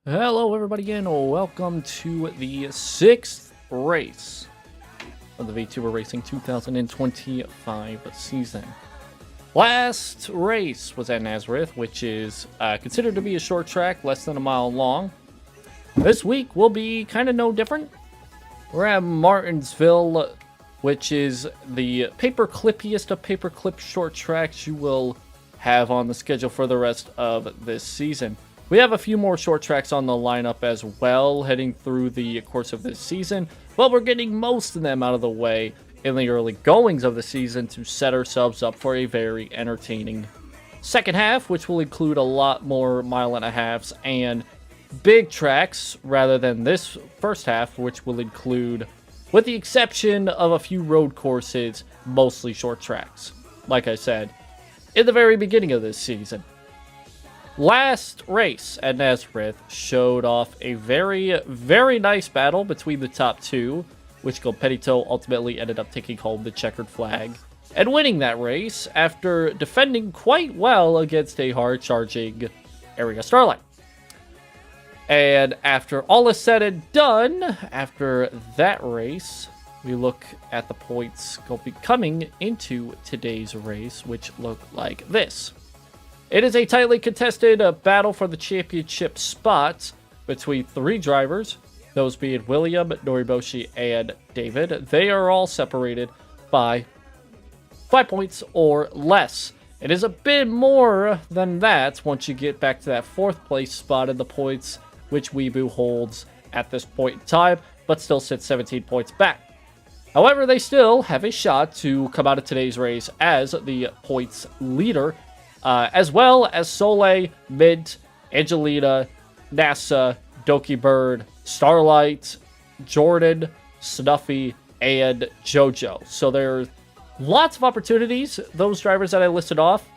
Hello, everybody, and welcome to the sixth race of the VTuber Racing 2025 season. Last race was at Nazareth, which is considered to be a short track, less than a mile long. This week will be kind of no different. We're at Martinsville, which is the paperclippiest of paperclip short tracks you will have on the schedule for the rest of this season. We have a few more short tracks on the lineup as well heading through the course of this season, but we're getting most of them out of the way in the early goings of the season to set ourselves up for a very entertaining second half, which will include a lot more mile and a halves and big tracks rather than this first half, which will include, with the exception of a few road courses, mostly short tracks. Like I said, in the very beginning of this season. Last race at Nazareth showed off a very, very nice battle between the top two, which Competito ultimately ended up taking home the checkered flag and winning that race after defending quite well against a hard-charging Area Starlight. And after all is said and done, after that race, we look at the points coming into today's race, which look like this. It is a tightly contested battle for the championship spot between three drivers, those being William, Noriboshi, and David. They are all separated by 5 points or less. It is a bit more than that once you get back to that fourth place spot in the points, which Weebu holds at this point in time, but still sits 17 points back. However, they still have a shot to come out of today's race as the points leader, as well as Soleil, Mint, Angelina, NASA, Doki Bird, Starlight, Jordan, Snuffy, and JoJo. So there's lots of opportunities. Those drivers that I listed off,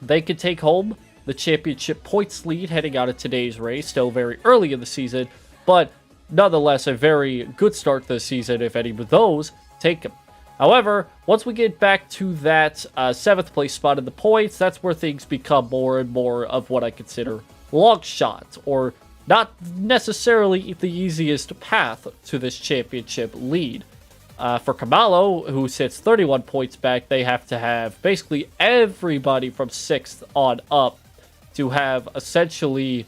they could take home the championship points lead heading out of today's race. Still very early in the season, but nonetheless a very good start to the season if any of those take them. However, once we get back to that 7th place spot in the points, that's where things become more and more of what I consider long shots, or not necessarily the easiest path to this championship lead. For Kamalo, who sits 31 points back, they have to have basically everybody from 6th on up to have essentially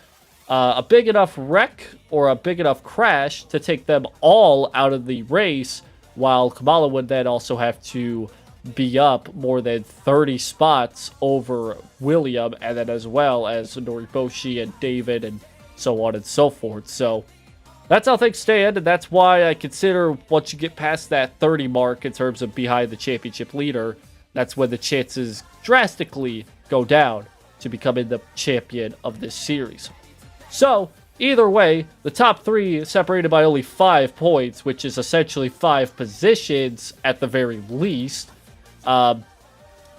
a big enough wreck or a big enough crash to take them all out of the race, while Kamala would then also have to be up more than 30 spots over William, and then as well as Noriboshi and David and so on and so forth. So that's how things stand, and that's why I consider once you get past that 30 mark in terms of behind the championship leader, that's when the chances drastically go down to becoming the champion of this series. So either way, the top three separated by only 5 points, which is essentially 5 positions at the very least.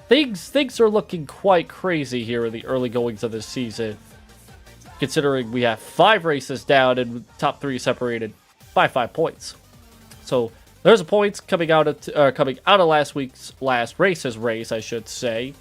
Things are looking quite crazy here in the early goings of this season, considering we have 5 races down and top 3 separated by 5 points. So there's a points coming out of last week's last race, I should say.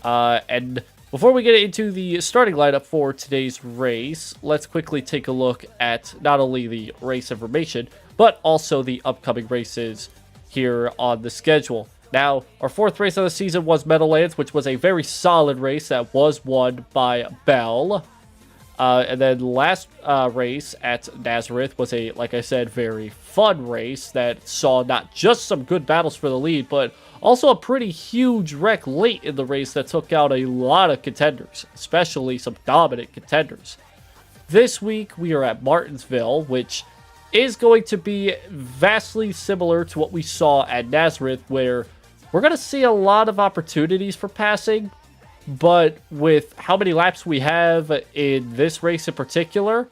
And before we get into the starting lineup for today's race, let's quickly take a look at not only the race information, but also the upcoming races here on the schedule. Now, our 4th race of the season was Meadowlands, which was a very solid race that was won by Bell. And then last race at Nazareth was a, like I said, very fun race that saw not just some good battles for the lead, but also a pretty huge wreck late in the race that took out a lot of contenders, especially some dominant contenders. This week, we are at Martinsville, which is going to be vastly similar to what we saw at Nazareth, where we're going to see a lot of opportunities for passing, but with how many laps we have in this race in particular,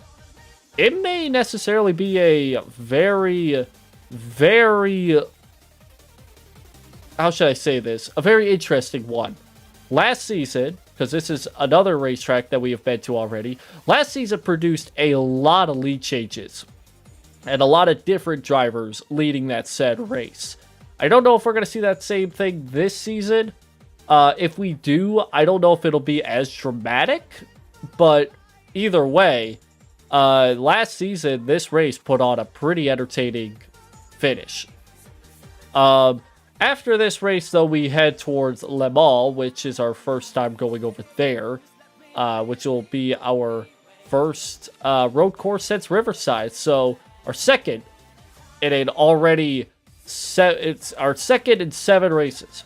it may necessarily be a very, very, how should I say this? A very interesting one. Last season, because this is another racetrack that we have been to already, last season produced a lot of lead changes and a lot of different drivers leading that said race. I don't know if we're going to see that same thing this season. If we do, I don't know if it'll be as dramatic, but either way, last season, this race put on a pretty entertaining finish. After this race, though, we head towards Le Mans, which is our first time going over there, which will be our first road course since Riverside. So our second in an already it's our second in 7 races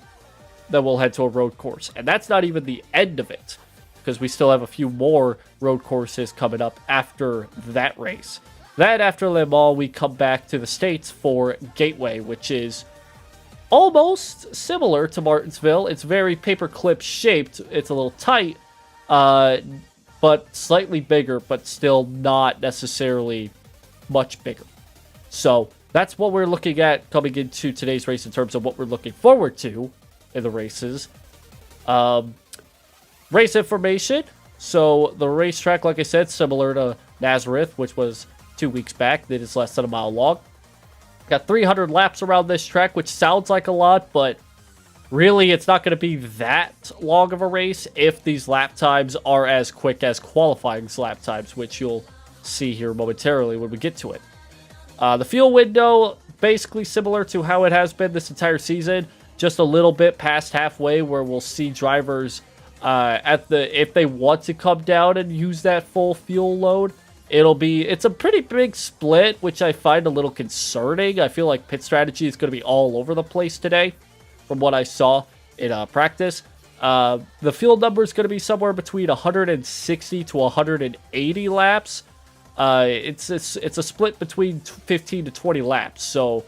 that we'll head to a road course, and that's not even the end of it, because we still have a few more road courses coming up after that race. Then after Le Mans, we come back to the States for Gateway, which is almost similar to Martinsville. It's very paperclip shaped. It's a little tight, but slightly bigger, but still not necessarily much bigger. So that's what we're looking at coming into today's race in terms of what we're looking forward to in the races. Race information. So the racetrack, like I said, similar to Nazareth, which was 2 weeks back. That is less than a mile long. Got 300 laps around this track, which sounds like a lot, but really it's not going to be that long of a race if these lap times are as quick as qualifying lap times, which you'll see here momentarily when we get to it. The fuel window, basically similar to how it has been this entire season, just a little bit past halfway where we'll see drivers if they want to come down and use that full fuel load. It's a pretty big split, which I find a little concerning. I feel like pit strategy is going to be all over the place today from what I saw in practice. The fuel number is going to be somewhere between 160 to 180 laps. It's a split between 15 to 20 laps. So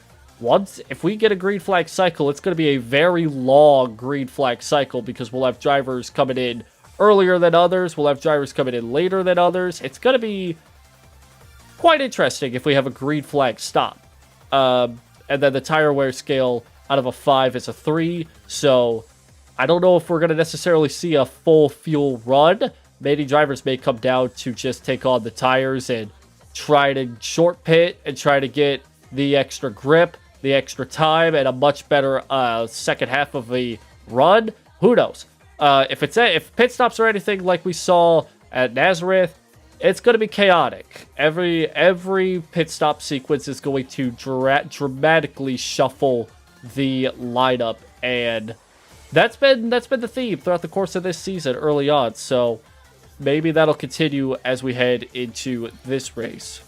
if we get a green flag cycle, it's going to be a very long green flag cycle, because we'll have drivers coming in earlier than others. We'll have drivers coming in later than others. It's going to be quite interesting if we have a green flag stop. And then the tire wear scale out of a 5 is a 3. So I don't know if we're going to necessarily see a full fuel run. Many drivers may come down to just take on the tires and try to short pit and try to get the extra grip, the extra time, and a much better second half of the run. Who knows? If pit stops are anything like we saw at Nazareth, it's going to be chaotic. Every pit stop sequence is going to dramatically shuffle the lineup, and that's been the theme throughout the course of this season early on. So maybe that'll continue as we head into this race.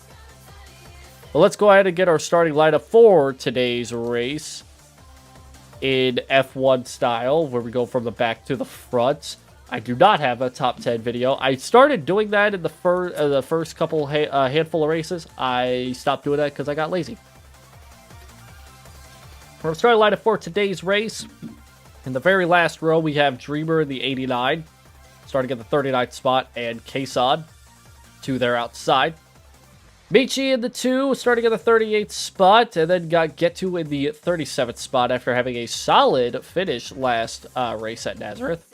But let's go ahead and get our starting lineup for today's race in F1 style, where we go from the back to the front. I do not have a top 10 video. I started doing that in the first couple handful of races. I stopped doing that because I got lazy. For our starting lineup for today's race, in the very last row, we have Dreamer in the 89, starting at the 39th spot, and Kason to their outside. Michi in the 2, starting at the 38th spot, and then got Getu in the 37th spot after having a solid finish last race at Nazareth.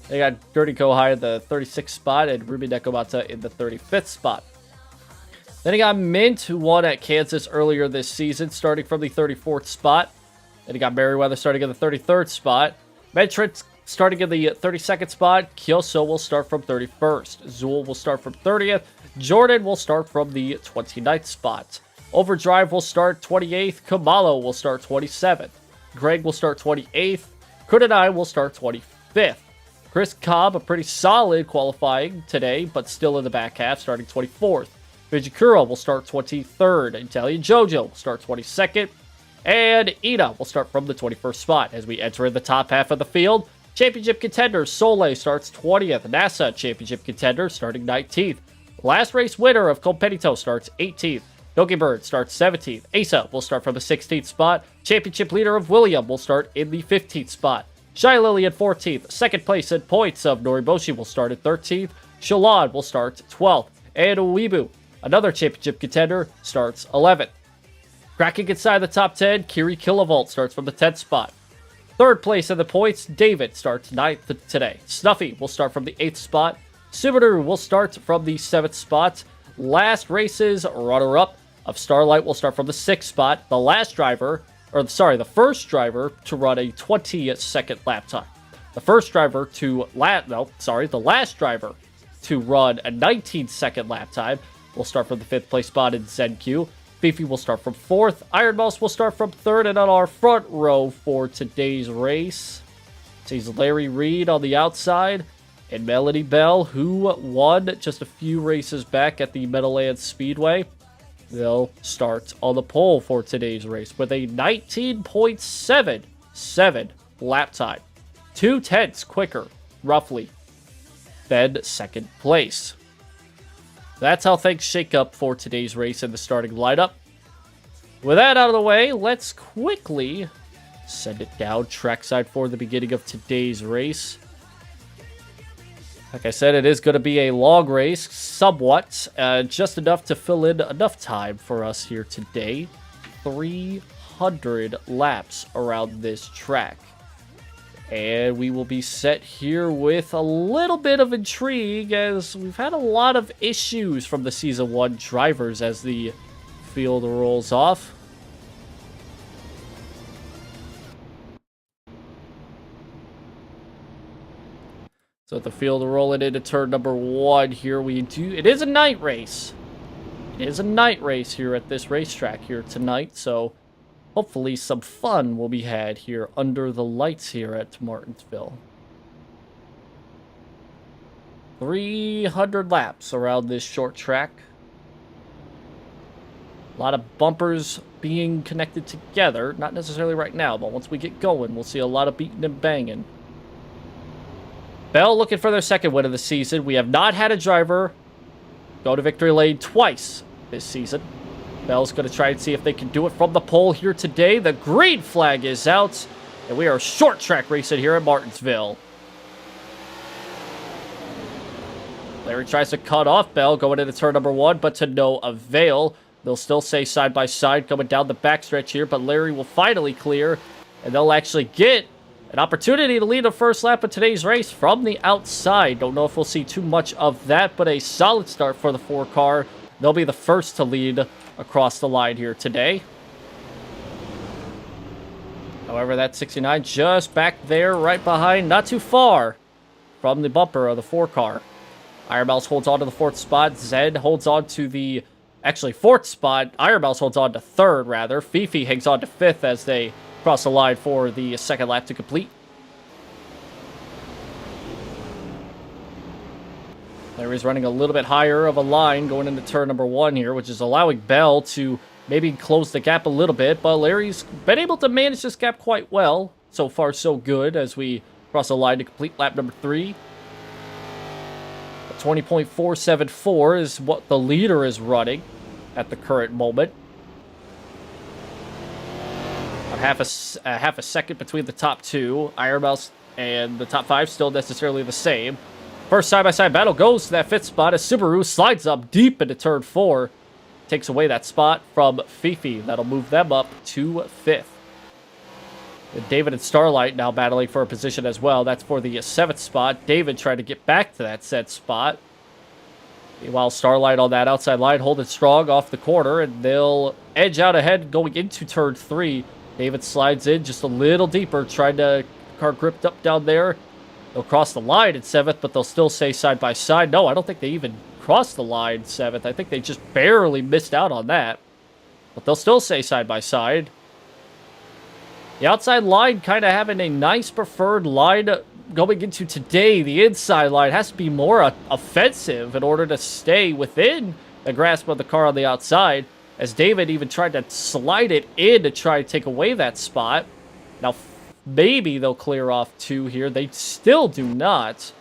They got Dirty Kohai in the 36th spot, and Ruby Nekomata in the 35th spot. Then he got Mint, who won at Kansas earlier this season, starting from the 34th spot. Then he got Merriweather starting at the 33rd spot. Metrix starting in the 32nd spot. Kyoso will start from 31st. Zool will start from 30th. Jordan will start from the 29th spot. Overdrive will start 28th. Kamalo will start 27th. Greg will start 28th. Kudanai will start 25th. Chris Cobb, a pretty solid qualifying today, but still in the back half, starting 24th. Vijikura will start 23rd. Italian Jojo will start 22nd. And Ina will start from the 21st spot. As we enter in the top half of the field, Championship contender Soleil starts 20th. NASA Championship contender starting 19th. Last race winner of Competito starts 18th. Doki Bird starts 17th. Asa will start from the 16th spot. Championship leader of William will start in the 15th spot. Shy Lily at 14th. Second place in points of Noriboshi will start at 13th. Shalad will start 12th. And Uebu, another championship contender, starts 11th. Cracking inside the top 10, Kiri Kilovolt starts from the 10th spot. Third place in the points, David starts 9th today. Snuffy will start from the 8th spot. Subaru will start from the 7th spot. Last race's runner-up of Starlight will start from the 6th spot. The first driver to run a 20-second lap time. The last driver to run a 19-second lap time. We'll start from the 5th place spot in ZenQ. Fifi will start from 4th. Iron Mouse will start from 3rd. And on our front row for today's race, sees Larry Reed on the outside and Melody Bell, who won just a few races back at the Meadowlands Speedway. They'll start on the pole for today's race with a 19.77 lap time. 2/10 quicker, roughly, than second place. That's how things shake up for today's race in the starting lineup. With that out of the way, let's quickly send it down trackside for the beginning of today's race. Like I said, it is going to be a long race, somewhat, just enough to fill in enough time for us here today. 300 laps around this track. And we will be set here with a little bit of intrigue, as we've had a lot of issues from the Season 1 drivers as the field rolls off. So the field rolling into turn number 1 here. It is a night race. It is a night race here at this racetrack here tonight. So hopefully some fun will be had here under the lights here at Martinsville. 300 laps around this short track. A lot of bumpers being connected together. Not necessarily right now, but once we get going, we'll see a lot of beating and banging. Bell looking for their second win of the season. We have not had a driver go to victory lane twice this season. Bell's going to try and see if they can do it from the pole here today. The green flag is out, and we are short track racing here at Martinsville. Larry tries to cut off Bell going into turn number 1, but to no avail. They'll still stay side by side coming down the backstretch here, but Larry will finally clear, and they'll actually get an opportunity to lead the first lap of today's race from the outside. Don't know if we'll see too much of that, but a solid start for the 4 car. They'll be the first to lead across the line here today. However, that 69 just back there right behind, not too far from the bumper of the 4 car. Iron Mouse holds on to the 4th spot. Zed holds on to the, actually 4th spot. Iron Mouse holds on to 3rd, rather. Fifi hangs on to 5th as they cross the line for the second lap to complete. Larry's running a little bit higher of a line going into turn number 1 here, which is allowing Bell to maybe close the gap a little bit, but Larry's been able to manage this gap quite well. So far, so good as we cross the line to complete lap number 3. 20.474 is what the leader is running at the current moment. Half a second between the top 2. Iron Mouse and the top 5 still necessarily the same. First side-by-side battle goes to that 5th spot as Subaru slides up deep into turn 4. Takes away that spot from Fifi. That'll move them up to 5th. And David and Starlight now battling for a position as well. That's for the 7th spot. David trying to get back to that said spot. Meanwhile, Starlight on that outside line holding strong off the corner, and they'll edge out ahead going into turn 3. David slides in just a little deeper, trying to car gripped up down there. They'll cross the line at 7th, but they'll still stay side by side. No, I don't think they even crossed the line 7th. I think they just barely missed out on that. But they'll still stay side by side. The outside line kind of having a nice preferred line going into today. The inside line has to be more offensive in order to stay within the grasp of the car on the outside, as David even tried to slide it in to try to take away that spot. Now, maybe they'll clear off 2 here. They still do not.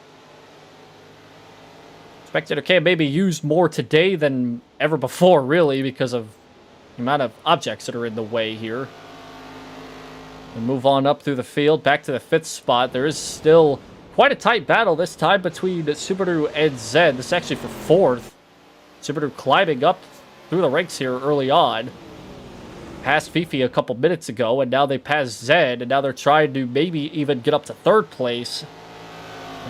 Spectator Cam maybe used more today than ever before, really, because of the amount of objects that are in the way here. We move on up through the field, back to the 5th spot. There is still quite a tight battle this time between Subaru and Zed. This is actually for 4th. Subaru climbing up through the ranks here early on. Passed Fifi a couple minutes ago, and now they passed Zed, and now they're trying to maybe even get up to 3rd place.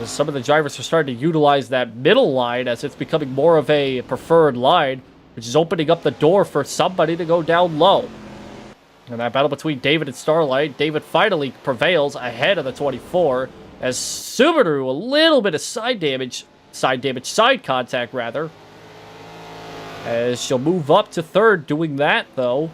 As some of the drivers are starting to utilize that middle line as it's becoming more of a preferred line, which is opening up the door for somebody to go down low. And that battle between David and Starlight, David finally prevails ahead of the 24, as Subaru, a little bit of side damage side contact rather. As she'll move up to third doing that though.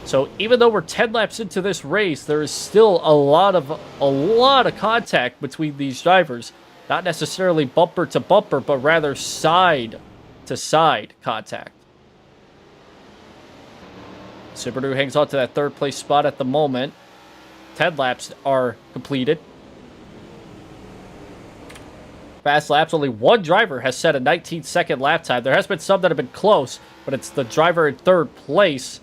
So even though we're 10 laps into this race, there is still a lot of contact between these drivers. Not necessarily bumper to bumper, but rather side to side contact. Subaru hangs on to that third place spot at the moment. 10 laps are completed. Fast laps, only one driver has set a 19-second lap time. There has been some that have been close, but it's the driver in third place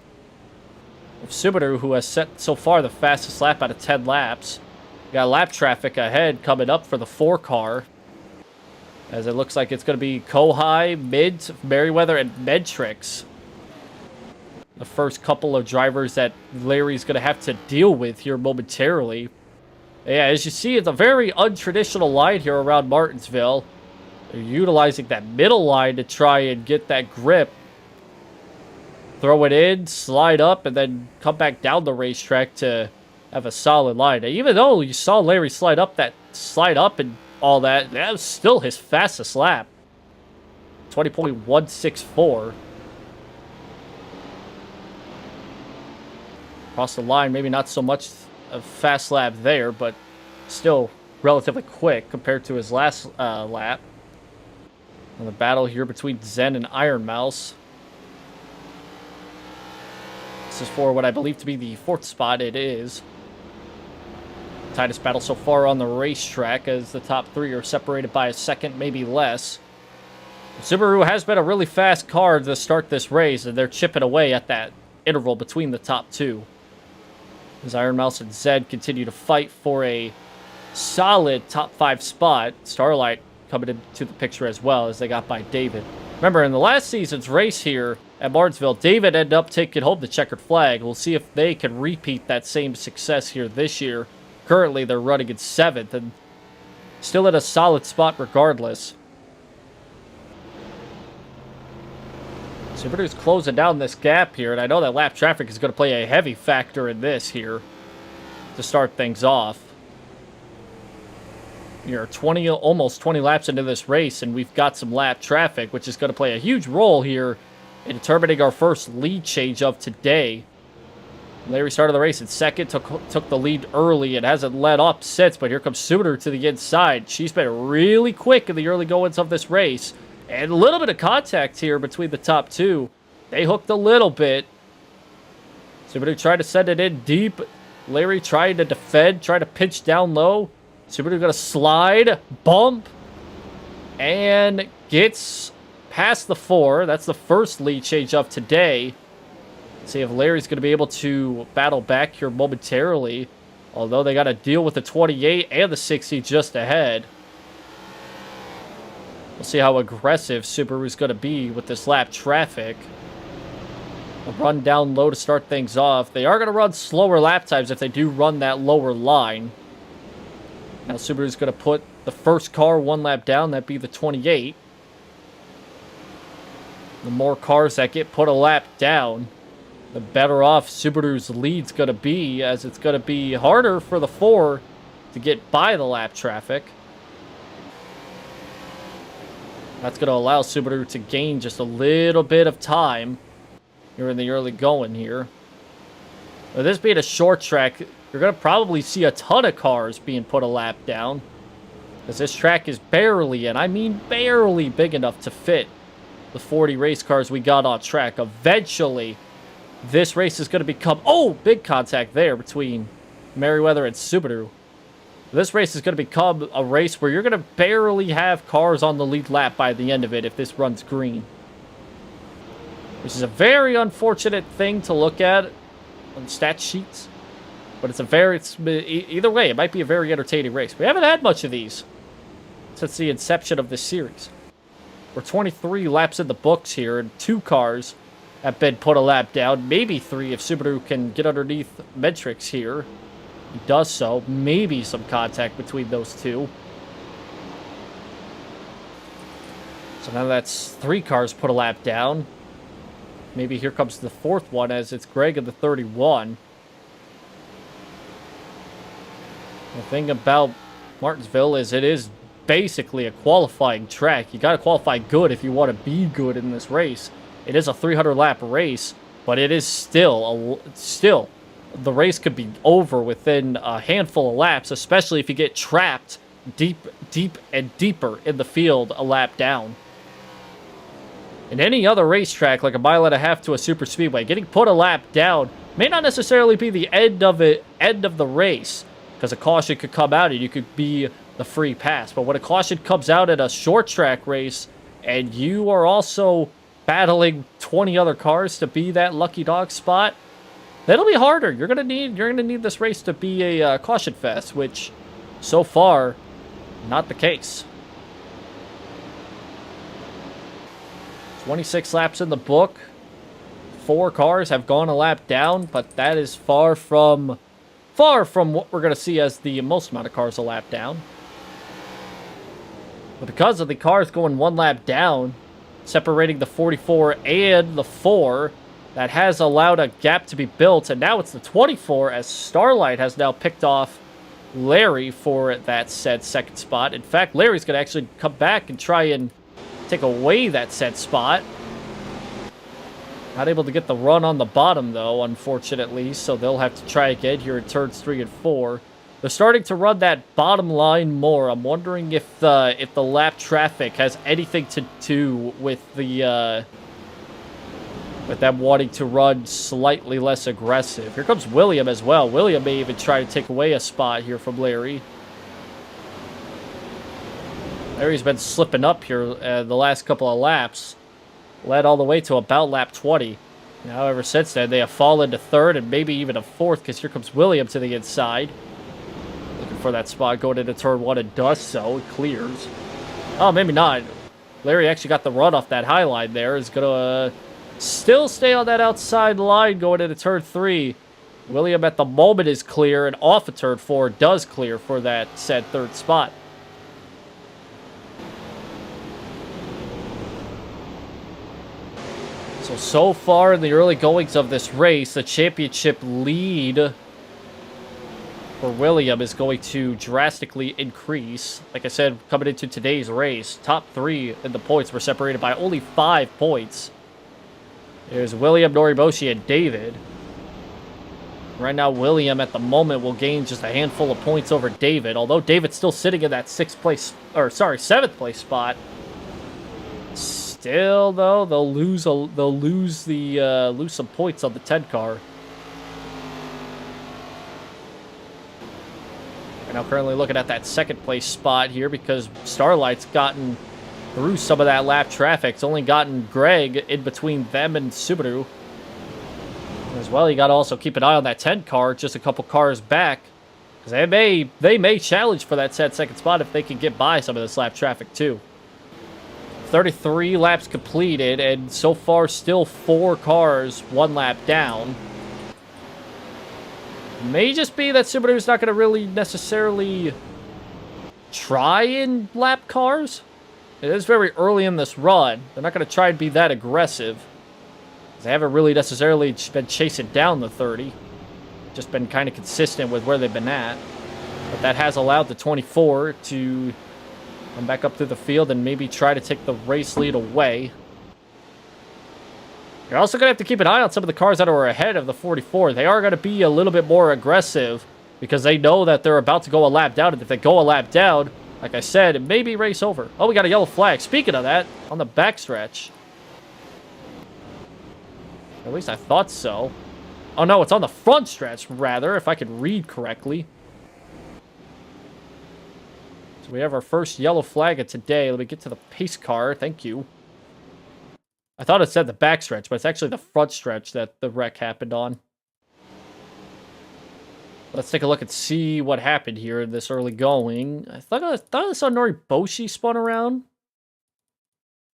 of Subaru who has set so far the fastest lap out of 10 laps. We got lap traffic ahead coming up for the 4 car. As it looks like it's going to be Kohai, Mid, Merriweather, and Medtrix. The first couple of drivers that Larry's going to have to deal with here momentarily. Yeah, as you see, it's a very untraditional line here around Martinsville. They're utilizing that middle line to try and get that grip. Throw it in, slide up, and then come back down the racetrack to have a solid line. Even though you saw Larry slide up and all that, that was still his fastest lap. 20.164. Across the line, maybe not so much a fast lap there, but still relatively quick compared to his last lap. And the battle here between Zen and Iron Mouse. This is for what I believe to be the 4th spot. It is. Tightest battle so far on the racetrack as the top 3 are separated by a second, maybe less. Subaru has been a really fast car to start this race, and they're chipping away at that interval between the top 2. As Iron Mouse and Zed continue to fight for a solid top 5 spot. Starlight coming into the picture as well as they got by David. Remember, in the last season's race here at Martinsville, David ended up taking home the checkered flag. We'll see if they can repeat that same success here this year. Currently, they're running in 7th and still in a solid spot regardless. Subaru's closing down this gap here, and I know that lap traffic is going to play a heavy factor in this here to start things off. You're almost 20 laps into this race, and we've got some lap traffic, which is going to play a huge role here in determining our first lead change of today. Larry started the race in 2nd, took the lead early, and hasn't let up since, but here comes Subaru to the inside. She's been really quick in the early goings of this race. And a little bit of contact here between the top 2. They hooked a little bit. Subaru tried to send it in deep. Larry trying to defend, trying to pitch down low. Subaru going to slide, bump, and gets past the 4. That's the first lead change of today. See if Larry's going to be able to battle back here momentarily. Although they got to deal with the 28 and the 60 just ahead. We'll see how aggressive Subaru's going to be with this lap traffic. A run down low to start things off. They are going to run slower lap times if they do run that lower line. Now Subaru's going to put the first car 1 lap down. That'd be the 28. The more cars that get put a lap down, the better off Subaru's lead's going to be, as it's going to be harder for the 4 to get by the lap traffic. That's going to allow Subaru to gain just a little bit of time here in the early going here. With this being a short track, you're going to probably see a ton of cars being put a lap down. Because this track is barely, and I mean barely, big enough to fit the 40 race cars we got on track. Eventually, this race is going to become... Oh, big contact there between Merriweather and Subaru. This race is going to become a race where you're going to barely have cars on the lead lap by the end of it if this runs green. Which is a very unfortunate thing to look at on stat sheets. But either way, it might be a very entertaining race. We haven't had much of these since the inception of this series. We're 23 laps in the books here, and 2 cars have been put a lap down. Maybe 3 if Subaru can get underneath Medtrix here. He does so. Maybe some contact between those 2. So now that's 3 cars put a lap down. Maybe here comes the 4th one as it's Greg in the 31. The thing about Martinsville is it is basically a qualifying track. You got to qualify good if you want to be good in this race. It is a 300 lap race, but it is still the race could be over within a handful of laps, especially if you get trapped deep and deeper in the field a lap down. In any other racetrack, like a mile and a half to a super speedway, getting put a lap down may not necessarily be the end of the race, because a caution could come out and you could be the free pass. But when a caution comes out at a short track race and you are also battling 20 other cars to be that lucky dog spot, that'll be harder. You're gonna need this race to be a caution fest, which so far not the case. 26 laps in the book. 4 cars have gone a lap down, but that is far from what we're going to see as the most amount of cars a lap down. But because of the cars going 1 lap down, separating the 44 and the 4, that has allowed a gap to be built, and now it's the 24 as Starlight has now picked off Larry for that said second spot. In fact, Larry's going to actually come back and try and take away that said spot. Not able to get the run on the bottom, though, unfortunately, so they'll have to try again here in turns 3 and 4. They're starting to run that bottom line more. I'm wondering if the lap traffic has anything to do with the with them wanting to run slightly less aggressive. Here comes William as well. William may even try to take away a spot here from Larry. Larry's been slipping up here the last couple of laps. Led all the way to about lap 20. However, since then, they have fallen to 3rd and maybe even a 4th, because here comes William to the inside. Looking for that spot going into turn 1 and does so. It clears. Oh, maybe not. Larry actually got the run off that high line there. Is going to still stay on that outside line going into turn 3. William at the moment is clear, and off of turn 4 does clear for that said 3rd spot. So far in the early goings of this race, the championship lead for William is going to drastically increase. Like I said, coming into today's race, top 3 in the points were separated by only 5 points. There's William, Noriboshi, and David. Right now, William at the moment will gain just a handful of points over David, although David's still sitting in that 7th place spot. Still, though, they'll lose some points on the 10 car. We're now currently looking at that 2nd place spot here because Starlight's gotten through some of that lap traffic. It's only gotten Greg in between them and Subaru. As well, you got to also keep an eye on that 10 car, just a couple cars back, because they may challenge for that said 2nd spot if they can get by some of this lap traffic too. 33 laps completed, and so far still 4 cars 1 lap down. May just be that Subaru's not going to really necessarily try and lap cars. It is very early in this run. They're not going to try and be that aggressive. They haven't really necessarily been chasing down the 30. Just been kind of consistent with where they've been at. But that has allowed the 24 to come back up through the field and maybe try to take the race lead away. You're also going to have to keep an eye on some of the cars that are ahead of the 44. They are going to be a little bit more aggressive because they know that they're about to go a lap down. And if they go a lap down, like I said, it may be race over. Oh, we got a yellow flag. Speaking of that, on the backstretch. At least I thought so. Oh, no, it's on the front stretch, rather, if I could read correctly. So we have our first yellow flag of today. Let me get to the pace car. Thank you. I thought it said the back stretch, but it's actually the front stretch that the wreck happened on. Let's take a look and see what happened here in this early going. I thought I saw Noriboshi spun around.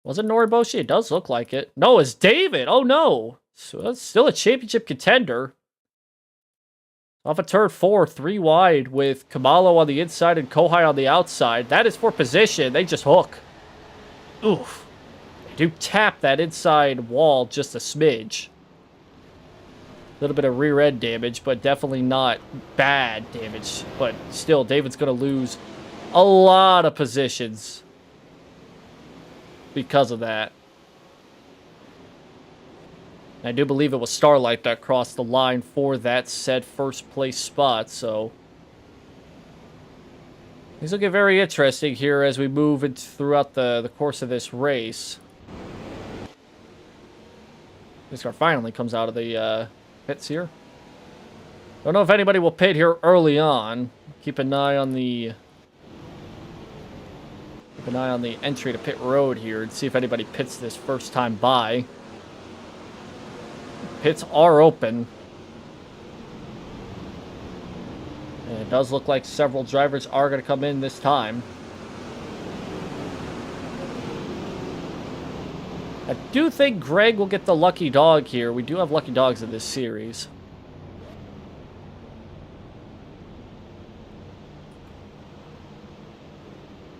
Was it Noriboshi? It does look like it. No, it's David. Oh, no. So that's still a championship contender. Off of turn 4, 3 wide with Kamalo on the inside and Kohai on the outside. That is for position. They just hook. Oof. They do tap that inside wall just a smidge. A little bit of rear end damage, but definitely not bad damage. But still, David's going to lose a lot of positions because of that. I do believe it was Starlight that crossed the line for that said first place spot, so things will get very interesting here as we move throughout the course of this race. This car finally comes out of the pits here. Don't know if anybody will pit here early on. Keep an eye on the entry to pit road here and see if anybody pits this first time by. Pits are open. And it does look like several drivers are going to come in this time. I do think Greg will get the lucky dog here. We do have lucky dogs in this series.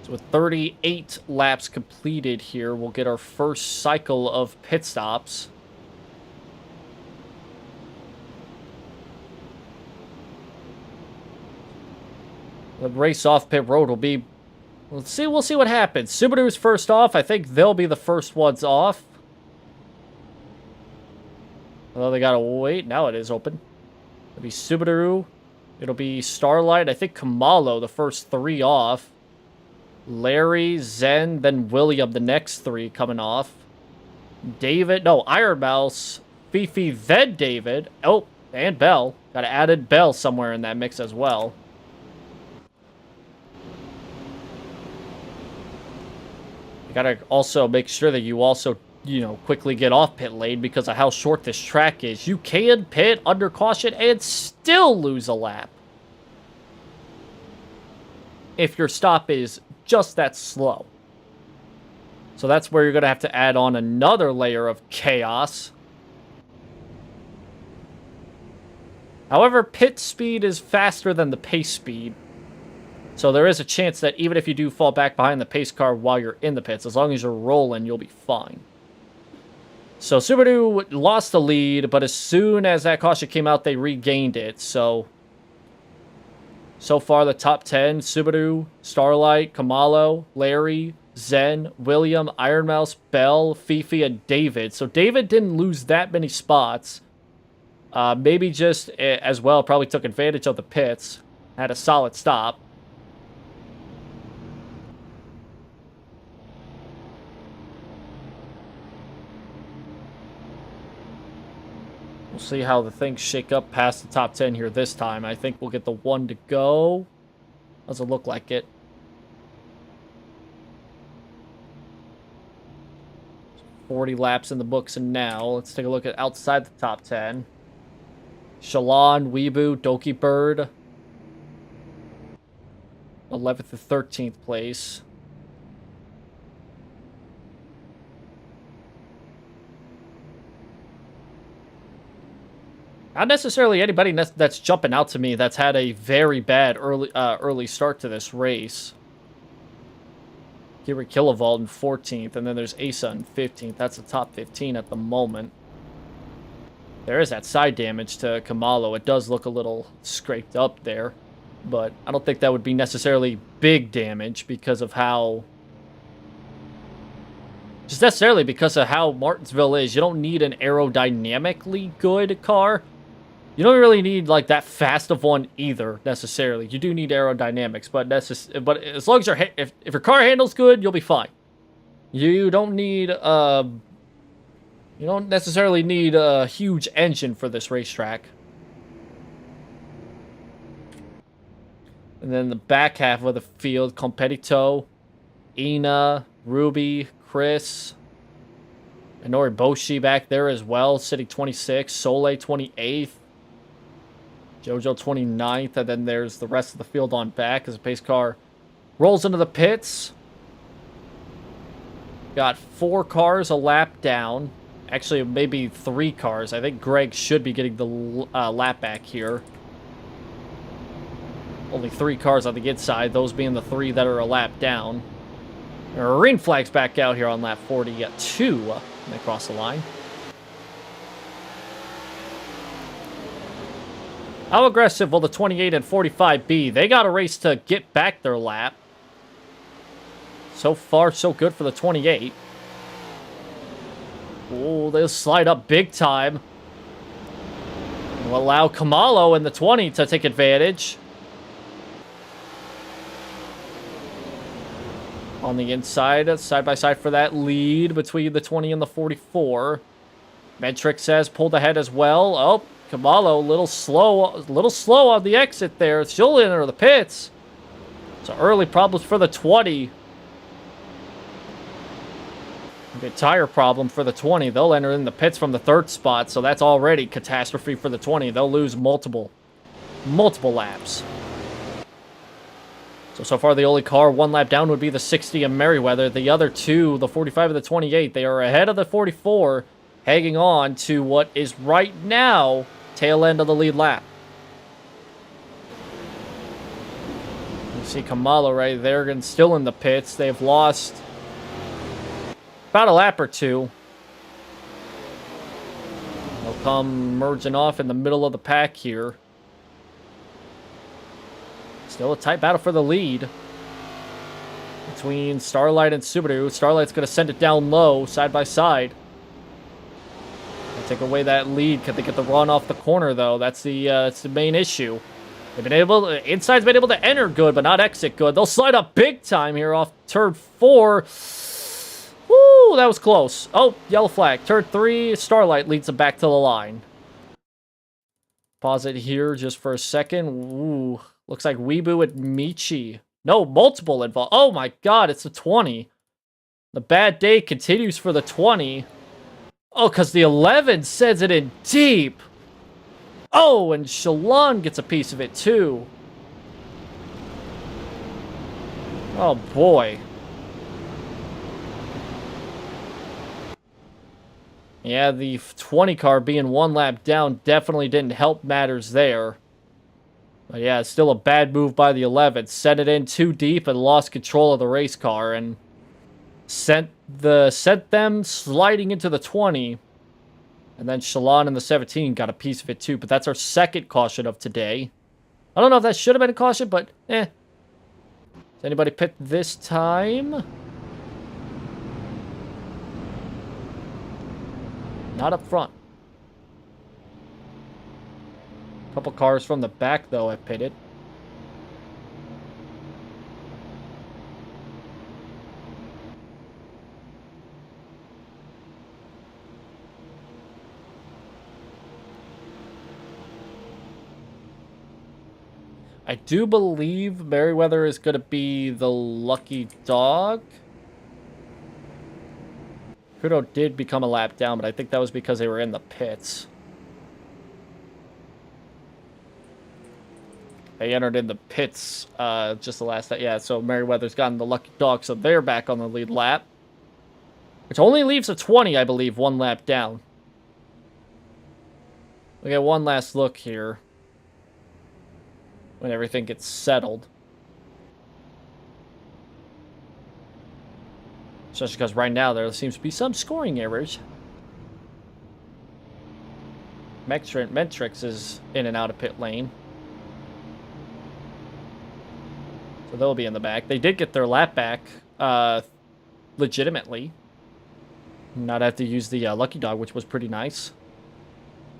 So with 38 laps completed here, we'll get our first cycle of pit stops. The race off pit road will be... We'll see what happens. Subaru's first off. I think they'll be the first ones off. Although they gotta wait. Now it is open. It'll be Subaru. It'll be Starlight. I think Kamalo, the first three off. Larry, Zen, then William, the next three coming off. David, no, Iron Mouse, Fifi, then David. Oh, and Bell. Gotta added Bell somewhere in that mix as well. You gotta also make sure that you also, quickly get off pit lane because of how short this track is. You can pit under caution and still lose a lap if your stop is just that slow. So that's where you're going to have to add on another layer of chaos. However, pit speed is faster than the pace speed. So there is a chance that even if you do fall back behind the pace car while you're in the pits, as long as you're rolling, you'll be fine. So Subaru lost the lead, but as soon as that caution came out, they regained it. So far, the top 10, Subaru, Starlight, Kamalo, Larry, Zen, William, Iron Mouse, Bell, Fifi, and David. So David didn't lose that many spots. Maybe just as well, probably took advantage of the pits. Had a solid stop. We'll see how the things shake up past the top 10 here this time. I think we'll get the one to go. Doesn't look like it. So 40 laps in the books, and now let's take a look at outside the top 10. Shalon, Weebu, Doki Bird. 11th to 13th place. Not necessarily anybody that's jumping out to me that's had a very bad early start to this race. Kiri Kilovolt in 14th, and then there's Asa in 15th. That's the top 15 at the moment. There is that side damage to Kamalo. It does look a little scraped up there, but I don't think that would be necessarily big damage because of how... Just necessarily because of how Martinsville is. You don't need an aerodynamically good car. You don't really need, like, that fast of one either, necessarily. You do need aerodynamics, but as long as if your car handles good, you'll be fine. You don't need, you don't necessarily need a huge engine for this racetrack. And then the back half of the field, Competito, Ina, Ruby, Chris, and Noriboshi back there as well, sitting 26th, Soleil 28th. Jojo 29th, and then there's the rest of the field on back as the pace car rolls into the pits. Got 4 cars a lap down. Actually, maybe 3 cars. I think Greg should be getting the lap back here. Only 3 cars on the inside, those being the 3 that are a lap down. Green flag's back out here on lap 42 when they cross the line. How aggressive will the 28 and 45 be? They got a race to get back their lap. So far, so good for the 28. Oh, they'll slide up big time. Will allow Khumalo in the 20 to take advantage. On the inside, side by side for that lead between the 20 and the 44. Metrix has pulled ahead as well. Oh, Khumalo a little slow on the exit there. She'll enter the pits. So early problems for the 20. A tire problem for the 20. They'll enter in the pits from the 3rd spot, so that's already catastrophe for the 20. They'll lose multiple laps. So far the only car 1 lap down would be the 60 of Merryweather. The other two, the 45 and the 28, they are ahead of the 44, hanging on to what is right now tail end of the lead lap. You see Khumalo right there, and still in the pits. They've lost about a lap or two. They'll come merging off in the middle of the pack here. Still a tight battle for the lead between Starlight and Subaru. Starlight's going to send it down low, side by side. Take away that lead. Can they get the run off the corner, though? That's the main issue. They've been able to, Inside's been able to enter good, but not exit good. They'll slide up big time here off turn 4. Woo, that was close. Oh, yellow flag. Turn 3, Starlight leads them back to the line. Pause it here just for a second. Ooh, looks like Weebu and Michi. No, multiple involved. Oh my god, it's a 20. The bad day continues for the 20. Oh, because the 11 sends it in deep. Oh, and Shalon gets a piece of it too. Oh boy. Yeah, the 20 car being 1 lap down definitely didn't help matters there. But yeah, it's still a bad move by the 11. Sent it in too deep and lost control of the race car and sent them sliding into the 20. And then Shalon in the 17 got a piece of it too. But that's our 2nd caution of today. I don't know if that should have been a caution, but Does anybody pit this time? Not up front. Couple cars from the back, though, have pitted. I do believe Merryweather is going to be the lucky dog. Kudo did become a lap down, but I think that was because they were in the pits. They entered in the pits just the last... Yeah, so Merryweather's gotten the lucky dog, so they're back on the lead lap. Which only leaves a 20, I believe, 1 lap down. We get one last look here. When everything gets settled. Especially because right now there seems to be some scoring errors. Metrix is in and out of pit lane. So they'll be in the back. They did get their lap back legitimately. Not have to use the lucky dog, which was pretty nice.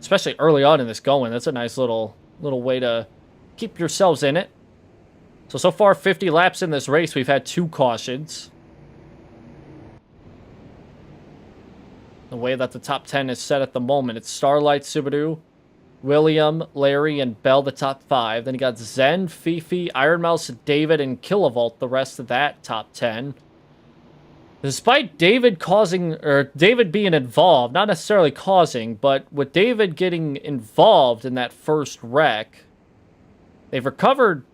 Especially early on in this going. That's a nice little way to keep yourselves in it. So far 50 laps in this race, we've had 2 cautions. The way that the top 10 is set at the moment, it's Starlight, Subaru, William, Larry, and Bell, the top 5. Then you got Zen, Fifi, Iron Mouse, David, and Kilovolt, the rest of that top 10. Despite David being involved, not necessarily causing, but with David getting involved in that first wreck, they've recovered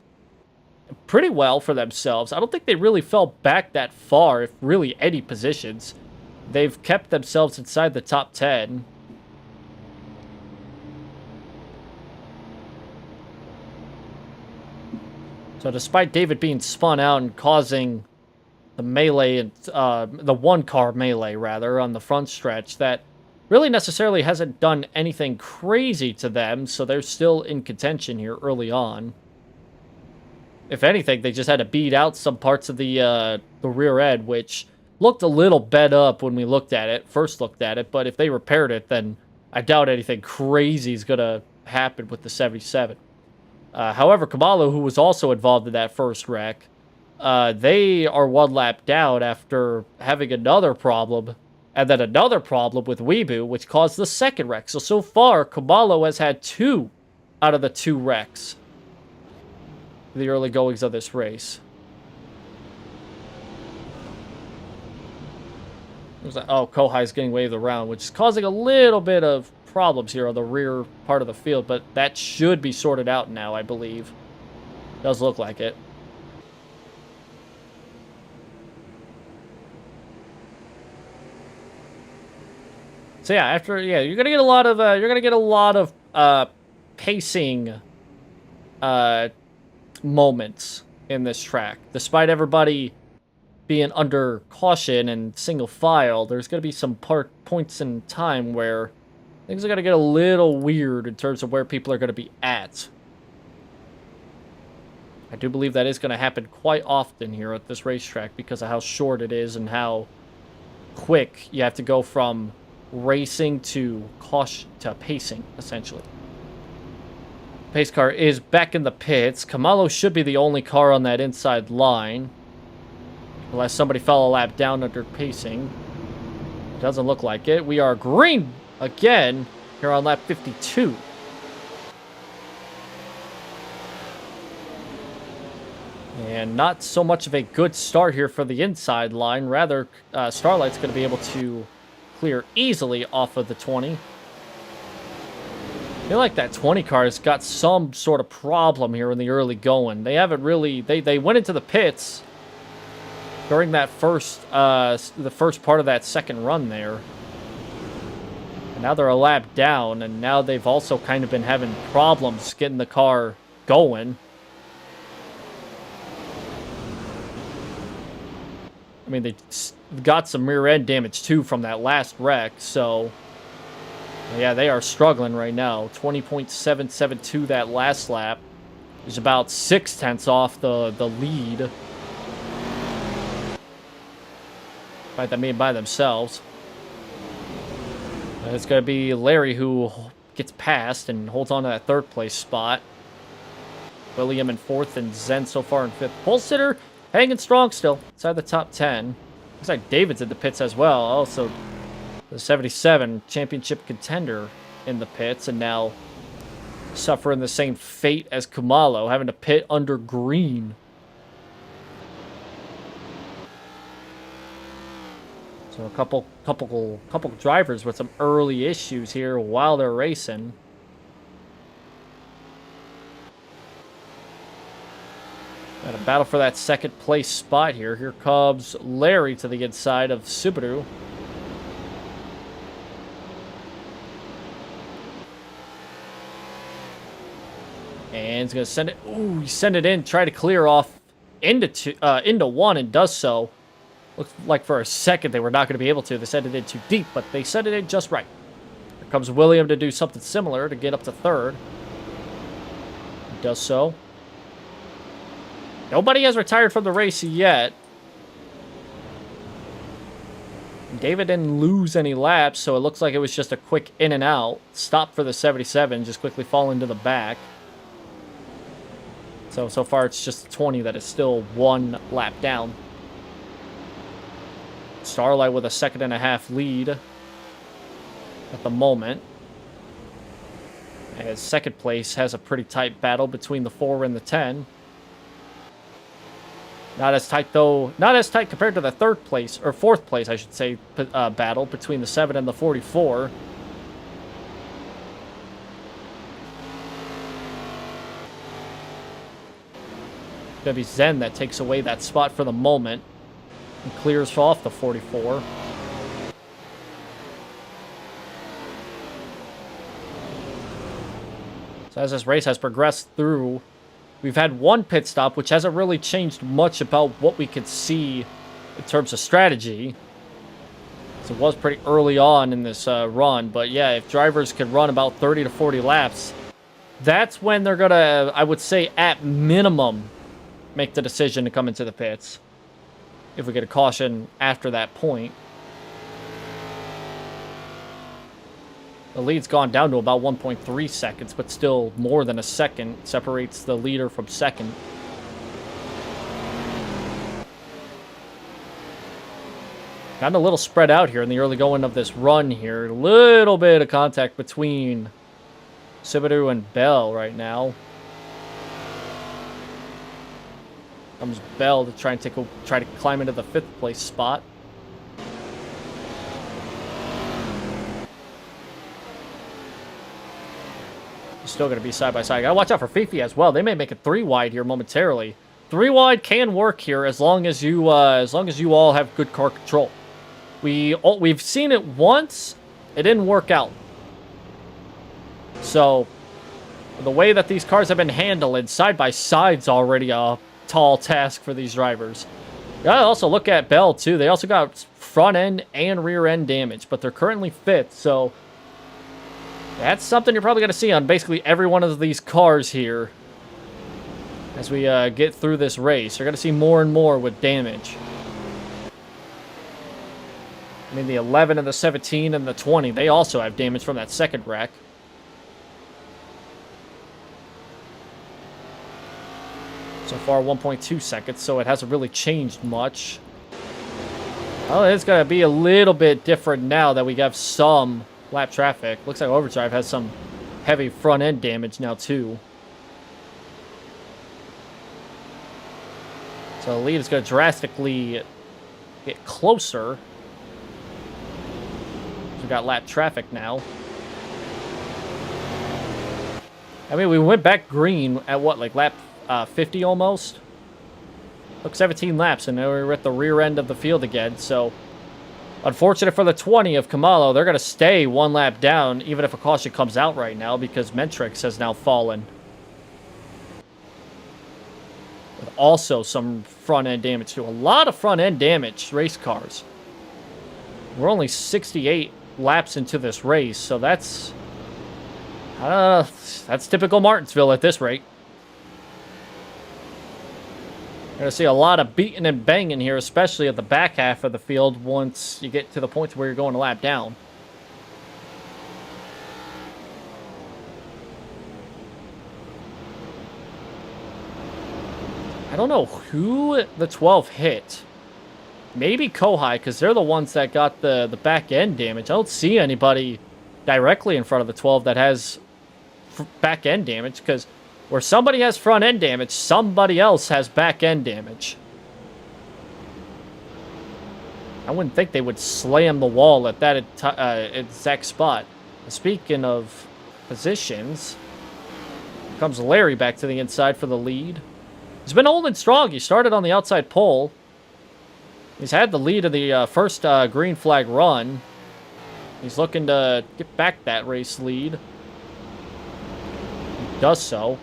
pretty well for themselves. I don't think they really fell back that far, if really any positions. They've kept themselves inside the top 10. So despite David being spun out and causing the melee, and the 1-car melee, rather, on the front stretch, that really necessarily hasn't done anything crazy to them, so they're still in contention here early on. if anything, they just had to beat out some parts of the rear end, which looked a little bent up when we first looked at it. But if they repaired it, then I doubt anything crazy is going to happen with the 77. However, Khumalo, who was also involved in that first wreck, they are one lap down after having another problem, and then another problem with Weebu, which caused the second wreck. So far, Khumalo has had 2 out of the 2 wrecks in the early goings of this race. Oh, Kohai's getting waved around, which is causing a little bit of problems here on the rear part of the field, but that should be sorted out now, I believe. Does look like it. So yeah, you're gonna get a lot of pacing moments in this track, despite everybody being under caution and single file. There's going to be some points in time where things are going to get a little weird in terms of where people are going to be at. I do believe that is going to happen quite often here at this racetrack because of how short it is and how quick you have to go from racing to caution to pacing, essentially. Pace car is back in the pits. Khumalo should be the only car on that inside line, unless somebody fell a lap down under pacing. Doesn't look like it. We are green again here on lap 52. And not so much of a good start here for the inside line. Rather, Starlight's going to be able to clear easily off of the 20. I feel like that 20 car has got some sort of problem here in the early going. They haven't really... They went into the pits during that the first part of that second run there. And now they're a lap down, and now they've also kind of been having problems getting the car going. I mean, they got some rear end damage too from that last wreck, so yeah, they are struggling right now. 20.772 that last lap is about 0.6 off the lead. By themselves. And it's going to be Larry who gets past and holds on to that third place spot. William in 4th and Zen so far in 5th. Pole sitter hanging strong still inside the top 10. Looks like David's in the pits as well. Also, the 77 championship contender in the pits, and now suffering the same fate as Khumalo, having to pit under green. So a couple drivers with some early issues here while they're racing. Got a battle for that second place spot here. Here comes Larry to the inside of Subaru. And he's going to send it. Ooh, he sent it in. Try to clear off into 1 and does so. Looks like for a second they were not going to be able to. They sent it in too deep, but they sent it in just right. Here comes William to do something similar to get up to 3rd. He does so. Nobody has retired from the race yet. David didn't lose any laps, so it looks like it was just a quick in and out. Stop for the 77, just quickly fall into the back. So far it's just 20 that is still 1 lap down. Starlight with a 2.5 lead at the moment. As second place has a pretty tight battle between the 4 and the 10. Not as tight though. Not as tight compared to the 3rd place, or 4th place, I should say, battle between the 7 and the 44. Gonna be Zen that takes away that spot for the moment and clears off the 44. So as this race has progressed through, we've had 1 pit stop, which hasn't really changed much about what we could see in terms of strategy. So it was pretty early on in this run, but yeah, if drivers could run about 30 to 40 laps, that's when they're gonna, I would say, at minimum, make the decision to come into the pits if we get a caution after that point. The lead's gone down to about 1.3 seconds, but still more than a second separates the leader from second. Gotten a little spread out here in the early going of this run here. A little bit of contact between Subaru and Bell right now. Comes Bell to try to climb into the 5th place spot. Still going to be side by side. Gotta watch out for Fifi as well. They may make it 3 wide here momentarily. 3 wide can work here as long as you all have good car control. We've seen it once. It didn't work out. So the way that these cars have been handled, side by side's already a tall task for these drivers. You gotta also look at Bell too. They also got front end and rear end damage, but they're currently 5th, so that's something you're probably going to see on basically every one of these cars here as we get through this race. You're going to see more and more with damage. I mean, the 11 and the 17 and the 20, they also have damage from that second wreck. So far, 1.2 seconds, so it hasn't really changed much. Oh, it's going to be a little bit different now that we have some lap traffic. Looks like Overdrive has some heavy front end damage now too. So the lead is going to drastically get closer. We've got lap traffic now. I mean, we went back green at what, like lap 50 almost? Took 17 laps and now we're at the rear end of the field again, so unfortunate for the 20 of Camalo. They're going to stay 1 lap down, even if a caution comes out right now, because Mentrix has now fallen. With also some front-end damage, too. A lot of front-end damage, race cars. We're only 68 laps into this race, so that's typical Martinsville at this rate. You're going to see a lot of beating and banging here, especially at the back half of the field once you get to the point where you're going a lap down. I don't know who the 12 hit. Maybe Kohai, because they're the ones that got the back end damage. I don't see anybody directly in front of the 12 that has back end damage, because where somebody has front end damage, somebody else has back end damage. I wouldn't think they would slam the wall at that exact spot. Speaking of positions, comes Larry back to the inside for the lead. He's been holding strong. He started on the outside pole. He's had the lead of the first green flag run. He's looking to get back that race lead. He does so.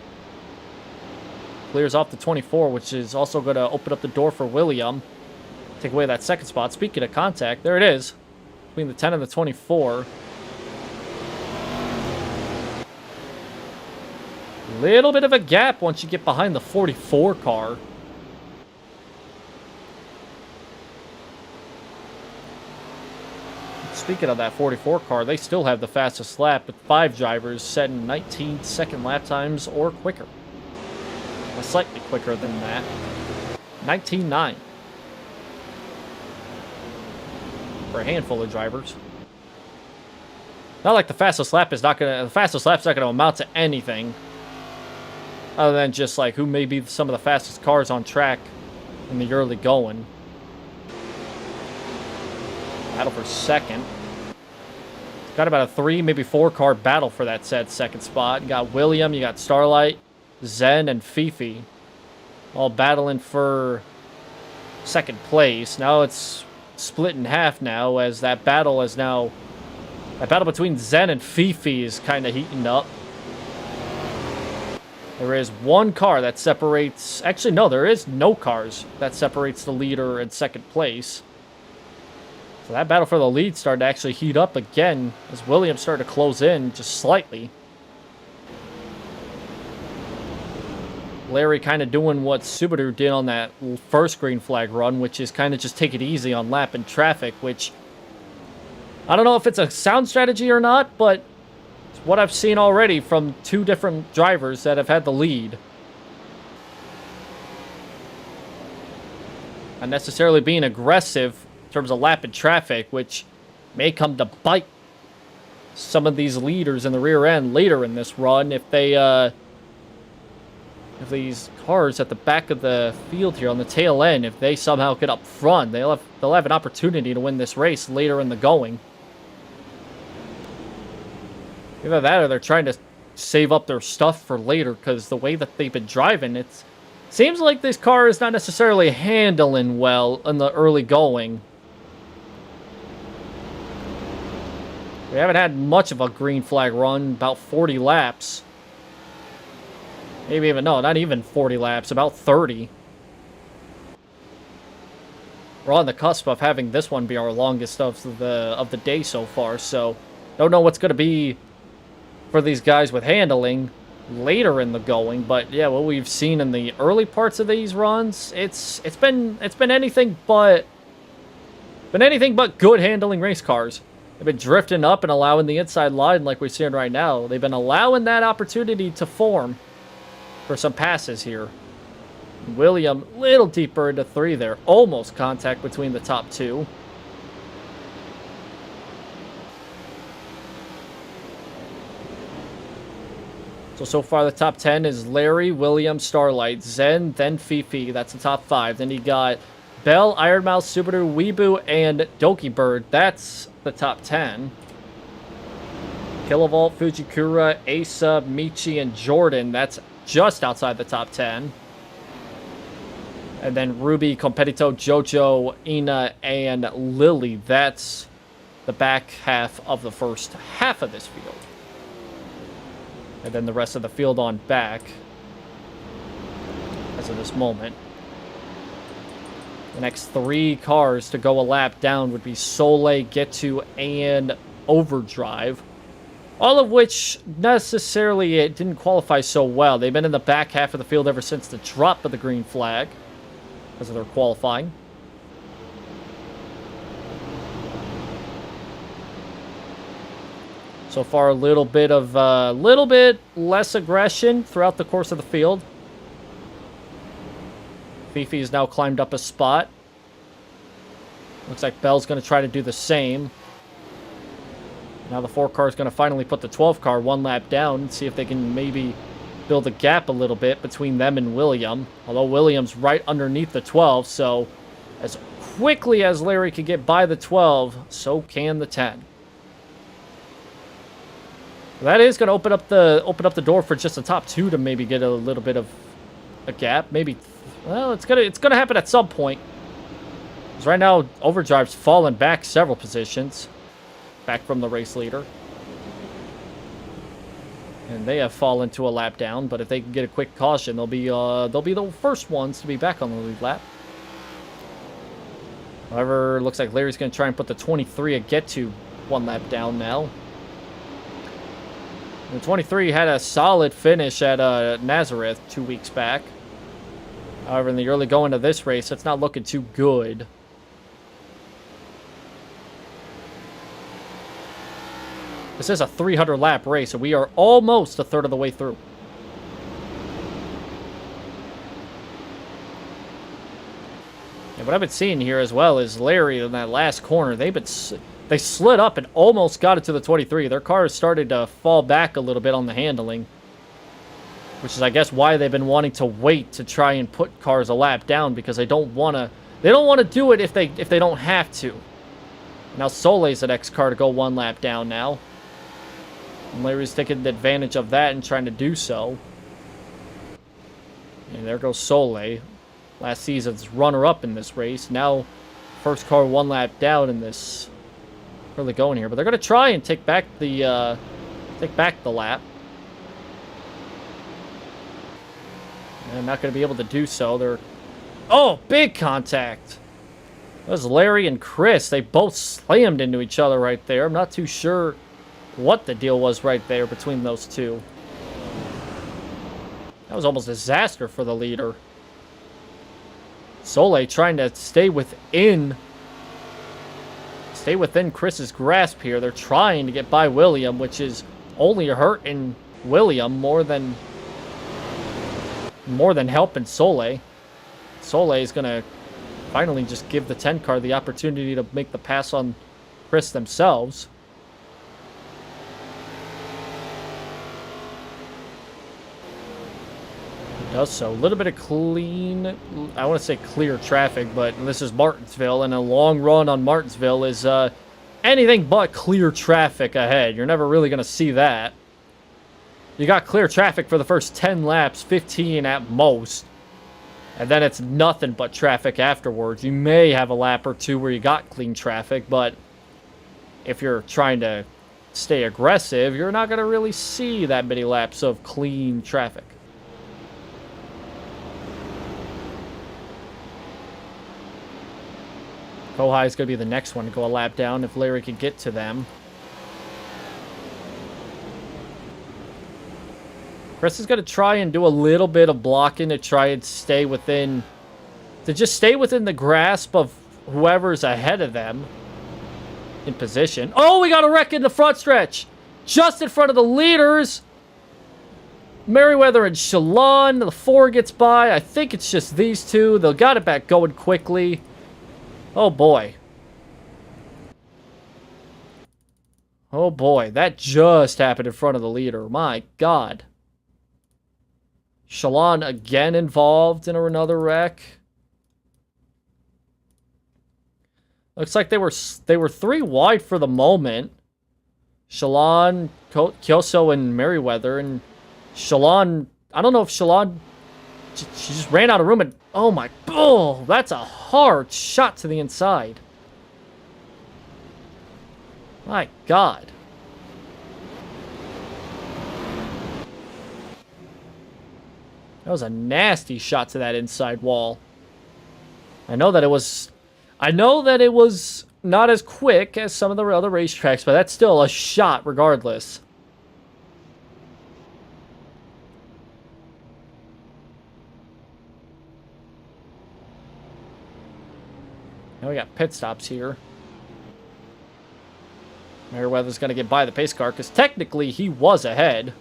Clears off the 24, which is also going to open up the door for William. Take away that second spot. Speaking of contact, there it is. Between the 10 and the 24. Little bit of a gap once you get behind the 44 car. Speaking of that 44 car, they still have the fastest lap, with 5 drivers setting 19-second lap times or quicker. Slightly quicker than that. 19.9 for a handful of drivers. Not like the fastest lap's not gonna amount to anything other than just like who may be some of the fastest cars on track in the early going. Battle for second. Got about a 3, maybe 4 car battle for that said second spot. You got William, you got Starlight, Zen, and Fifi all battling for second place. Now it's split in half now, as that battle between Zen and Fifi is kind of heating up. There is 1 car that separates... Actually, no, there is no cars that separates the leader and second place. So that battle for the lead started to actually heat up again as Williams started to close in just slightly. Larry kind of doing what Subaru did on that first green flag run, which is kind of just take it easy on lap and traffic, which I don't know if it's a sound strategy or not, but it's what I've seen already from two different drivers that have had the lead. Not necessarily being aggressive in terms of lap and traffic, which may come to bite some of these leaders in the rear end later in this run if these cars at the back of the field here on the tail end, if they somehow get up front, they'll have an opportunity to win this race later in the going. Either that or they're trying to save up their stuff for later, because the way that they've been driving, it seems like this car is not necessarily handling well in the early going. We haven't had much of a green flag run, about 40 laps. Maybe even, no, not even 40 laps, about 30. We're on the cusp of having this one be our longest of the day so far, so don't know what's going to be for these guys with handling later in the going, but yeah, what we've seen in the early parts of these runs, it's been anything but good handling race cars. They've been drifting up and allowing the inside line like we're seeing right now. They've been allowing that opportunity to form for some passes here. William, a little deeper into 3 there. Almost contact between the top 2. So far the top 10 is Larry, William, Starlight, Zen, then Fifi. That's the top 5. Then you got Bell, Ironmouse, Subaru, Weebu, and Doki Bird. That's the top 10. Kilovolt, Fujikura, Asa, Michi, and Jordan. That's just outside the top 10. And then Ruby, Competito, Jojo, Ina, and Lily. That's the back half of the first half of this field. And then the rest of the field on back as of this moment. The next 3 cars to go a lap down would be Soleil, Get2, and Overdrive. All of which necessarily it didn't qualify so well. They've been in the back half of the field ever since the drop of the green flag because of their qualifying. So far, a little bit less aggression throughout the course of the field. Fifi has now climbed up a spot. Looks like Bell's going to try to do the same. Now the 4 car is going to finally put the 12 car 1 lap down and see if they can maybe build a gap a little bit between them and William. Although William's right underneath the 12, so as quickly as Larry can get by the 12, so can the 10. That is going to open up the door for just the top 2 to maybe get a little bit of a gap. Maybe, well, it's gonna happen at some point. Because right now, Overdrive's fallen back several positions, back from the race leader, and they have fallen to a lap down. But if they can get a quick caution, they'll be the first ones to be back on the lead lap. However, looks like Larry's going to try and put the 23 a Get2 one lap down now. The 23 had a solid finish at Nazareth 2 weeks back. However, in the early going of this race, it's not looking too good. This is a 300-lap race, so we are almost a third of the way through. And what I've been seeing here as well is Larry in that last corner. They slid up and almost got it to the 23. Their car has started to fall back a little bit on the handling, which is, I guess, why they've been wanting to wait to try and put cars a lap down, because they don't want to do it if they don't have to. Now Soleil's the next car to go 1 lap down now. And Larry's taking advantage of that and trying to do so. And there goes Soleil. Last season's runner-up in this race. Now, first car 1 lap down in this early going here. But they're going to try and take back the lap. And not going to be able to do so. Oh, big contact. That was Larry and Chris. They both slammed into each other right there. I'm not too sure what the deal was right there between those two. That was almost a disaster for the leader. Soleil trying to stay within Chris's grasp here. They're trying to get by William, which is only hurting William more than helping Soleil. Soleil is gonna finally just give the 10 car the opportunity to make the pass on Chris themselves. Does so. A little bit of clean, I want to say clear traffic, but this is Martinsville, and a long run on Martinsville is anything but clear traffic ahead. You're never really going to see that. You got clear traffic for the first 10 laps, 15 at most, and then it's nothing but traffic afterwards. You may have a lap or two where you got clean traffic, but if you're trying to stay aggressive, you're not going to really see that many laps of clean traffic. Kohai is going to be the next one to go a lap down if Larry can get to them. Chris is going to try and do a little bit of blocking to try and stay within... to just stay within the grasp of whoever's ahead of them in position. Oh, we got a wreck in the front stretch! Just in front of the leaders! Merriweather and Shalon. The 4 gets by. I think it's just these two. They'll got it back going quickly. Oh boy. Oh boy, that just happened in front of the leader. My God. Shalon again involved in another wreck. Looks like they were 3 wide for the moment. Shalon, Kyoso, and Merriweather. And Shalon, I don't know if Shalon... She just ran out of room and... Oh my... Oh, that's a hard shot to the inside. My God. That was a nasty shot to that inside wall. I know that it was not as quick as some of the other racetracks, but that's still a shot regardless. Now we got pit stops here. Merriweather's going to get by the pace car because technically he was ahead.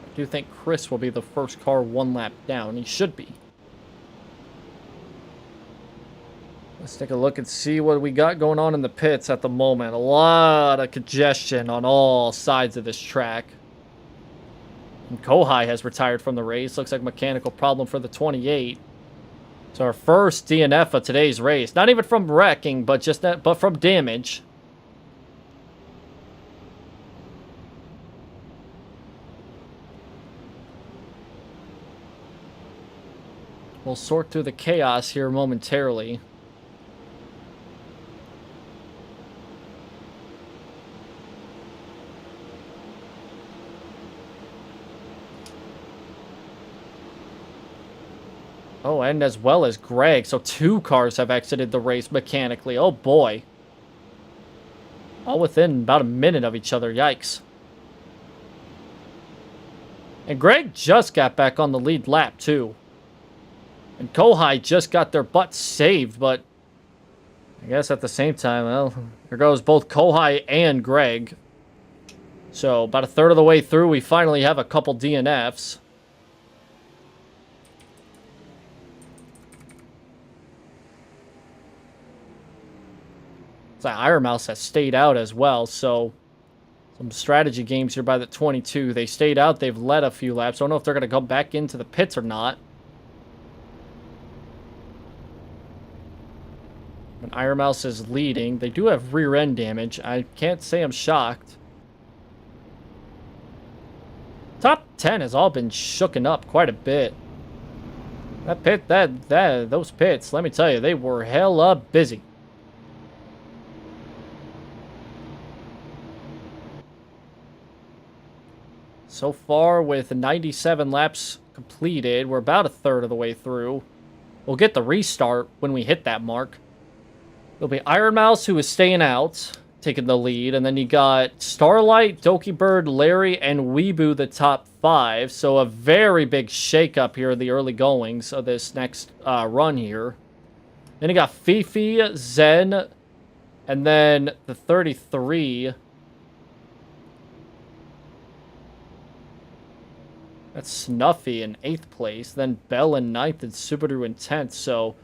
I do think Chris will be the first car 1 lap down. He should be. Let's take a look and see what we got going on in the pits at the moment. A lot of congestion on all sides of this track. And Kohai has retired from the race. Looks like a mechanical problem for the 28. It's our first DNF of today's race. Not even from wrecking, but from damage. We'll sort through the chaos here momentarily. Oh, and as well as Greg. So 2 cars have exited the race mechanically. Oh, boy. All within about a minute of each other. Yikes. And Greg just got back on the lead lap, too. And Kohai just got their butts saved, but I guess at the same time, well, here goes both Kohai and Greg. So about a third of the way through, we finally have a couple DNFs. Iron Mouse has stayed out as well, so some strategy games here by the 22. They stayed out, they've led a few laps. I don't know if they're going to come back into the pits or not. When Iron Mouse is leading, they do have rear end damage. I can't say I'm shocked. Top 10 has all been shooken up quite a bit. Those pits, let me tell you, they were hella busy. So far, with 97 laps completed, we're about a third of the way through. We'll get the restart when we hit that mark. It'll be Iron Mouse, who is staying out, taking the lead. And then you got Starlight, Doki Bird, Larry, and Weebu, the top 5. So a very big shakeup here in the early goings of this next run here. Then you got Fifi, Zen, and then the 33. That's Snuffy in 8th place. Then Bell in 9th and Subaru in 10th. So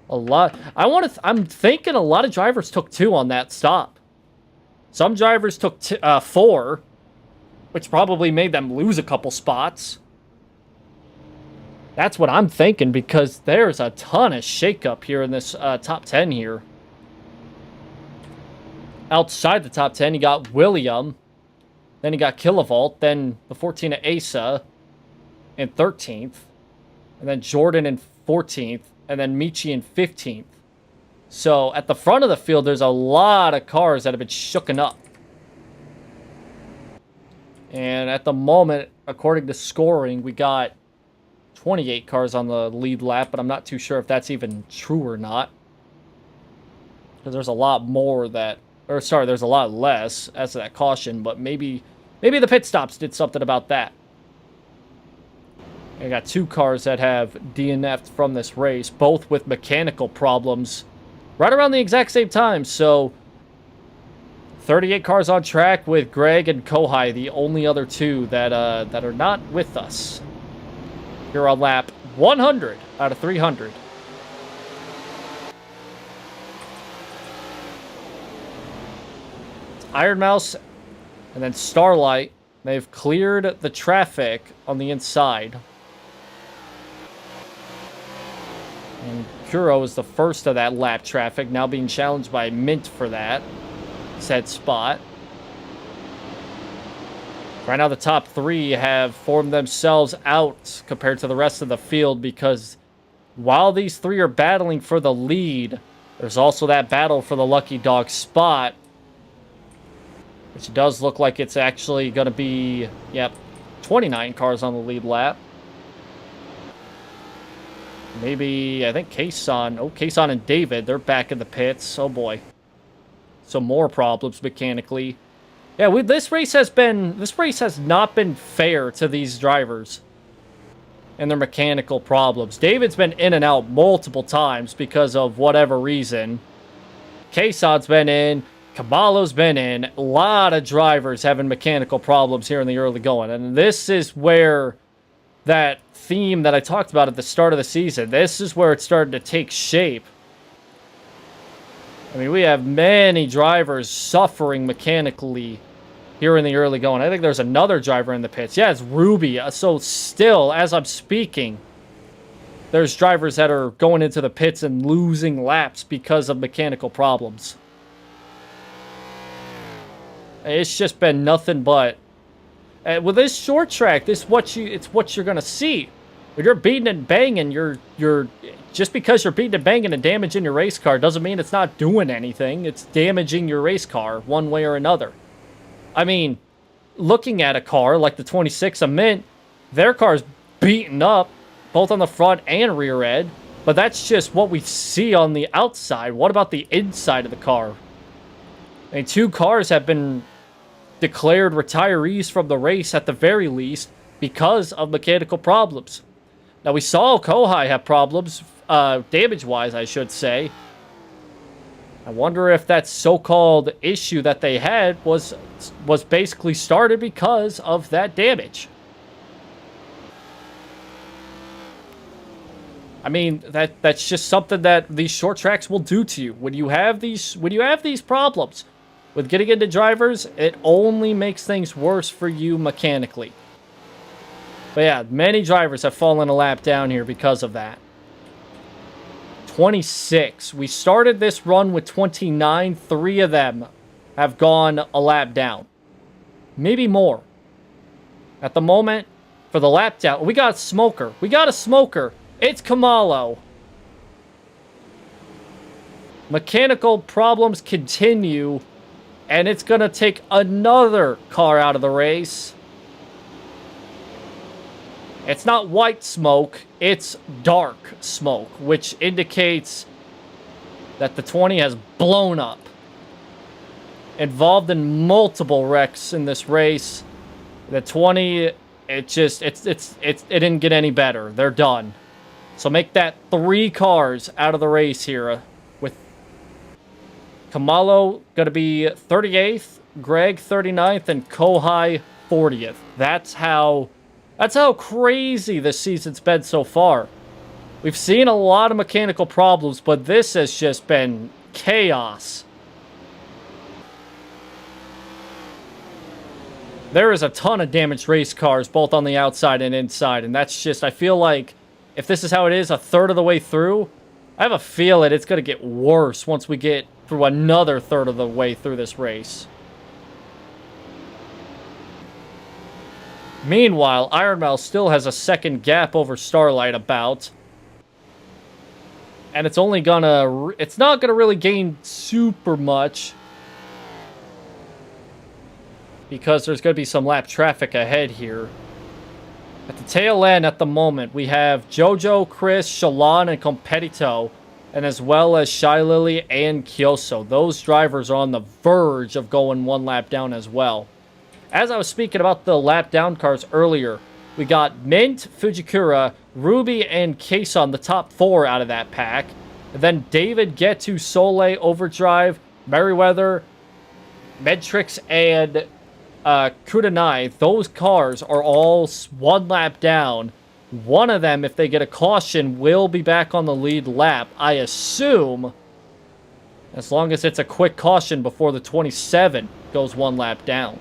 a lot. I'm thinking a lot of drivers took 2 on that stop. Some drivers took 4, which probably made them lose a couple spots. That's what I'm thinking, because there's a ton of shakeup here in this top 10 here. Outside the top 10, you got William. Then you got Kilovolt. Then the 14 of Asa in 13th. And then Jordan in 14th. And then Michi in 15th. So at the front of the field, there's a lot of cars that have been shooken up. And at the moment, according to scoring, we got 28 cars on the lead lap, but I'm not too sure if that's even true or not. Because there's a lot more that... Or, sorry, there's a lot less as to that caution, but maybe the pit stops did something about that. I got 2 cars that have DNF'd from this race, both with mechanical problems, right around the exact same time. So 38 cars on track with Greg and Kohai, the only other 2 that are not with us. Here on lap 100 out of 300. It's Iron Mouse and then Starlight. They've cleared the traffic on the inside. And Kuro is the first of that lap traffic, now being challenged by Mint for that said spot. Right now, the top 3 have formed themselves out compared to the rest of the field, because while these 3 are battling for the lead, there's also that battle for the Lucky Dog spot, which does look like it's actually going to be, yep, 29 cars on the lead lap. Maybe, I think Kason. Oh, Kason and David, they're back in the pits. Oh boy. Some more problems mechanically. Yeah, this race has not been fair to these drivers and their mechanical problems. David's been in and out multiple times because of whatever reason. Kason's been in. Kamalo's been in. A lot of drivers having mechanical problems here in the early going. And this is where that theme that I talked about at the start of the season, this is where it started to take shape. I mean, we have many drivers suffering mechanically here in the early going. I think there's another driver in the pits. Yeah, it's Ruby. So still, as I'm speaking, there's drivers that are going into the pits and losing laps because of mechanical problems. It's just been nothing but... with this short track, it's what you're gonna see. When you're beating and banging, you're just because you're beating and banging and damaging your race car doesn't mean it's not doing anything. It's damaging your race car one way or another. I mean, looking at a car like the 26 of Mint, their car's beaten up, both on the front and rear end, but that's just what we see on the outside. What about the inside of the car? I mean, 2 cars have been declared retirees from the race at the very least because of mechanical problems. Now, we saw Kohai have problems, damage-wise, I should say. I wonder if that so-called issue that they had was basically started because of that damage. I mean, that's just something that these short tracks will do to you. When you have these problems with getting into drivers, it only makes things worse for you mechanically. But yeah, many drivers have fallen a lap down here because of that. 26. We started this run with 29. 3 of them have gone a lap down. Maybe more. At the moment, for the lap down, we got a smoker. We got a smoker. It's Kamalo. Mechanical problems continue, and it's going to take another car out of the race. It's not white smoke, it's dark smoke, which indicates that the 20 has blown up. Involved in multiple wrecks in this race. The 20, it didn't get any better. They're done. So make that 3 cars out of the race here, with Kamalo going to be 38th, Greg 39th, and Kohai 40th. That's how crazy this season's been so far. We've seen a lot of mechanical problems, but this has just been chaos. There is a ton of damaged race cars, both on the outside and inside, and that's just, I feel like, if this is how it is a third of the way through, I have a feeling it's going to get worse once we get through another third of the way through this race. Meanwhile, Iron Mouse still has a second gap over Starlight about. And it's only gonna... It's not gonna really gain super much, because there's gonna be some lap traffic ahead here. At the tail end, at the moment, we have Jojo, Chris, Shalon, and Competito, and as well as Shy Lily and Kyoso. Those drivers are on the verge of going 1 lap down as well. As I was speaking about the lap down cars earlier, we got Mint, Fujikura, Ruby, and Kason, the top 4 out of that pack. And then David, Getu, Soleil, Overdrive, Merryweather, Medtrix, and Kudanai. Those cars are all 1 lap down. One of them, if they get a caution, will be back on the lead lap, I assume, as long as it's a quick caution before the 27 goes 1 lap down.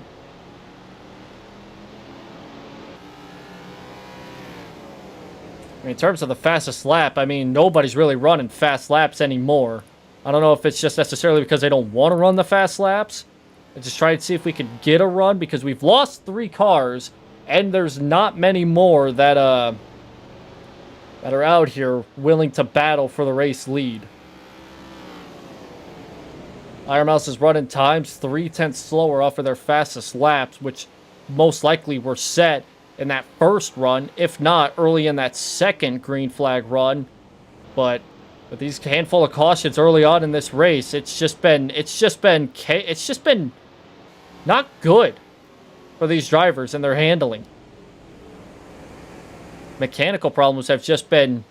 In terms of the fastest lap, I mean, nobody's really running fast laps anymore. I don't know if it's just necessarily because they don't want to run the fast laps. I just tried to see if we could get a run, because we've lost 3 cars, and there's not many more that are out here willing to battle for the race lead. Iron Mouse is running times 3/10 slower off of their fastest laps, which most likely were set in that first run, if not early in that second green flag run. But with these handful of cautions early on in this race, it's just been not good for these drivers and their handling. Mechanical problems have just been,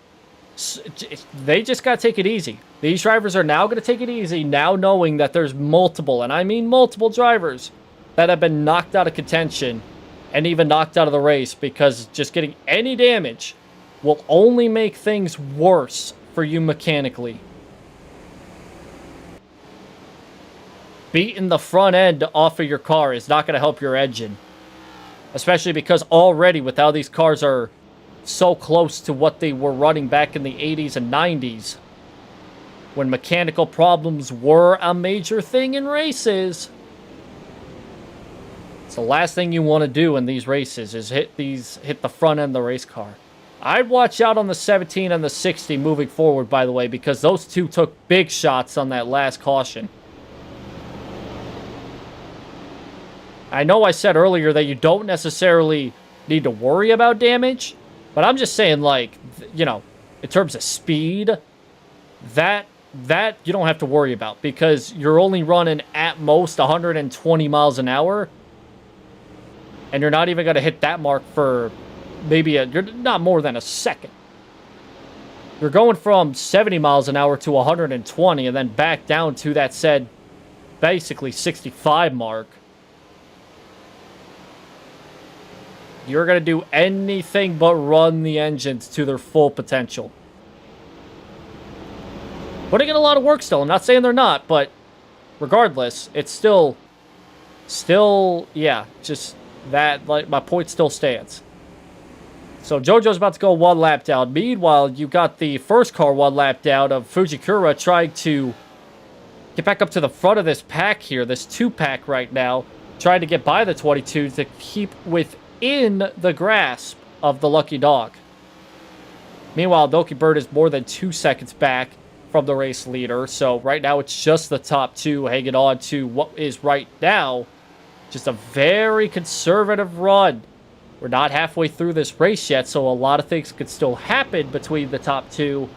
they just got to take it easy. These drivers are now going to take it easy, now knowing that there's multiple, and I mean multiple drivers, that have been knocked out of contention and even knocked out of the race, because just getting any damage will only make things worse for you mechanically. Beating the front end off of your car is not going to help your engine. Especially because already, with how these cars are so close to what they were running back in the 80s and 90s, when mechanical problems were a major thing in races, it's the last thing you want to do in these races is hit the front end of the race car. I'd watch out on the 17 and the 60 moving forward, by the way, because those two took big shots on that last caution. I know I said earlier that you don't necessarily need to worry about damage, but I'm just saying, like, you know, in terms of speed, that you don't have to worry about, because you're only running at most 120 miles an hour, and you're not even going to hit that mark for maybe you're not more than a second. You're going from 70 miles an hour to 120 and then back down to that said basically 65 mark. You're going to do anything but run the engines to their full potential. Putting in a lot of work still. I'm not saying they're not, but regardless, it's still, yeah, just that, like, my point still stands. So Jojo's about to go 1 lap down. Meanwhile, you got the first car 1 lap down of Fujikura trying to get back up to the front of this pack here, this 2-pack right now, trying to get by the 22 to keep within the grasp of the Lucky Dog. Meanwhile, Doki Bird is more than 2 seconds back from the race leader, so right now it's just the top 2 hanging on to what is right now just a very conservative run We're not halfway through this race yet, so a lot of things could still happen between the top two.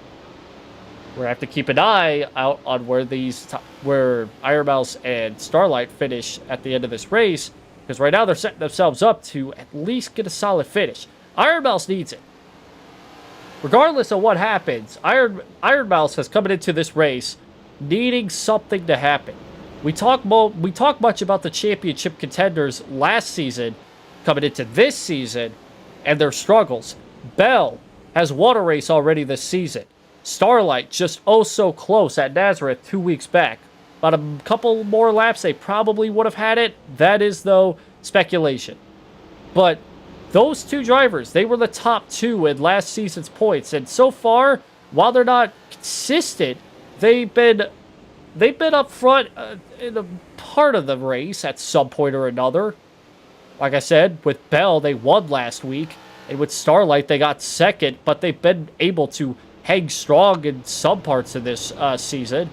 We have to keep an eye out on where Iron Mouse and Starlight finish at the end of this race, because right now they're setting themselves up to at least get a solid finish. Iron Mouse needs it. Regardless of what happens, Iron Mouse has come into this race needing something to happen. We talk much about the championship contenders last season coming into this season and their struggles. Bell has won a race already this season. Starlight just oh so close at Nazareth 2 weeks back. About a couple more laps, they probably would have had it. That is, though, speculation. But those two drivers, they were the top two in last season's points. And so far, while they're not consistent, they've been up front in a part of the race at some point or another. Like I said, with Bell, they won last week. And with Starlight, they got second. But they've been able to hang strong in some parts of this season.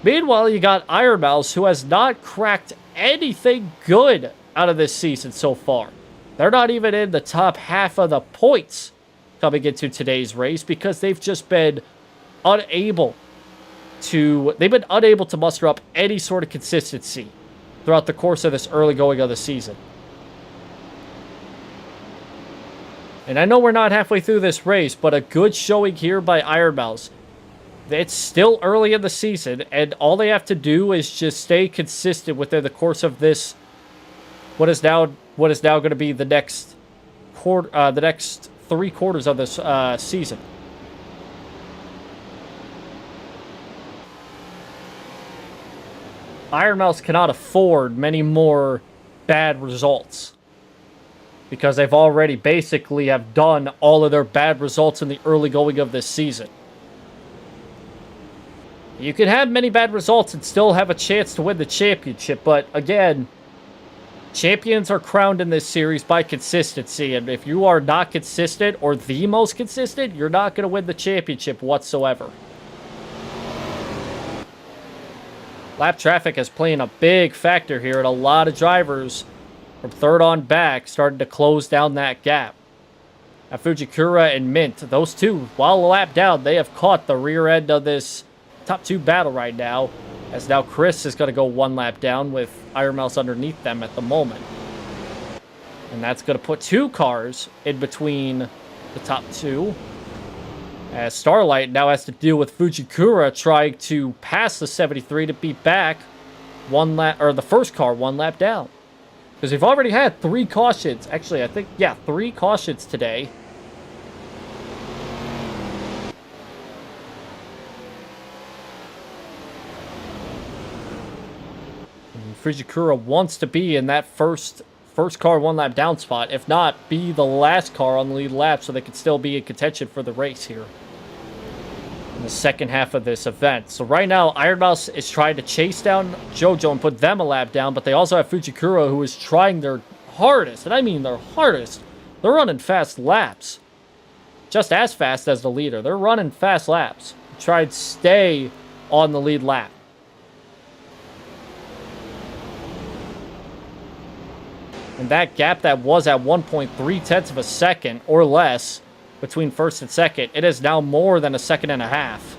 Meanwhile, you got Iron Mouse, who has not cracked anything good out of this season so far. They're not even in the top half of the points coming into today's race because they've just been unable to muster up any sort of consistency throughout the course of this early going of the season. And I know we're not halfway through this race, but a good showing here by Iron Mouse. It's still early in the season, and all they have to do is just stay consistent within the course of this. What is now going to be the next the next 3 quarters of this season. Iron Mouse cannot afford many more bad results, because they've already basically have done all of their bad results in the early going of this season. You can have many bad results and still have a chance to win the championship, but again, champions are crowned in this series by consistency, and if you are not consistent or the most consistent, you're not going to win the championship whatsoever. Lap traffic is playing a big factor here, and a lot of drivers from third on back starting to close down that gap. Now, Fujikura and Mint, those two, while a lap down, they have caught the rear end of this top 2 battle right now, as now Chris is going to go 1 lap down with Iron Mouse underneath them at the moment. And that's going to put 2 cars in between the top 2, as Starlight now has to deal with Fujikura trying to pass the 73 to beat back the first car 1 lap down. Because we've already had 3 cautions. Actually, I think, 3 cautions today. And Fujikura wants to be in that first car 1 lap down spot. If not, be the last car on the lead lap so they can still be in contention for the race here in the second half of this event. So right now, Iron Mouse is trying to chase down JoJo and put them a lap down, but they also have Fujikura, who is trying their hardest, and I mean their hardest. They're running fast laps. Just as fast as the leader. They're running fast laps. Try to stay on the lead lap. And that gap that was at 1.3 tenths of a second or less between first and second, it is now more than a second and a half.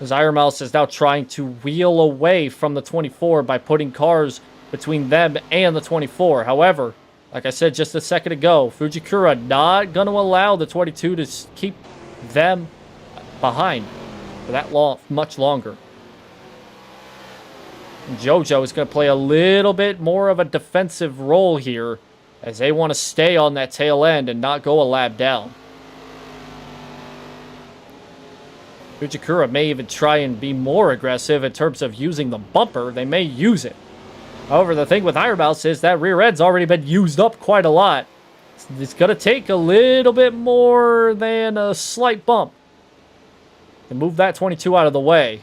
As Iron Mouse is now trying to wheel away from the 24 by putting cars between them and the 24. However, like I said just a second ago, Fujikura not going to allow the 22 to keep them behind for that much longer. And JoJo is going to play a little bit more of a defensive role here, as they want to stay on that tail end and not go a lap down. Fujikura may even try and be more aggressive in terms of using the bumper. They may use it. However, the thing with Iron Mouse is that rear end's already been used up quite a lot. It's going to take a little bit more than a slight bump to move that 22 out of the way,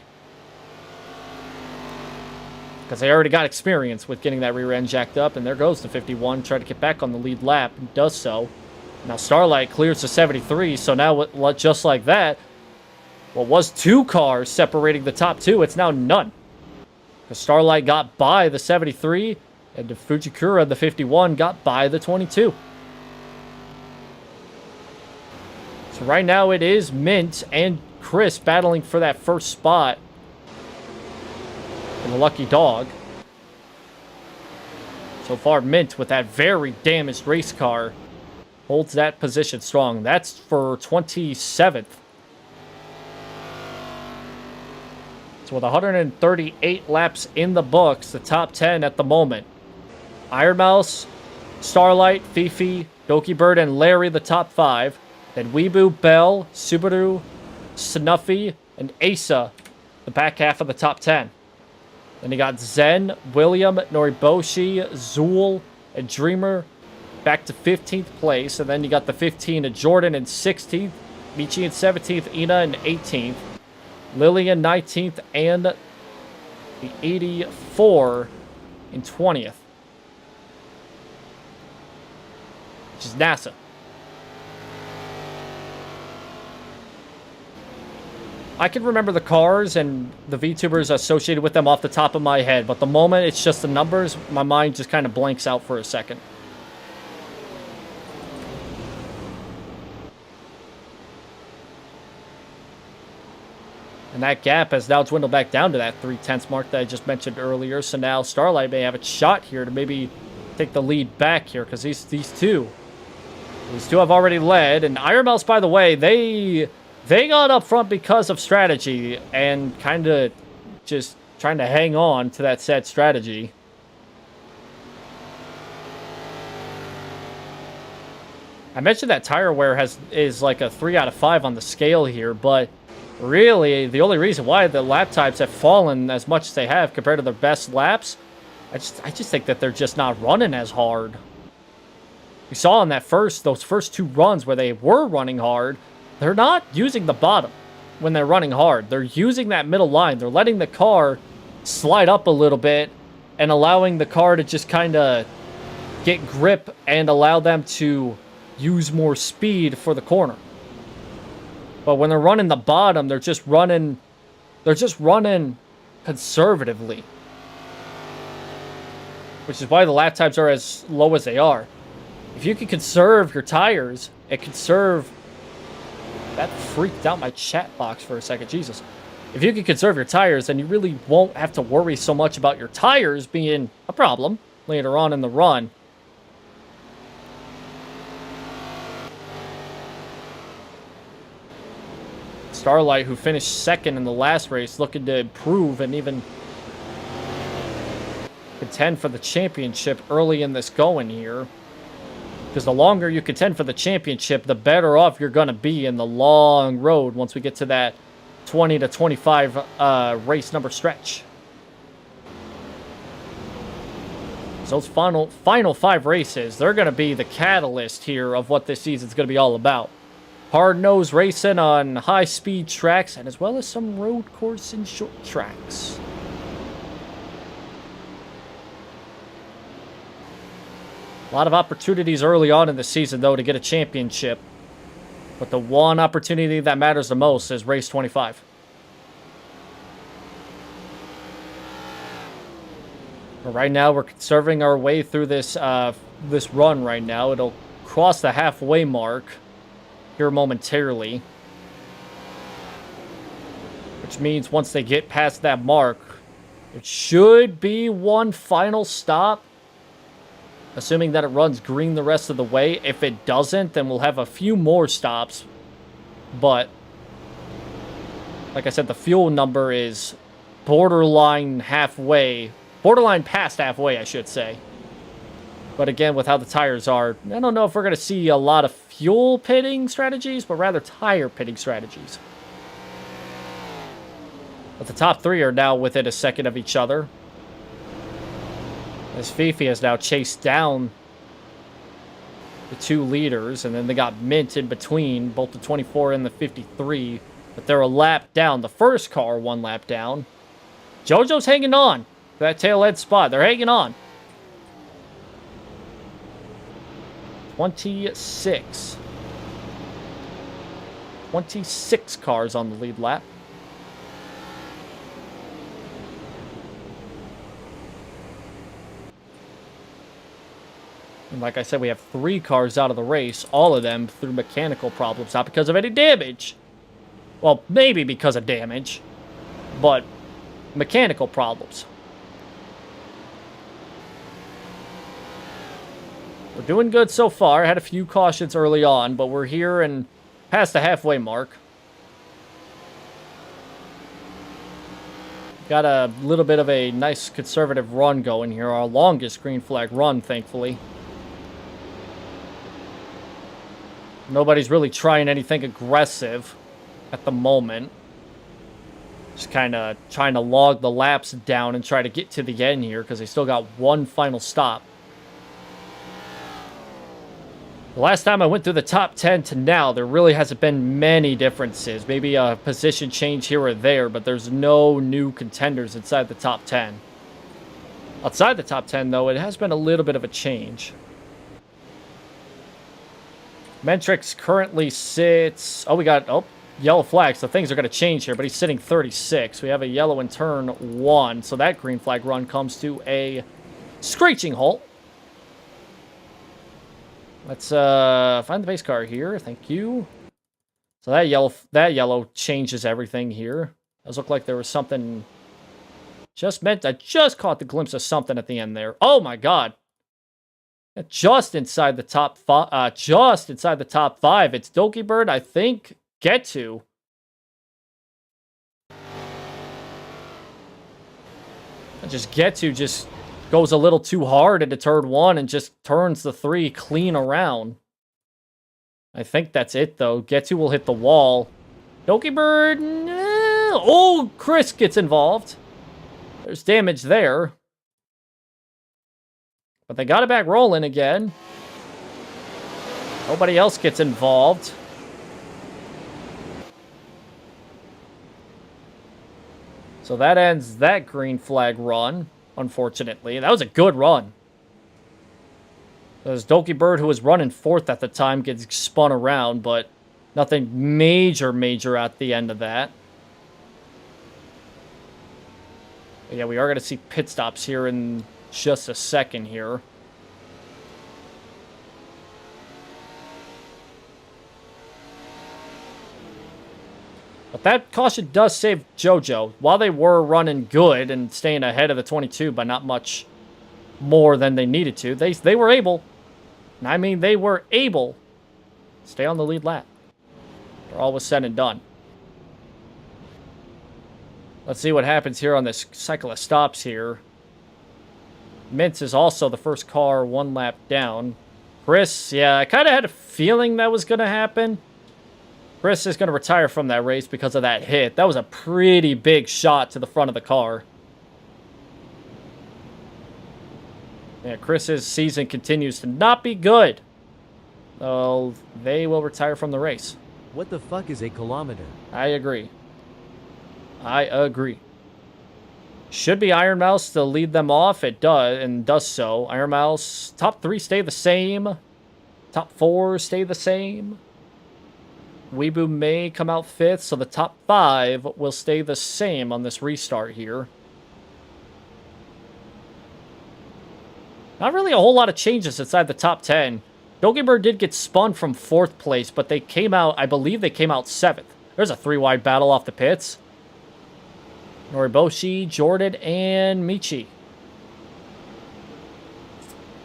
because they already got experience with getting that rear end jacked up. And there goes the 51, trying to get back on the lead lap, and does so. Now Starlight clears the 73, so now just like that, what was 2 cars separating the top 2, it's now none. The Starlight got by the 73, and the Fujikura, the 51, got by the 22. So right now it is Mint and Chris battling for that first spot in the lucky dog. So far, Mint with that very damaged race car holds that position strong. That's for 27th. So with 138 laps in the books, the top 10 at the moment. Iron Mouse, Starlight, Fifi, Doki Bird, and Larry, the top 5. Then Weebu, Bell, Subaru, Snuffy, and Asa, the back half of the top 10. Then you got Zen, William, Noriboshi, Zool, and Dreamer back to 15th place. And then you got the 15 of Jordan in 16th, Michi in 17th, Ina in 18th, Lillian 19th, and the 84 in 20th. Which is NASA. I can remember the cars and the VTubers associated with them off the top of my head, but the moment it's just the numbers, my mind just kind of blanks out for a second. And that gap has now dwindled back down to that 3/10 mark that I just mentioned earlier, so now Starlight may have a shot here to maybe take the lead back here, because these two have already led, and Iron Mouse, by the way, they got up front because of strategy and kind of just trying to hang on to that set strategy. I mentioned that tire wear is like a 3 out of 5 on the scale here, but really the only reason why the lap times have fallen as much as they have compared to their best laps, I just think that they're just not running as hard. We saw in those first 2 runs where they were running hard, they're not using the bottom when they're running hard. They're using that middle line. They're letting the car slide up a little bit and allowing the car to just kind of get grip and allow them to use more speed for the corner. But when they're running the bottom, they're just running conservatively. Which is why the lap times are as low as they are. If you can conserve your tires and conserve... That freaked out my chat box for a second. Jesus. If you can conserve your tires, then you really won't have to worry so much about your tires being a problem later on in the run. Starlight, who finished second in the last race, looking to improve and even contend for the championship early in this going here. Because the longer you contend for the championship, the better off you're going to be in the long road once we get to that 20 to 25 race number stretch. So those final 5 races, they're going to be the catalyst here of what this season's going to be all about. Hard-nosed racing on high-speed tracks, and as well as some road course and short tracks. A lot of opportunities early on in the season, though, to get a championship. But the one opportunity that matters the most is race 25. But right now, we're conserving our way through this this run right now. It'll cross the halfway mark here momentarily. Which means once they get past that mark, it should be one final stop. Assuming that it runs green the rest of the way. If it doesn't, then we'll have a few more stops. But, like I said, the fuel number is borderline halfway. Borderline past halfway, I should say. But again, with how the tires are, I don't know if we're going to see a lot of fuel pitting strategies, but rather tire pitting strategies. But the top 3 are now within a second of each other. As Fifi has now chased down the 2 leaders, and then they got Mint in between, both the 24 and the 53, but they're a lap down. The first car 1 lap down. JoJo's hanging on to that tail end spot. They're hanging on. 26 cars on the lead lap. And like I said, we have 3 cars out of the race, all of them through mechanical problems, not because of any damage. Well, maybe because of damage, but mechanical problems. We're doing good so far. Had a few cautions early on, but we're here and past the halfway mark. Got a little bit of a nice conservative run going here. Our longest green flag run, thankfully. Nobody's really trying anything aggressive at the moment. Just kind of trying to log the laps down and try to get to the end here because they still got one final stop. The last time I went through the top 10 to now, there really hasn't been many differences. Maybe a position change here or there, but there's no new contenders inside the top 10. Outside the top 10, though, it has been a little bit of a change. Mentrix currently sits... Oh, we got... Oh, yellow flag, so things are going to change here, but he's sitting 36. We have a yellow in turn 1, so that green flag run comes to a screeching halt. Let's find the base car here. Thank you. So that yellow changes everything here. Does look like there was something I just caught the glimpse of something at the end there. Oh my god. Just inside the top 5. It's Doki Bird, I think. Get to. Just goes a little too hard into turn 1 and just turns the 3 clean around. I think that's it, though. Getsu will hit the wall. Doki Bird... Oh, Chris gets involved. There's damage there. But they got it back rolling again. Nobody else gets involved. So that ends that green flag run. Unfortunately. That was a good run. There's Doki Bird, who was running 4th at the time, gets spun around, but nothing major at the end of that. But yeah, we are going to see pit stops here in just a second here. But that caution does save JoJo. While they were running good and staying ahead of the 22 by not much more than they needed to, they were able, and I mean they were able, to stay on the lead lap. They're all was said and done. Let's see what happens here on this cycle of stops here. Mintz is also the first car 1 lap down. Chris, yeah, I kind of had a feeling that was going to happen. Chris is going to retire from that race because of that hit. That was a pretty big shot to the front of the car. Yeah, Chris's season continues to not be good. So they will retire from the race. What the fuck is a kilometer? I agree. Should be Iron Mouse to lead them off. It does, and does so. Iron Mouse, top 3 stay the same. Top 4 stay the same. Weebu may come out 5th, so the top 5 will stay the same on this restart here. Not really a whole lot of changes inside the top 10. Doki Bird did get spun from 4th place, but they came out, I believe they came out 7th. There's a 3-wide battle off the pits. Noriboshi, Jordan, and Michi.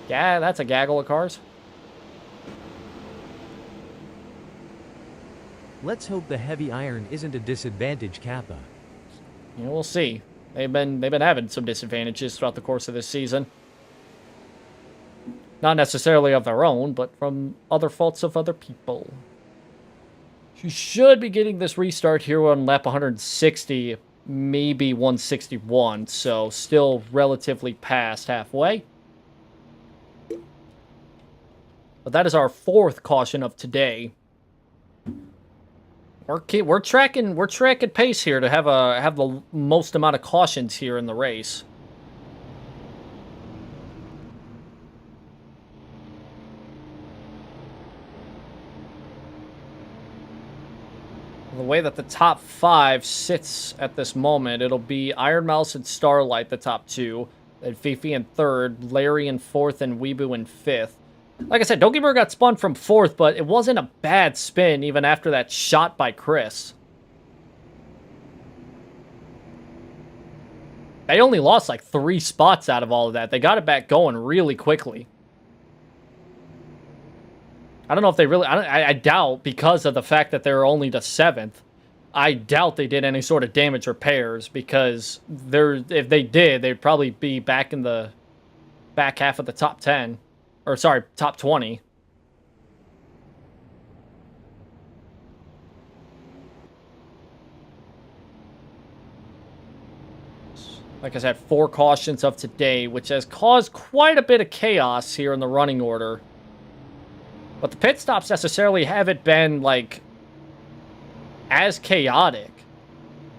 Yeah, that's a gaggle of cars. Let's hope the heavy iron isn't a disadvantage, Kappa. Yeah, we'll see. They've been having some disadvantages throughout the course of this season. Not necessarily of their own, but from other faults of other people. You should be getting this restart here on lap 160, maybe 161, so still relatively past halfway. But that is our 4th caution of today. We're tracking pace here to have the most amount of cautions here in the race. The way that the top 5 sits at this moment, it'll be Iron Mouse and Starlight, the top 2. Then Fifi in 3rd, Larry in 4th, and Weebu in 5th. Like I said, Dogeberg got spun from 4th, but it wasn't a bad spin even after that shot by Chris. They only lost like 3 spots out of all of that. They got it back going really quickly. I don't know if they really... I doubt, because of the fact that they're only the 7th, I doubt they did any sort of damage repairs, because if they did, they'd probably be back in the back half of the top 10. Or, sorry, top 20. Like I said, 4 cautions of today, which has caused quite a bit of chaos here in the running order. But the pit stops necessarily haven't been, like, as chaotic.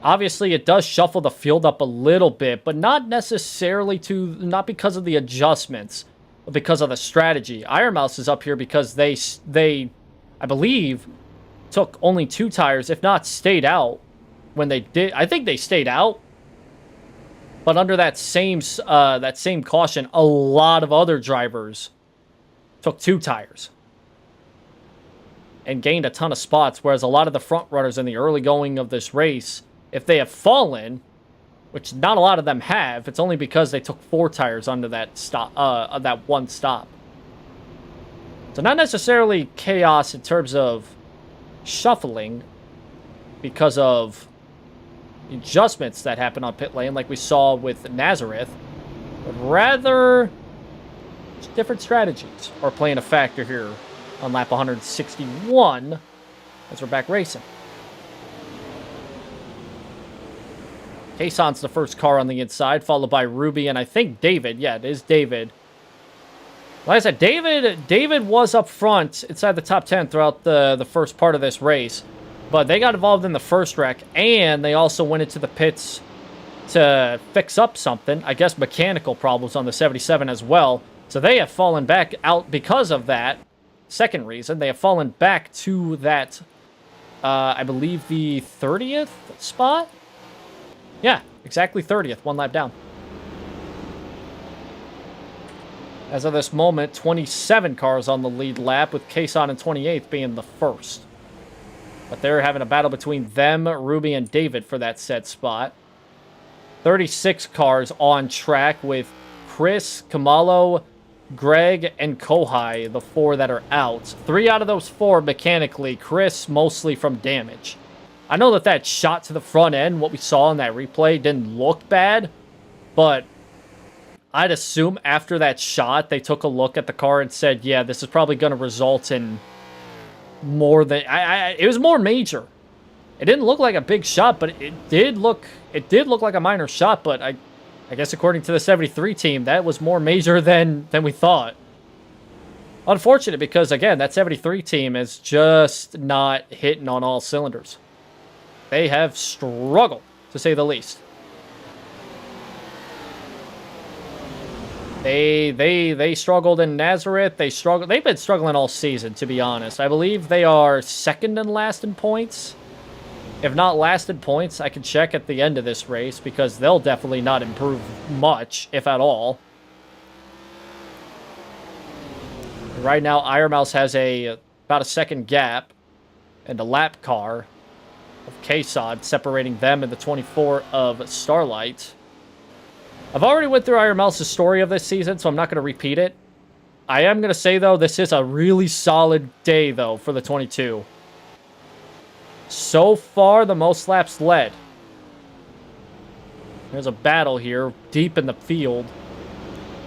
Obviously, it does shuffle the field up a little bit, but not necessarily not because of the adjustments, but because of the strategy. Iron Mouse is up here because they, I believe, took only 2 tires, if not stayed out when they did. I think they stayed out. But under that same caution, a lot of other drivers took 2 tires and gained a ton of spots, whereas a lot of the front runners in the early going of this race, if they have fallen, which not a lot of them have, it's only because they took 4 tires under that stop, that one stop. So not necessarily chaos in terms of shuffling, because of adjustments that happen on pit lane, like we saw with Nazareth, but rather different strategies are playing a factor here on lap 161 as we're back racing. Kayson's the first car on the inside, followed by Ruby and I think David. Yeah, it is David. Like I said, David was up front inside the top 10 throughout the first part of this race. But they got involved in the first wreck, and they also went into the pits to fix up something. I guess mechanical problems on the 77 as well. So they have fallen back out because of that. Second reason, they have fallen back to that, I believe, the 30th spot? Yeah, exactly 30th, 1 lap down. As of this moment, 27 cars on the lead lap, with Kayson in 28th being the first. But they're having a battle between them, Ruby, and David for that said spot. 36 cars on track with Chris, Kamalo, Greg, and Kohai, the 4 that are out. 3 out of those 4 mechanically. Chris mostly from damage. I know that shot to the front end, what we saw in that replay, didn't look bad. But I'd assume after that shot, they took a look at the car and said, yeah, this is probably going to result in more than it was more major. It didn't look like a big shot, but it did look like a minor shot. But I guess according to the 73 team, that was more major than we thought. Unfortunate, because again, that 73 team is just not hitting on all cylinders. They have struggled, to say the least. They struggled in Nazareth. They've been struggling all season, to be honest. I believe they are second and last in points. If not last in points, I can check at the end of this race, because they'll definitely not improve much, if at all. Right now, Iron Mouse has about a second gap and a lap car of Kaysod separating them and the 24 of Starlight. I've already went through Iron Mouse's story of this season, so I'm not going to repeat it. I am going to say, though, this is a really solid day, though, for the 22. So far, the most laps led. There's a battle here, deep in the field,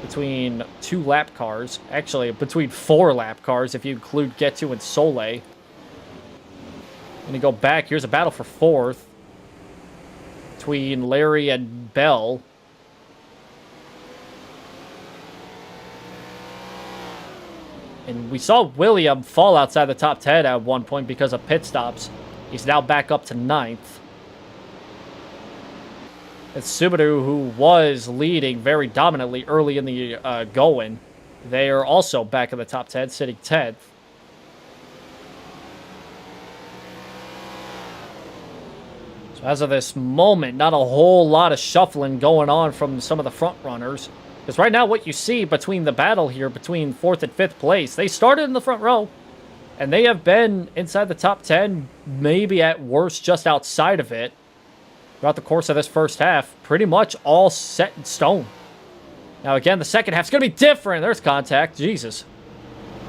between 2 lap cars. Actually, between 4 lap cars, if you include Getu and Soleil. And you go back, here's a battle for 4th, between Larry and Bell. And we saw William fall outside the top 10 at one point because of pit stops. He's now back up to 9th. And Subaru, who was leading very dominantly early in the going, they are also back in the top 10, sitting 10th. So as of this moment, not a whole lot of shuffling going on from some of the front runners. Because right now what you see between the battle here, between 4th and 5th place, they started in the front row. And they have been inside the top 10, maybe at worst just outside of it, throughout the course of this first half. Pretty much all set in stone. Now again, the second half's going to be different. There's contact. Jesus.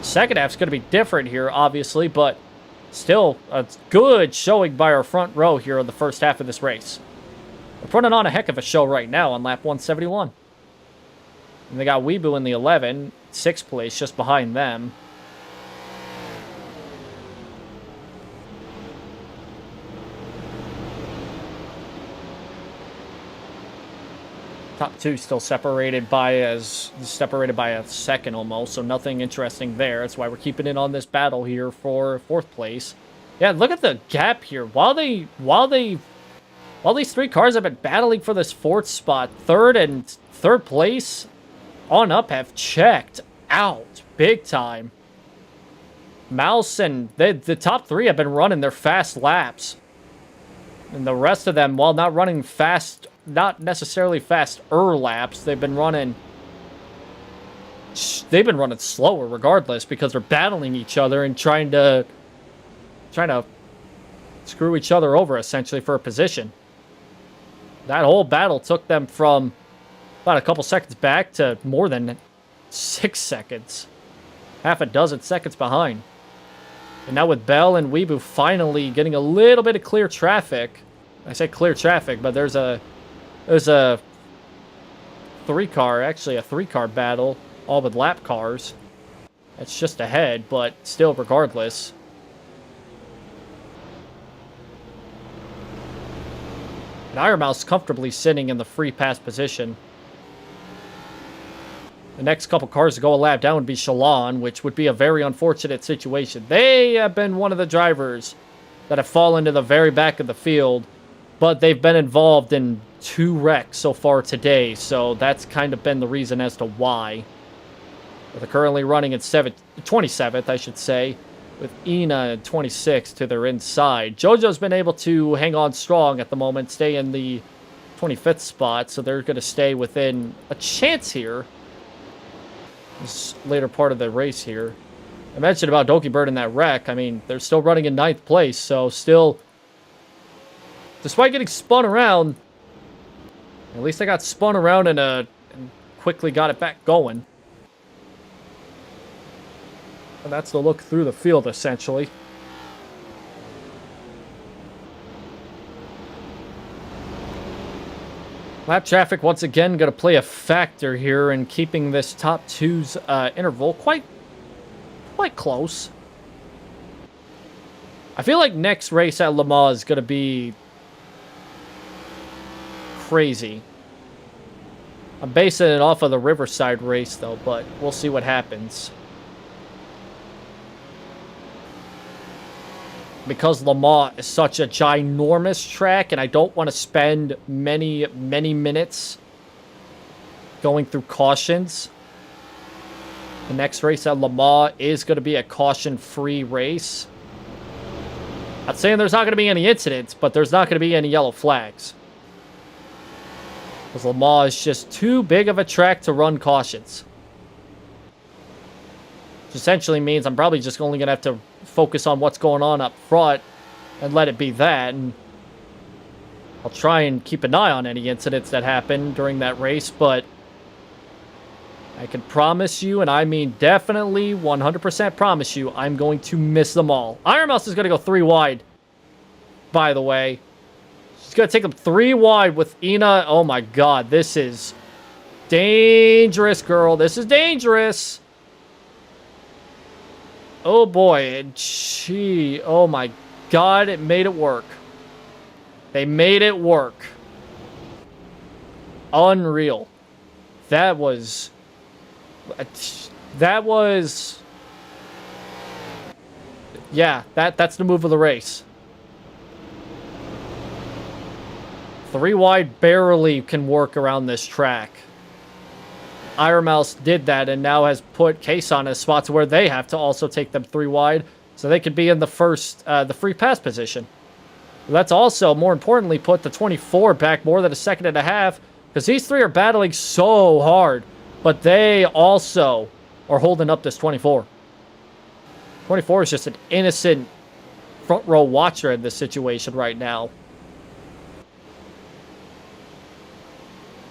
Second half's going to be different here, obviously, but still a good showing by our front row here in the first half of this race. They're putting on a heck of a show right now on lap 171. And they got Weebu in the 11, 6th place, just behind them. Top two still separated by a second almost, so nothing interesting there. That's why we're keeping it on this battle here for 4th place. Yeah, look at the gap here. While these three cars have been battling for this 4th spot, 3rd and 3rd place on up have checked out big time. Mouse and the top 3 have been running their fast laps. And the rest of them, while not running fast, not necessarily faster laps, they've been running slower regardless, because they're battling each other and trying to screw each other over essentially for a position. That whole battle took them from about a couple seconds back to more than 6 seconds. Half a dozen seconds behind. And now with Bell and Weebu finally getting a little bit of clear traffic. I say clear traffic, but there's a 3-car battle, all with lap cars. It's just ahead, but still regardless. And Iron Mouse comfortably sitting in the free pass position. The next couple cars to go a lap down would be Shalon, which would be a very unfortunate situation. They have been one of the drivers that have fallen to the very back of the field, but they've been involved in 2 wrecks so far today, so that's kind of been the reason as to why. They're currently running at 27th, I should say, with Ina at 26th to their inside. JoJo's been able to hang on strong at the moment, stay in the 25th spot, so they're going to stay within a chance here. This later part of the race here. I mentioned about Doki Bird in that wreck. I mean, they're still running in 9th place, so still, despite getting spun around, at least I got spun around and quickly got it back going. And that's the look through the field, essentially. Lap traffic, once again, going to play a factor here in keeping this top two's interval quite close. I feel like next race at Le Mans is going to be crazy. I'm basing it off of the Riverside race, though, but we'll see what happens. Because Le Mans is such a ginormous track, and I don't want to spend many minutes going through cautions. The next race at Le Mans is going to be a caution-free race. Not saying there's not going to be any incidents, but there's not going to be any yellow flags. Because Le Mans is just too big of a track to run cautions. Which essentially means I'm probably just only going to have to focus on what's going on up front and let it be that. And I'll try and keep an eye on any incidents that happen during that race, but I can promise you, and I mean definitely 100% promise you, I'm going to miss them all. Iron Mouse is going to go 3 wide, by the way. She's going to take them 3 wide with Ina. Oh my god, this is dangerous, girl. This is dangerous. Oh boy, and oh my god, it made it work. They made it work. Unreal. That was, yeah, that's the move of the race. 3 wide barely can work around this track. Iron Mouse did that and now has put Kason in spots where they have to also take them 3 wide so they could be in the first, the free pass position. That's also, more importantly, put the 24 back more than a second and a half because these 3 are battling so hard But they also are holding up this 24. 24 is just an innocent front row watcher in this situation right now.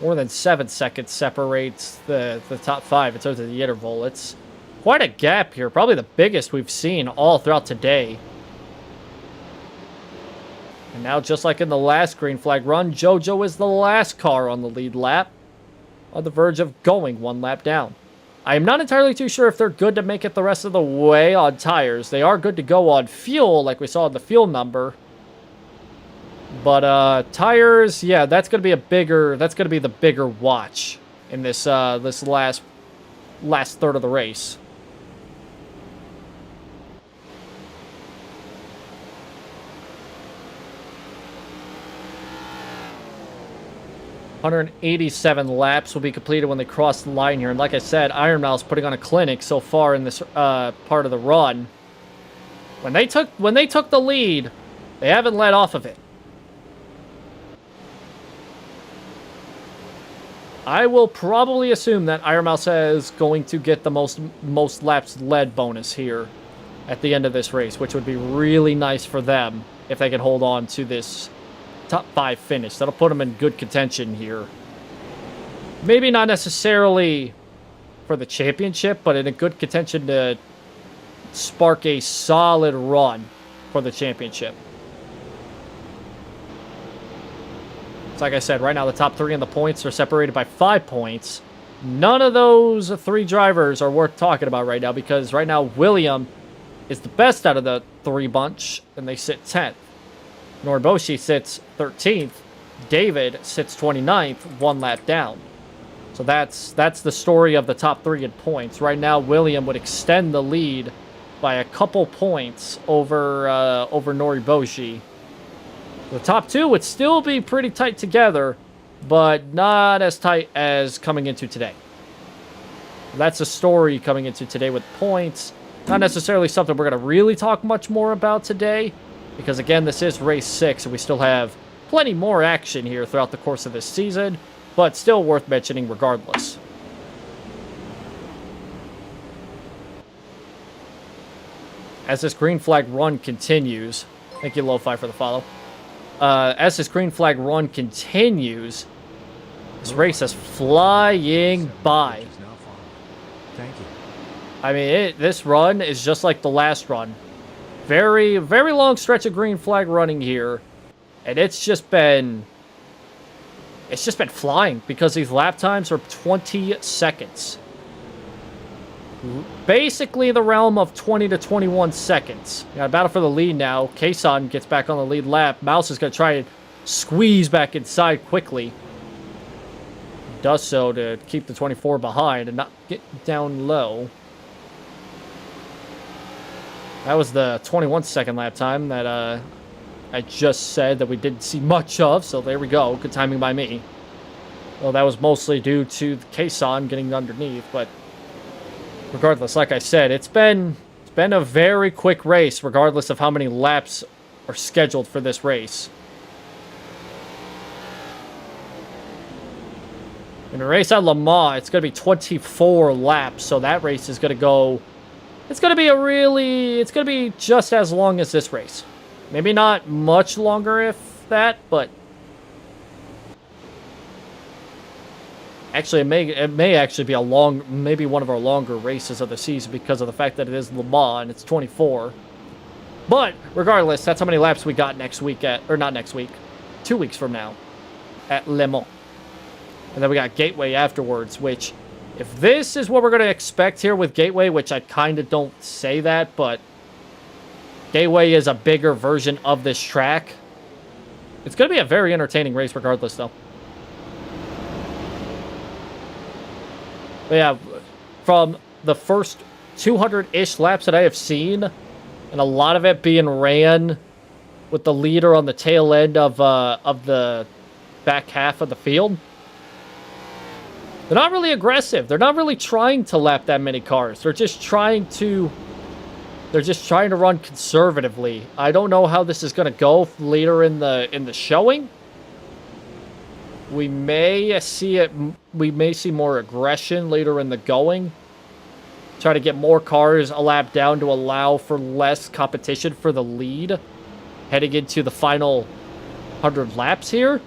More than 7 seconds separates the top 5 in terms of the interval. It's quite a gap here. Probably the biggest we've seen all throughout today. And now, just like in the last green flag run, JoJo is the last car on the lead lap, on the verge of going 1 lap down. I am not entirely too sure if they're good to make it the rest of the way on tires. They are good to go on fuel, like we saw in the fuel number. But tires, yeah, that's gonna be the bigger watch in this this last third of the race. 187 laps will be completed when they cross the line here. And like I said, Iron Mouse putting on a clinic so far in this part of the run. When they took the lead, they haven't let off of it. I will probably assume that Iron Mouse is going to get the most laps led bonus here at the end of this race, which would be really nice for them if they can hold on to this top 5 finish. That'll put them in good contention here. Maybe not necessarily for the championship, but in a good contention to spark a solid run for the championship. It's like I said, right now the top 3 in the points are separated by 5 points. None of those 3 drivers are worth talking about right now, because right now William is the best out of the 3 bunch, and they sit 10th. Noriboshi sits 13th. David sits 29th, 1 lap down. So that's the story of the top 3 in points. Right now, William would extend the lead by a couple points over Noriboshi. The top 2 would still be pretty tight together, but not as tight as coming into today. That's a story coming into today with points. Not necessarily something we're going to really talk much more about today, because again, this is race 6, and we still have plenty more action here throughout the course of this season, but still worth mentioning regardless. As this green flag run continues, thank you, Lo-Fi, for the follow. As this green flag run continues, this race is flying by. Thank you. I mean, this run is just like the last run. Very, very long stretch of green flag running here, and it's just been flying because these lap times are 20 seconds. Basically the realm of 20 to 21 seconds. We got a battle for the lead now. Kason gets back on the lead lap. Mouse is going to try and squeeze back inside quickly. Does so to keep the 24 behind and not get down low. That was the 21-second lap time that I just said that we didn't see much of, so there we go. Good timing by me. Well, that was mostly due to Kason getting underneath, but regardless, like I said, it's been a very quick race, regardless of how many laps are scheduled for this race. In a race at Le Mans, it's going to be 24 laps, so that race is going to go... It's going to be just as long as this race. Maybe not much longer if that, but... Actually, it may actually be maybe one of our longer races of the season because of the fact that it is Le Mans and it's 24. But, regardless, that's how many laps we got next week or not next week, 2 weeks from now at Le Mans. And then we got Gateway afterwards, which... If this is what we're going to expect here with Gateway, which I kind of don't say that, but Gateway is a bigger version of this track. It's going to be a very entertaining race regardless, though. But yeah, from the first 200-ish laps that I have seen, and a lot of it being ran with the leader on the tail end of the back half of the field, they're not really aggressive. They're not really trying to lap that many cars. They're just trying to run conservatively. I don't know how this is going to go later in the showing. We may see it. We may see more aggression later in the going. Try to get more cars a lap down to allow for less competition for the lead. Heading into the final 100 laps here.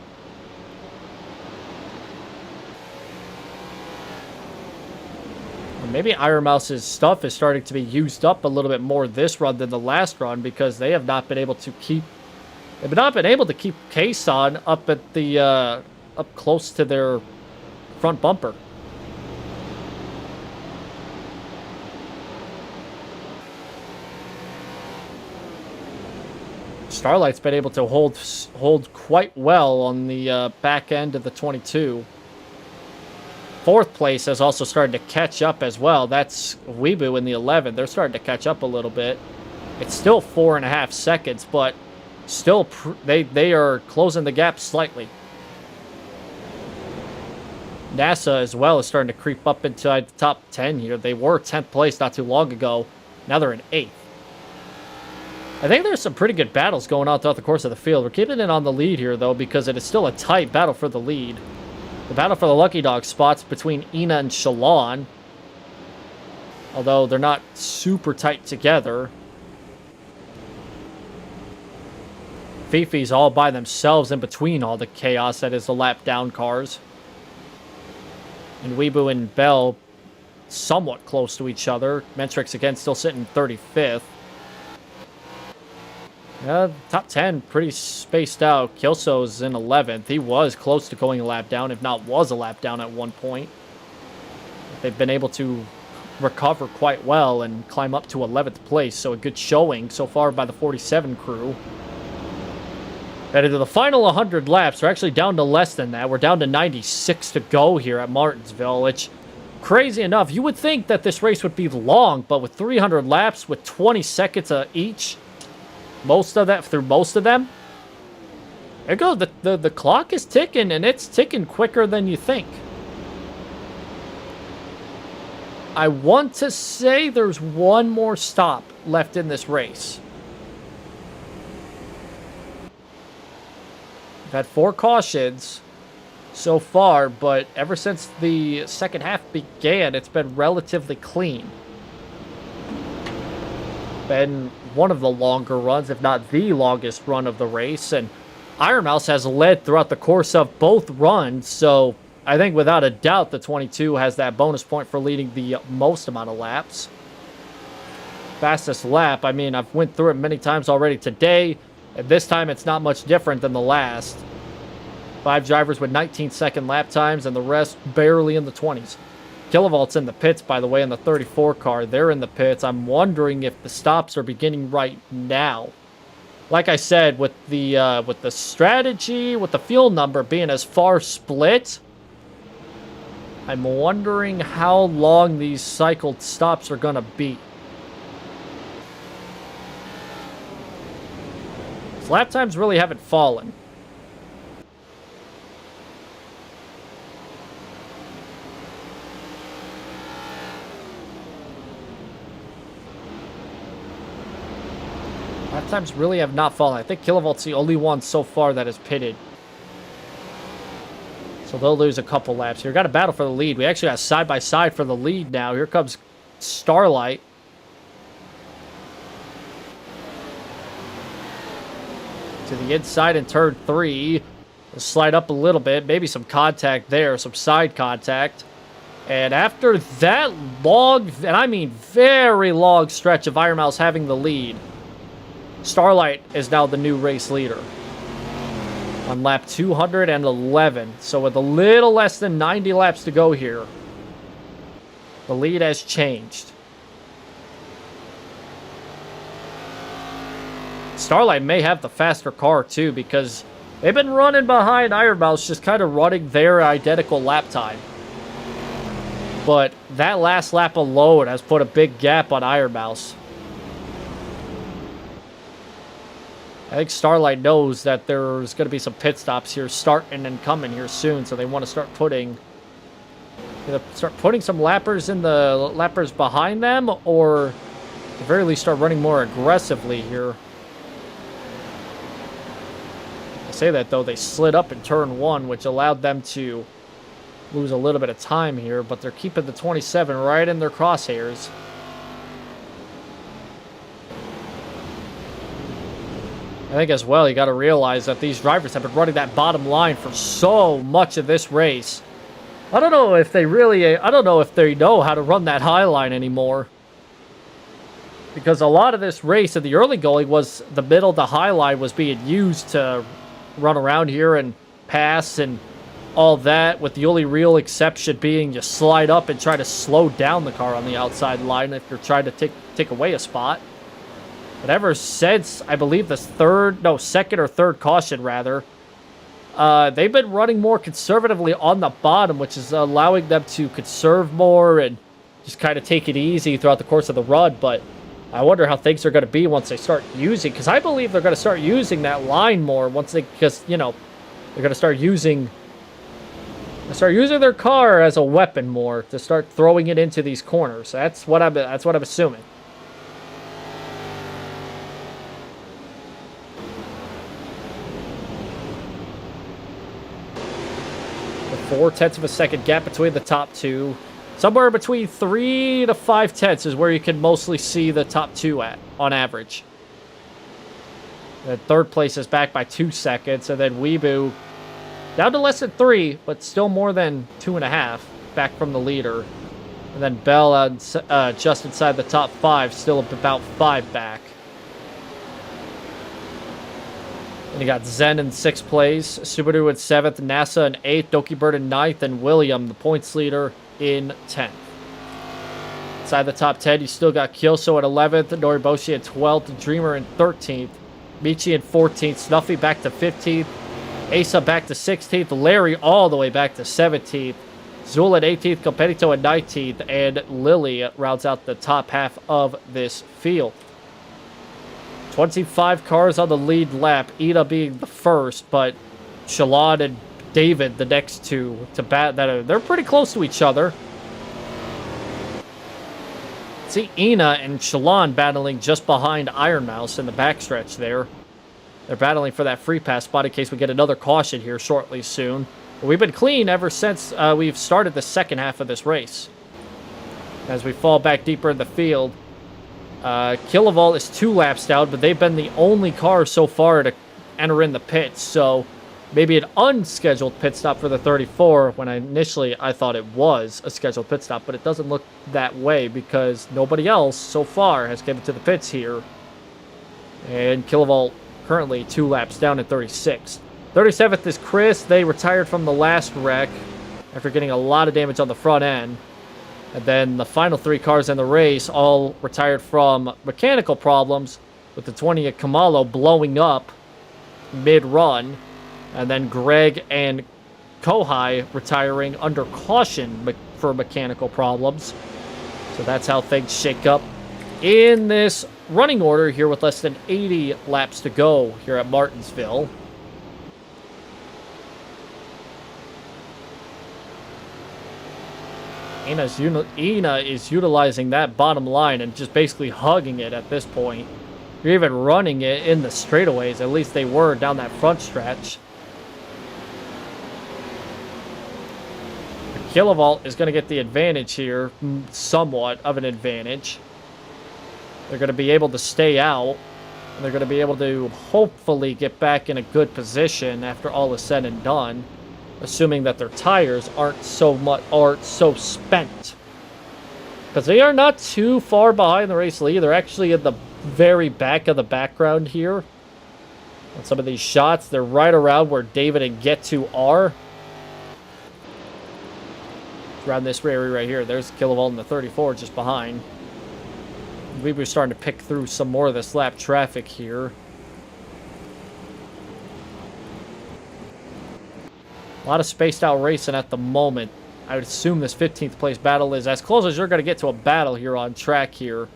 Maybe Iron Mouse's stuff is starting to be used up a little bit more this run than the last run because they have not been able to keep. They've not been able to keep Kason up at the up close to their front bumper. Starlight's been able to hold quite well on the back end of the 22. Fourth place has also started to catch up as well. That's Weebu in the 11. They're starting to catch up a little bit. It's still 4.5 seconds, but still they are closing the gap slightly. NASA as well is starting to creep up inside the top 10 here. They were 10th place not too long ago. Now they're in 8th. I think there's some pretty good battles going on throughout the course of the field. We're keeping it on the lead here, though, because it is still a tight battle for the lead. The battle for the Lucky Dog spots between Ina and Shalon. Although they're not super tight together. Fifi's all by themselves in between all the chaos that is the lap down cars. And Weebu and Bell somewhat close to each other. Mentrix again still sitting 35th. Top 10 pretty spaced out. Kilso's in 11th. He was close to going a lap down, if not was a lap down at one point. They've been able to recover quite well and climb up to 11th place, so a good showing so far by the 47 crew. Headed to the final 100 laps. We're actually down to less than that. We're down to 96 to go here at Martinsville, which, crazy enough, you would think that this race would be long, but with 300 laps, with 20 seconds each, most of them, there you go. The clock is ticking, and it's ticking quicker than you think. I want to say there's one more stop left in this race. We've had 4 cautions so far, but ever since the second half began, it's been relatively clean. Been one of the longer runs, if not the longest run of the race, and Iron Mouse has led throughout the course of both runs, so I think without a doubt the 22 has that bonus point for leading the most amount of laps. Fastest lap, I mean, I've went through it many times already today, and this time it's not much different than the last. 5 drivers with 19-second lap times, and the rest barely in the 20s. Kilovolt's in the pits, by the way, in the 34 car. They're in the pits. I'm wondering if the stops are beginning right now. Like I said, with the strategy, with the fuel number being as far split, I'm wondering how long these cycled stops are going to be. So lap times really haven't fallen. Lap times really have not fallen. I think Kilovolt's the only one so far that has pitted. So they'll lose a couple laps here. Got a battle for the lead. We actually got side-by-side for the lead now. Here comes Starlight. To the inside in turn 3. We'll slide up a little bit. Maybe some contact there. Some side contact. And after that long, and I mean very long stretch of Iron Mouse having the lead, Starlight is now the new race leader on lap 211. So with a little less than 90 laps to go here, the lead has changed. Starlight may have the faster car too, because they've been running behind Iron Mouse, just kind of running their identical lap time. But that last lap alone has put a big gap on Iron Mouse. I think Starlight knows that there's going to be some pit stops here starting and coming here soon, so they want to start putting some lappers in the lappers behind them, or at the very least start running more aggressively here. I say that, though, they slid up in turn 1, which allowed them to lose a little bit of time here, but they're keeping the 27 right in their crosshairs. I think as well, you got to realize that these drivers have been running that bottom line for so much of this race. I don't know if they know how to run that high line anymore. Because a lot of this race in the early going was the middle to high line was being used to run around here and pass and all that, with the only real exception being you slide up and try to slow down the car on the outside line if you're trying to take away a spot. But ever since, I believe the second or third caution, rather, they've been running more conservatively on the bottom, which is allowing them to conserve more and just kind of take it easy throughout the course of the run. But I wonder how things are going to be once they start using, because I believe they're going to start using that line more because, you know, they're going to start using their car as a weapon more to start throwing it into these corners. That's what I'm assuming. The 0.4 of a second gap between the top two. Somewhere between 3 to 5 tenths is where you can mostly see the top two at, on average. The third place is back by 2 seconds, and then Weebu down to less than 3, but still more than 2.5 back from the leader. And then Bell just inside the top 5, still about 5 back. And you got Zen in 6th place, Subaru in 7th, NASA in 8th, Doki Bird in 9th, and William, the points leader, in 10th. Inside the top 10, you still got Kyoso at 11th, Noriboshi at 12th, Dreamer in 13th, Michi in 14th, Snuffy back to 15th, Asa back to 16th, Larry all the way back to 17th, Zul at 18th, Competito at 19th, and Lily rounds out the top half of this field. 25 cars on the lead lap, Ida being the first, but Shalon and David the next two to bat. They're pretty close to each other. See Ina and Shalon battling just behind Iron Mouse in the backstretch there. They're battling for that free pass spot in case we get another caution here shortly soon. But we've been clean ever since we've started the second half of this race. As we fall back deeper in the field, Kilovolt is 2 laps down, but they've been the only car so far to enter in the pits, so maybe an unscheduled pit stop for the 34, when I thought it was a scheduled pit stop, but it doesn't look that way because nobody else so far has come into the pits here. And Kilovolt currently 2 laps down at 36. 37th is Chris. They retired from the last wreck after getting a lot of damage on the front end. And then the final 3 cars in the race all retired from mechanical problems, with the 20 at Kamalo blowing up mid-run. And then Greg and Kohai retiring under caution for mechanical problems. So that's how things shake up in this running order here with less than 80 laps to go here at Martinsville. Ina is utilizing that bottom line and just basically hugging it at this point. You're even running it in the straightaways, at least they were down that front stretch. Kilovolt is going to get the advantage here, somewhat of an advantage. They're going to be able to stay out, and they're going to be able to hopefully get back in a good position after all is said and done, assuming that their tires aren't so spent. Because they are not too far behind the race lead. They're actually in the very back of the background here. On some of these shots, they're right around where David and Get2 are. Around this area right here. There's Kilovolt in the 34 just behind. We're starting to pick through some more of this lap traffic here. A lot of spaced out racing at the moment. I would assume this 15th place battle is as close as you're going to get to a battle here on track here.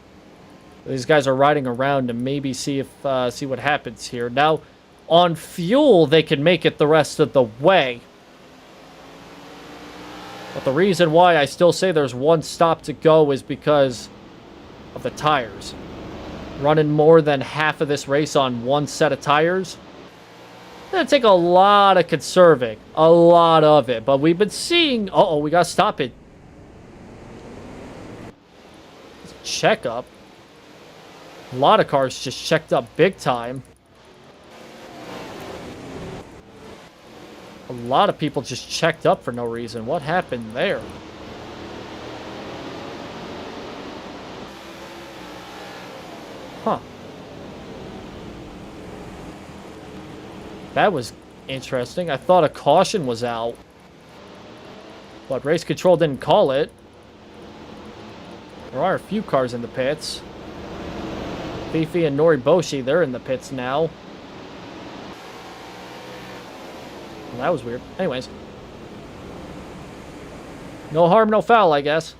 These guys are riding around to maybe see what happens here. Now, on fuel, they can make it the rest of the way. But the reason why I still say there's one stop to go is because of the tires. Running more than half of this race on one set of tires, gonna take a lot of conserving. A lot of it. But we've been seeing... Uh-oh, we gotta stop it. Check up. A lot of cars just checked up big time. A lot of people just checked up for no reason. What happened there? Huh. That was interesting. I thought a caution was out. But race control didn't call it. There are a few cars in the pits. Fifi and Noriboshi, they're in the pits now. Well, that was weird. Anyways. No harm, no foul, I guess.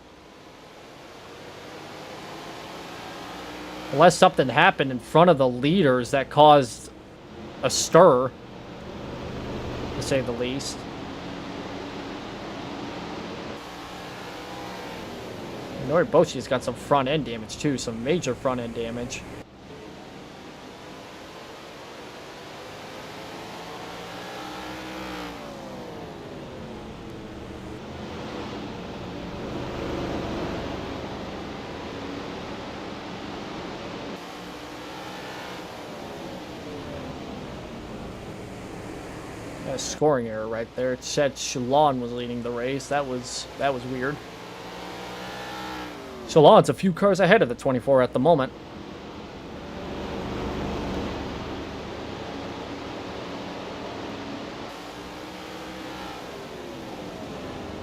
Unless something happened in front of the leaders that caused a stir, to say the least. Noriboshi's got some front end damage too, some major front end damage. A scoring error right there. It said Shalon was leading the race. That was weird. Shalon's a few cars ahead of the 24 at the moment.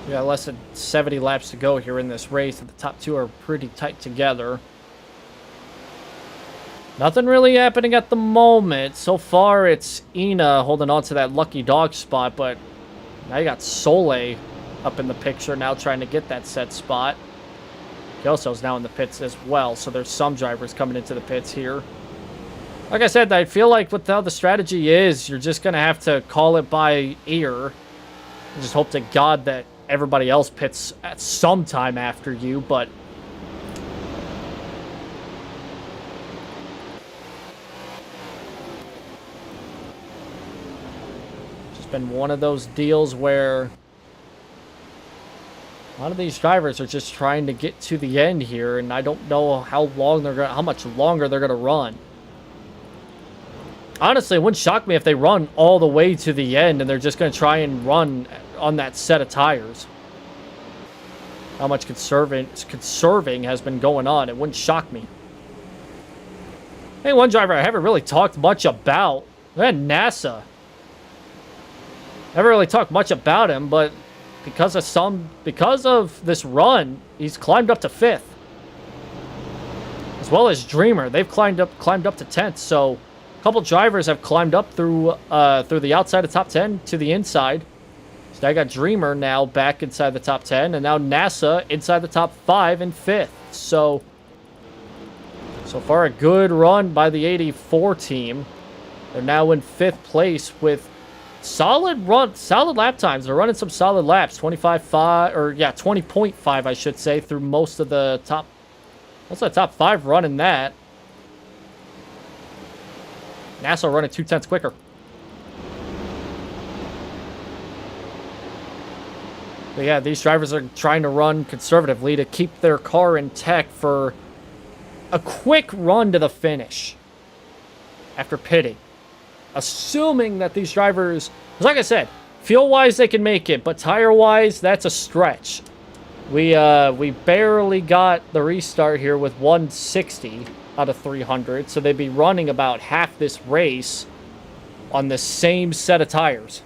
We got less than 70 laps to go here in this race, and the top two are pretty tight together. Nothing really happening at the moment. So far, it's Ina holding on to that lucky dog spot, but now you got Soleil up in the picture now trying to get that set spot. Yoso's now in the pits as well, so there's some drivers coming into the pits here. Like I said, I feel like with how the strategy is, you're just going to have to call it by ear. And just hope to God that everybody else pits at some time after you, but... just been one of those deals where... a lot of these drivers are just trying to get to the end here, and I don't know how much longer they're gonna run. Honestly, it wouldn't shock me if they run all the way to the end and they're just gonna try and run on that set of tires. How much conserving has been going on, it wouldn't shock me. Hey, one driver I haven't really talked much about. NASA. Never really talked much about him, but because of this run, he's climbed up to 5th. As well as Dreamer, they've climbed up to 10th. So, a couple drivers have climbed up through the outside of top 10 to the inside. So I got Dreamer now back inside the top 10, and now NASA inside the top 5 and 5th. So far a good run by the 84 team. They're now in 5th place with solid lap times. They're running some solid laps. 20.5 I should say, through most of the top 5 running that. NASA running 0.2 quicker. But yeah, these drivers are trying to run conservatively to keep their car intact for a quick run to the finish after pitting. Assuming that these drivers, like I said, fuel-wise they can make it, but tire-wise, that's a stretch. We barely got the restart here with 160 out of 300, so they'd be running about half this race on the same set of tires.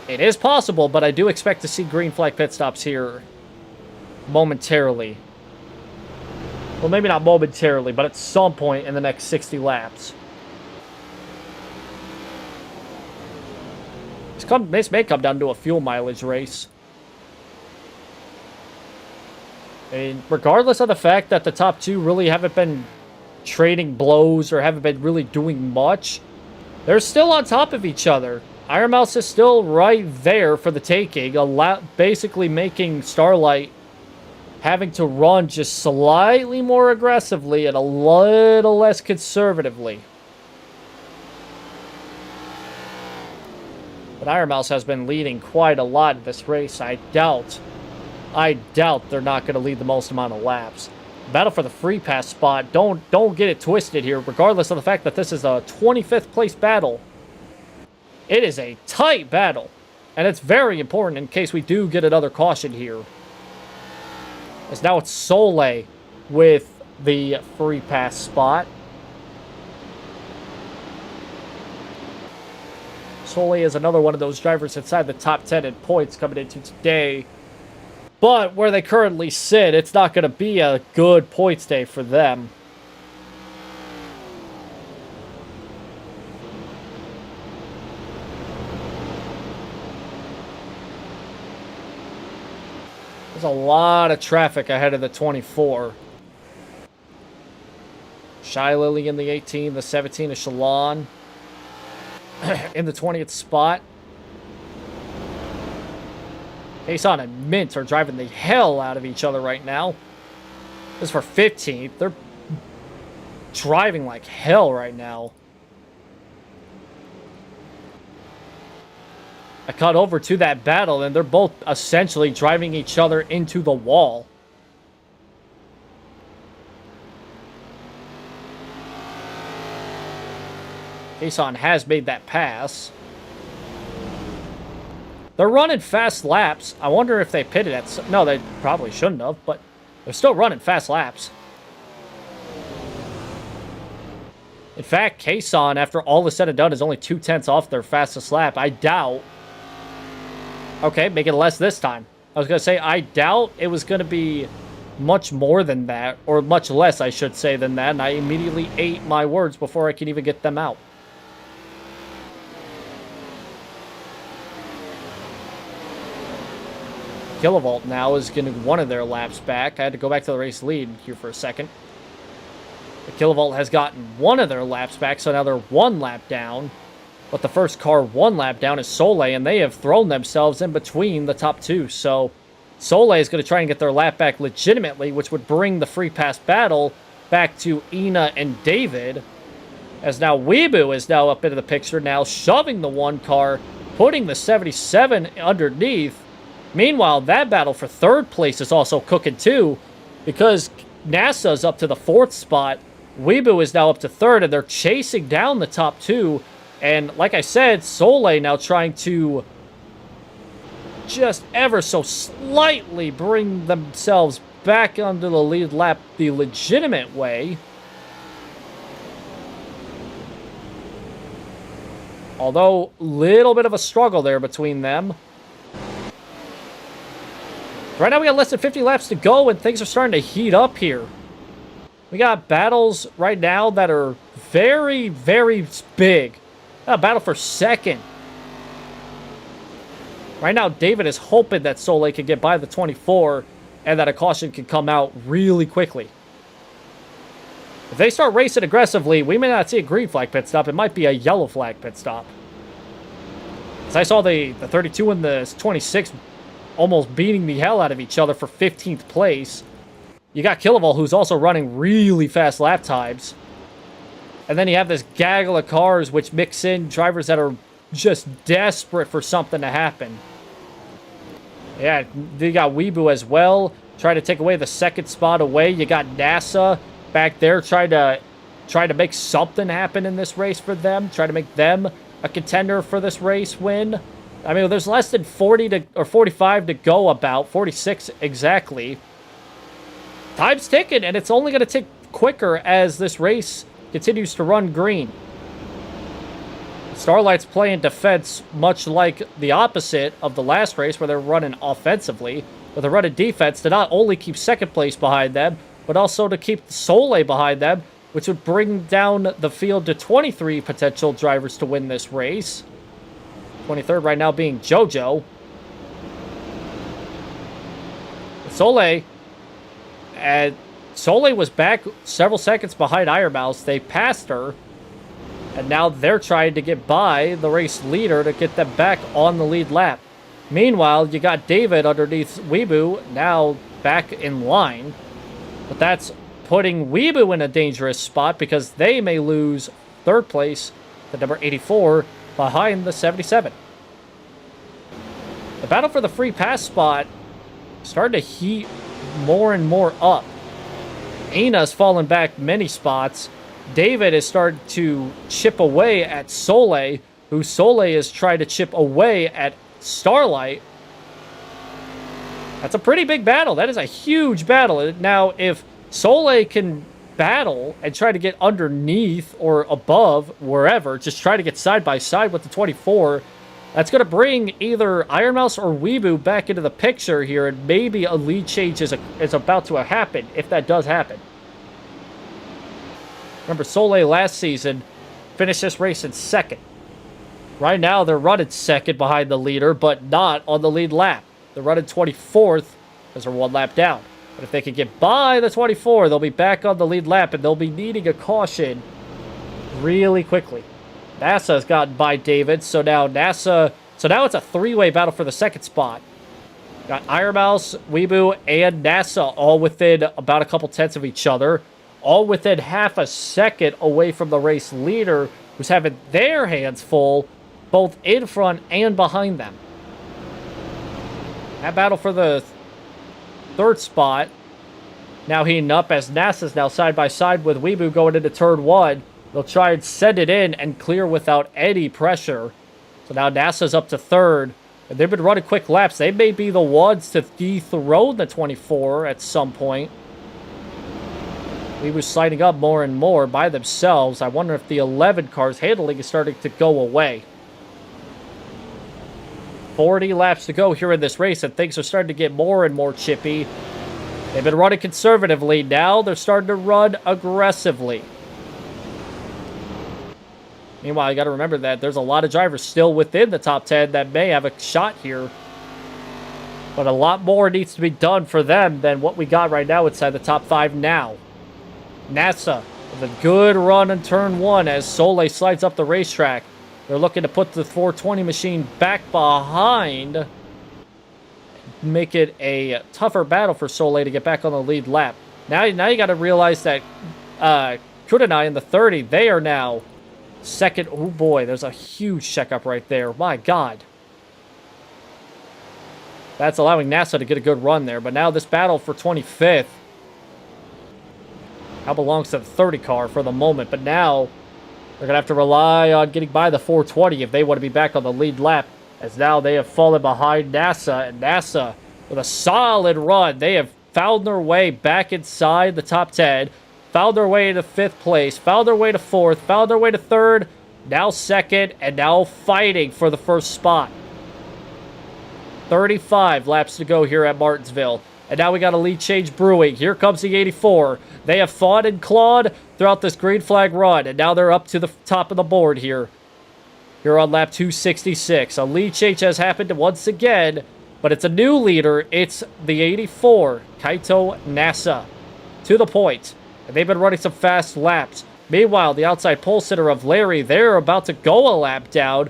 It is possible, but I do expect to see green flag pit stops here momentarily. Well, maybe not momentarily, but at some point in the next 60 laps. This may come down to a fuel mileage race. And regardless of the fact that the top two really haven't been trading blows or haven't been really doing much, they're still on top of each other. Iron Mouse is still right there for the taking, basically making Starlight having to run just slightly more aggressively and a little less conservatively. But Iron Mouse has been leading quite a lot in this race. I doubt they're not going to lead the most amount of laps. Battle for the free pass spot. Don't get it twisted here, regardless of the fact that this is a 25th place battle. It is a tight battle, and it's very important in case we do get another caution here. As now it's Soleil with the free pass spot. Soleil is another one of those drivers inside the top 10 in points coming into today. But where they currently sit, it's not going to be a good points day for them. There's a lot of traffic ahead of the 24. Shy Lily in the 18, the 17 is Shalon in the 20th spot. Kason and Mint are driving the hell out of each other right now. This is for 15th. They're driving like hell right now. I cut over to that battle, and they're both essentially driving each other into the wall. Kason has made that pass. They're running fast laps. I wonder if they pitted at... No, they probably shouldn't have, but they're still running fast laps. In fact, Kason, after all is said and done, is only 2/10 off their fastest lap. I doubt... Okay, make it less this time. I was going to say, I doubt it was going to be much more than that, or much less, I should say, than that, and I immediately ate my words before I could even get them out. Kilovolt now is getting one of their laps back. I had to go back to the race lead here for a second. The Kilovolt has gotten one of their laps back, so now they're one lap down. But the first car one lap down is Soleil, and they have thrown themselves in between the top two. So Soleil is going to try and get their lap back legitimately, which would bring the free pass battle back to Ina and David. As now Weebu is now up into the picture, now shoving the one car, putting the 77 underneath. Meanwhile, that battle for third place is also cooking too, because NASA's up to the 4th spot. Weebu is now up to 3rd, and they're chasing down the top two. And like I said, Soleil now trying to just ever so slightly bring themselves back onto the lead lap the legitimate way. Although, little bit of a struggle there between them. Right now we got less than 50 laps to go, and things are starting to heat up here. We got battles right now that are very, very big. A battle for second. Right now, David is hoping that Soleil can get by the 24 and that a caution can come out really quickly. If they start racing aggressively, we may not see a green flag pit stop. It might be a yellow flag pit stop. As I saw the 32 and the 26 almost beating the hell out of each other for 15th place. You got Kilovolt, who's also running really fast lap times. And then you have this gaggle of cars which mix in drivers that are just desperate for something to happen. Yeah, you got Weebu as well, trying to take away the 2nd spot away. You got NASA back there trying to make something happen in this race for them, trying to make them a contender for this race win. I mean, there's less than 45 to go about, 46 exactly. Time's ticking, and it's only going to tick quicker as this race continues to run green. Starlight's playing defense much like the opposite of the last race where they're running offensively, but they're running defense to not only keep 2nd place behind them, but also to keep Soleil behind them, which would bring down the field to 23 potential drivers to win this race. 23rd right now being JoJo. Soleil, and Soleil was back several seconds behind Iron Mouse. They passed her, and now they're trying to get by the race leader to get them back on the lead lap. Meanwhile, you got David underneath Weebu, now back in line. But that's putting Weebu in a dangerous spot because they may lose third place to number 84 behind the 77. The battle for the free pass spot starting to heat more and more up. Ina's fallen back many spots. David is starting to chip away at Soleil, who Soleil is trying to chip away at Starlight. That's a pretty big battle. That is a huge battle. Now, if Soleil can battle and try to get underneath or above, wherever, just try to get side by side with the 24, that's going to bring either Iron Mouse or Weebu back into the picture here, and maybe a lead change is about to happen, if that does happen. Remember, Soleil last season finished this race in second. Right now, they're running second behind the leader, but not on the lead lap. They're running 24th because they're one lap down. But if they can get by the 24, they'll be back on the lead lap, and they'll be needing a caution really quickly. NASA's gotten by David, so now it's a three-way battle for the second spot. Got Iron Mouse, Weebu, and NASA all within about a couple tenths of each other, all within half a second away from the race leader, who's having their hands full, both in front and behind them. That battle for the third spot now heating up as NASA's now side by side with Weebu going into turn one. They'll try and send it in and clear without any pressure. So now NASA's up to third. And they've been running quick laps. They may be the ones to dethrone the 24 at some point. Weebu's sliding up more and more by themselves. I wonder if the 11 car's handling is starting to go away. 40 laps to go here in this race, and things are starting to get more and more chippy. They've been running conservatively. Now they're starting to run aggressively. Meanwhile, you got to remember that there's a lot of drivers still within the top 10 that may have a shot here. But a lot more needs to be done for them than what we got right now inside the top 5 now. NASA with a good run in turn 1 as Soleil slides up the racetrack. They're looking to put the 420 machine back behind. Make it a tougher battle for Soleil to get back on the lead lap. Now you got to realize that Kudanai in the 30, they are now second. Oh boy, there's a huge checkup right there. My God. That's allowing NASA to get a good run there. But now this battle for 25th now belongs to the 30 car for the moment. But now they're going to have to rely on getting by the 420 if they want to be back on the lead lap. As now they have fallen behind NASA. And NASA, with a solid run, they have found their way back inside the top 10. Found their way to 5th place. Found their way to 4th. Found their way to 3rd. Now 2nd. And now fighting for the first spot. 35 laps to go here at Martinsville. And now we got a lead change brewing. Here comes the 84. They have fought and clawed throughout this green flag run. And now they're up to the top of the board here. Here on lap 266. A lead change has happened once again. But it's a new leader. It's the 84. Kaito NASA. To the point. And they've been running some fast laps. Meanwhile, the outside pole sitter of Larry, they're about to go a lap down.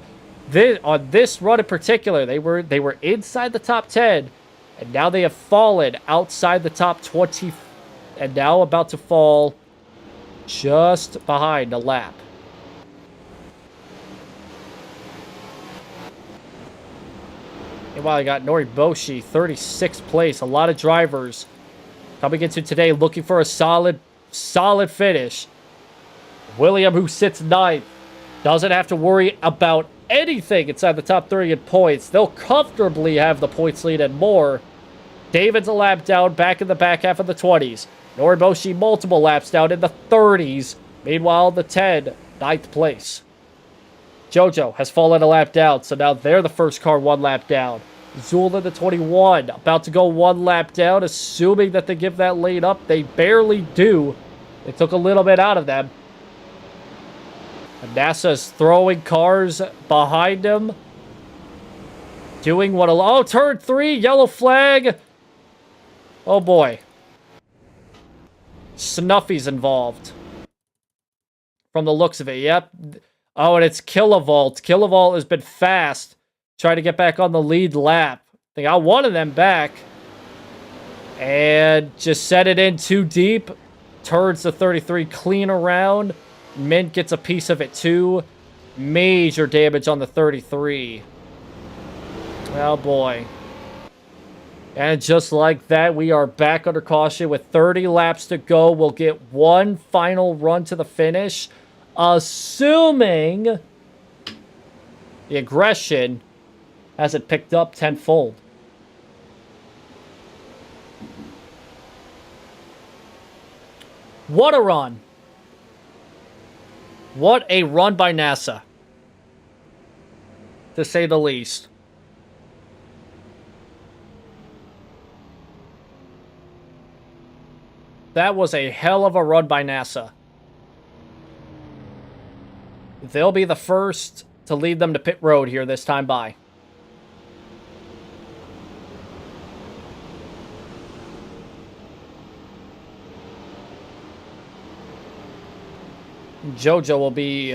On this run in particular, they were inside the top 10. And now they have fallen outside the top 20. And now about to fall just behind a lap. Meanwhile, I got Noriboshi, 36th place. A lot of drivers coming into today looking for a solid finish. William, who sits 9th, doesn't have to worry about anything inside the top 30 in points. They'll comfortably have the points lead and more. David's a lap down back in the back half of the 20s. Noriboshi multiple laps down in the 30s. Meanwhile, the 10, 9th place. Jojo has fallen a lap down, so now they're the first car 1 lap down. Zula, the 21, about to go 1 lap down, assuming that they give that lead up. They barely do. They took a little bit out of them. And NASA's throwing cars behind them. Doing what oh, turn 3, yellow flag. Oh boy. Snuffy's involved. From the looks of it, yep. Oh, and it's Kilovolt. Kilovolt has been fast. Trying to get back on the lead lap. They got one of them back. And just set it in too deep. Turns the 33 clean around. Mint gets a piece of it too. Major damage on the 33. Oh boy. And just like that, we are back under caution with 30 laps to go. We'll get one final run to the finish. Assuming the aggression hasn't picked up tenfold. What a run. What a run by NASA. To say the least. That was a hell of a run by NASA. They'll be the first to lead them to pit road here this time by. Jojo will be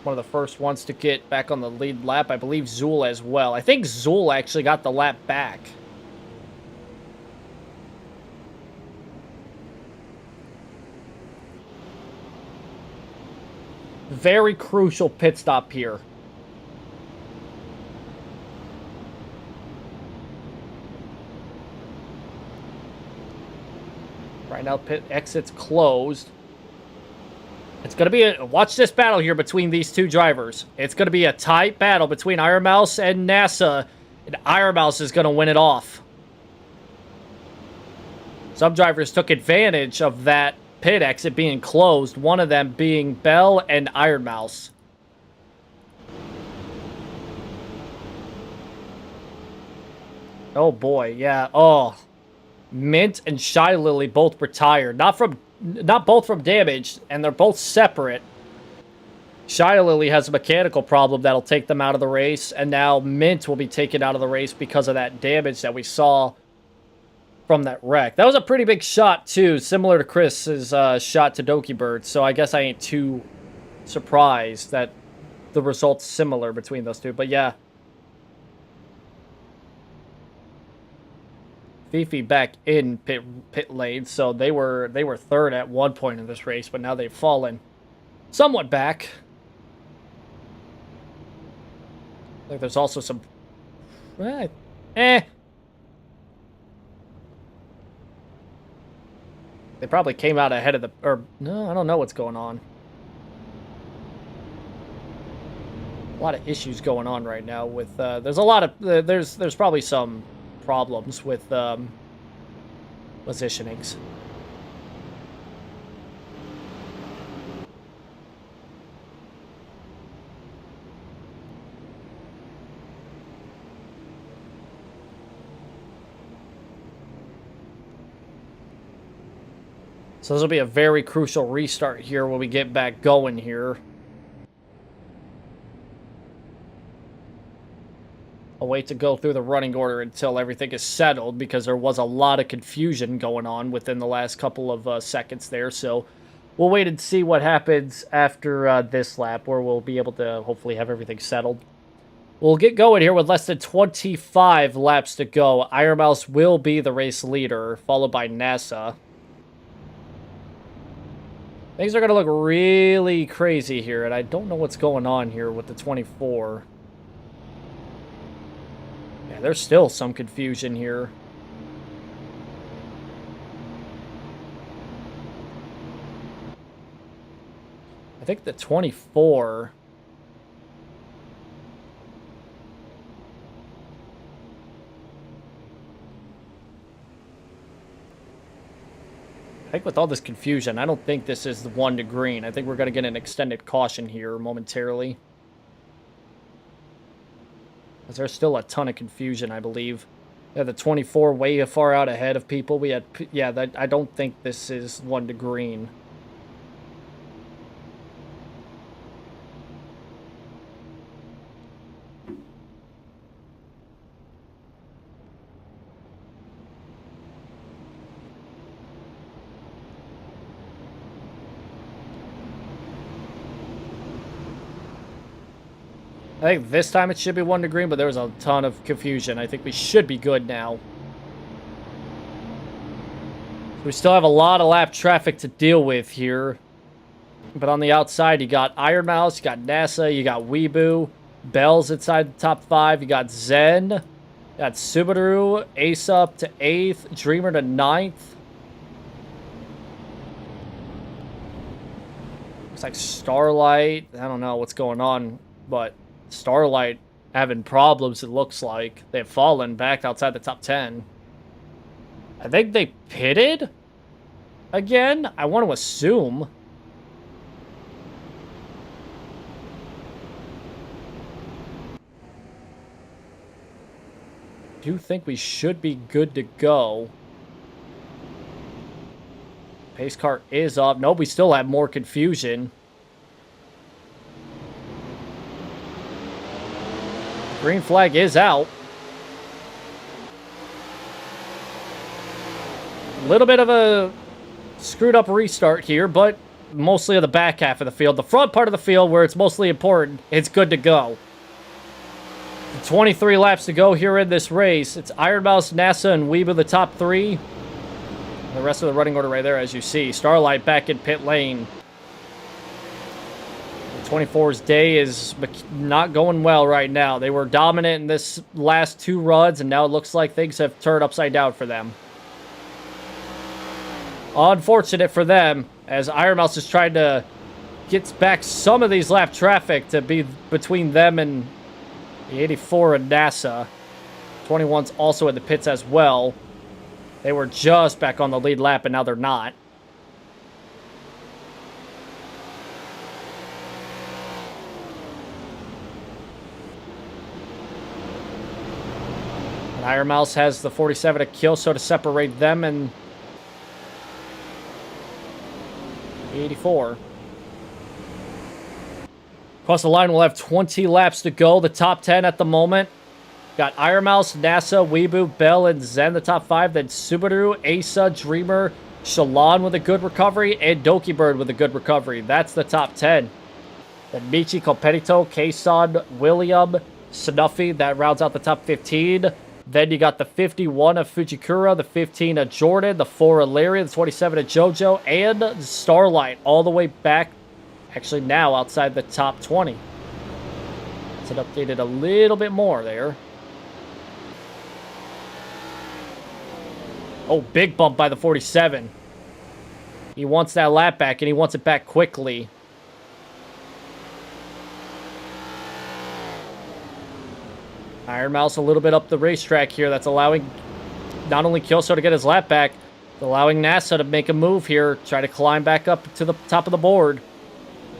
one of the first ones to get back on the lead lap. I believe Zool as well. I think Zool actually got the lap back. Very crucial pit stop here. Right now, pit exit's closed. It's going to be a... Watch this battle here between these two drivers. It's going to be a tight battle between Iron Mouse and NASA. And Iron Mouse is going to win it off. Some drivers took advantage of that pit exit being closed. One of them being Bell and Iron Mouse. Oh boy, yeah. Oh. Mint and Shy Lily both retired. Not both from damage, and they're both separate. Shy Lily has a mechanical problem that'll take them out of the race, and now Mint will be taken out of the race because of that damage that we saw from that wreck. That was a pretty big shot, too, similar to Chris's shot to Doki Bird, so I guess I ain't too surprised that the result's similar between those two, but yeah. Fifi back in pit lane, so they were third at one point in this race, but now they've fallen somewhat back. I think there's also some... They probably came out ahead of the... Or, no, I don't know what's going on. A lot of issues going on right now with... there's a lot of... There's probably some problems with positionings. So this will be a very crucial restart here when we get back going here. I'll wait to go through the running order until everything is settled, because there was a lot of confusion going on within the last couple of seconds there. So we'll wait and see what happens after this lap, where we'll be able to hopefully have everything settled. We'll get going here with less than 25 laps to go. Iron Mouse will be the race leader, followed by NASA. Things are going to look really crazy here, and I don't know what's going on here with the 24. Yeah, there's still some confusion here. I think the 24... I think with all this confusion, I don't think this is the one to green. I think we're going to get an extended caution here momentarily. Because there's still a ton of confusion, I believe. Yeah, the 24 way far out ahead of people. We had, yeah, I don't think this is one to green. I think this time it should be 1 to green, but there was a ton of confusion. I think we should be good now. We still have a lot of lap traffic to deal with here. But on the outside, you got Iron Mouse, you got NASA, you got Weebu. Bell's inside the top 5. You got Zen. You got Subaru. Ace up to 8th. Dreamer to 9th. Looks like Starlight. I don't know what's going on, but Starlight having problems, it looks like. They've fallen back outside the top 10. I think they pitted again. I want to assume. I do think we should be good to go. Pace car is up. Nope, we still have more confusion. Green flag is out. A little bit of a screwed up restart here, but mostly of the back half of the field. The front part of the field, where it's mostly important, it's good to go. 23 laps to go here in this race. It's Iron Mouse, NASA, and Weebu the top 3. The rest of the running order right there, as you see. Starlight back in pit lane. The 24's day is not going well right now. They were dominant in this last 2 runs, and now it looks like things have turned upside down for them. Unfortunate for them, as Iron Mouse is trying to get back some of these lap traffic to be between them and the 84 and NASA. 21's also in the pits as well. They were just back on the lead lap, and now they're not. And Iron Mouse has the 47 to kill, so to separate them and the 84. Across the line, we'll have 20 laps to go. The top 10 at the moment. Got Iron Mouse, NASA, Weebu, Bell, and Zen, the top 5. Then Subaru, Asa, Dreamer, Shalon with a good recovery, and Doki Bird with a good recovery. That's the top 10. Then Michi, Competito, Kason, William, Snuffy. That rounds out the top 15. Then you got the 51 of Fujikura, the 15 of Jordan, the 4 of Larry, the 27 of Jojo, and Starlight all the way back, actually now outside the top 20. It's updated a little bit more there. Oh, big bump by the 47. He wants that lap back, and he wants it back quickly. Iron Mouse a little bit up the racetrack here. That's allowing not only Kyoso to get his lap back, but allowing NASA to make a move here, try to climb back up to the top of the board.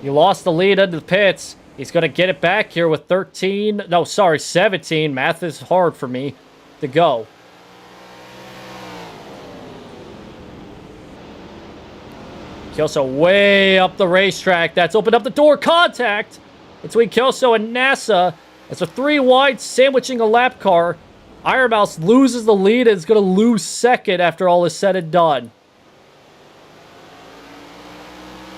He lost the lead into the pits. He's going to get it back here with 17. Math is hard for me to go. Kyoso way up the racetrack. That's opened up the door. Contact between Kyoso and NASA. It's a 3 wide sandwiching a lap car. Iron Mouse loses the lead and is going to lose second after all is said and done.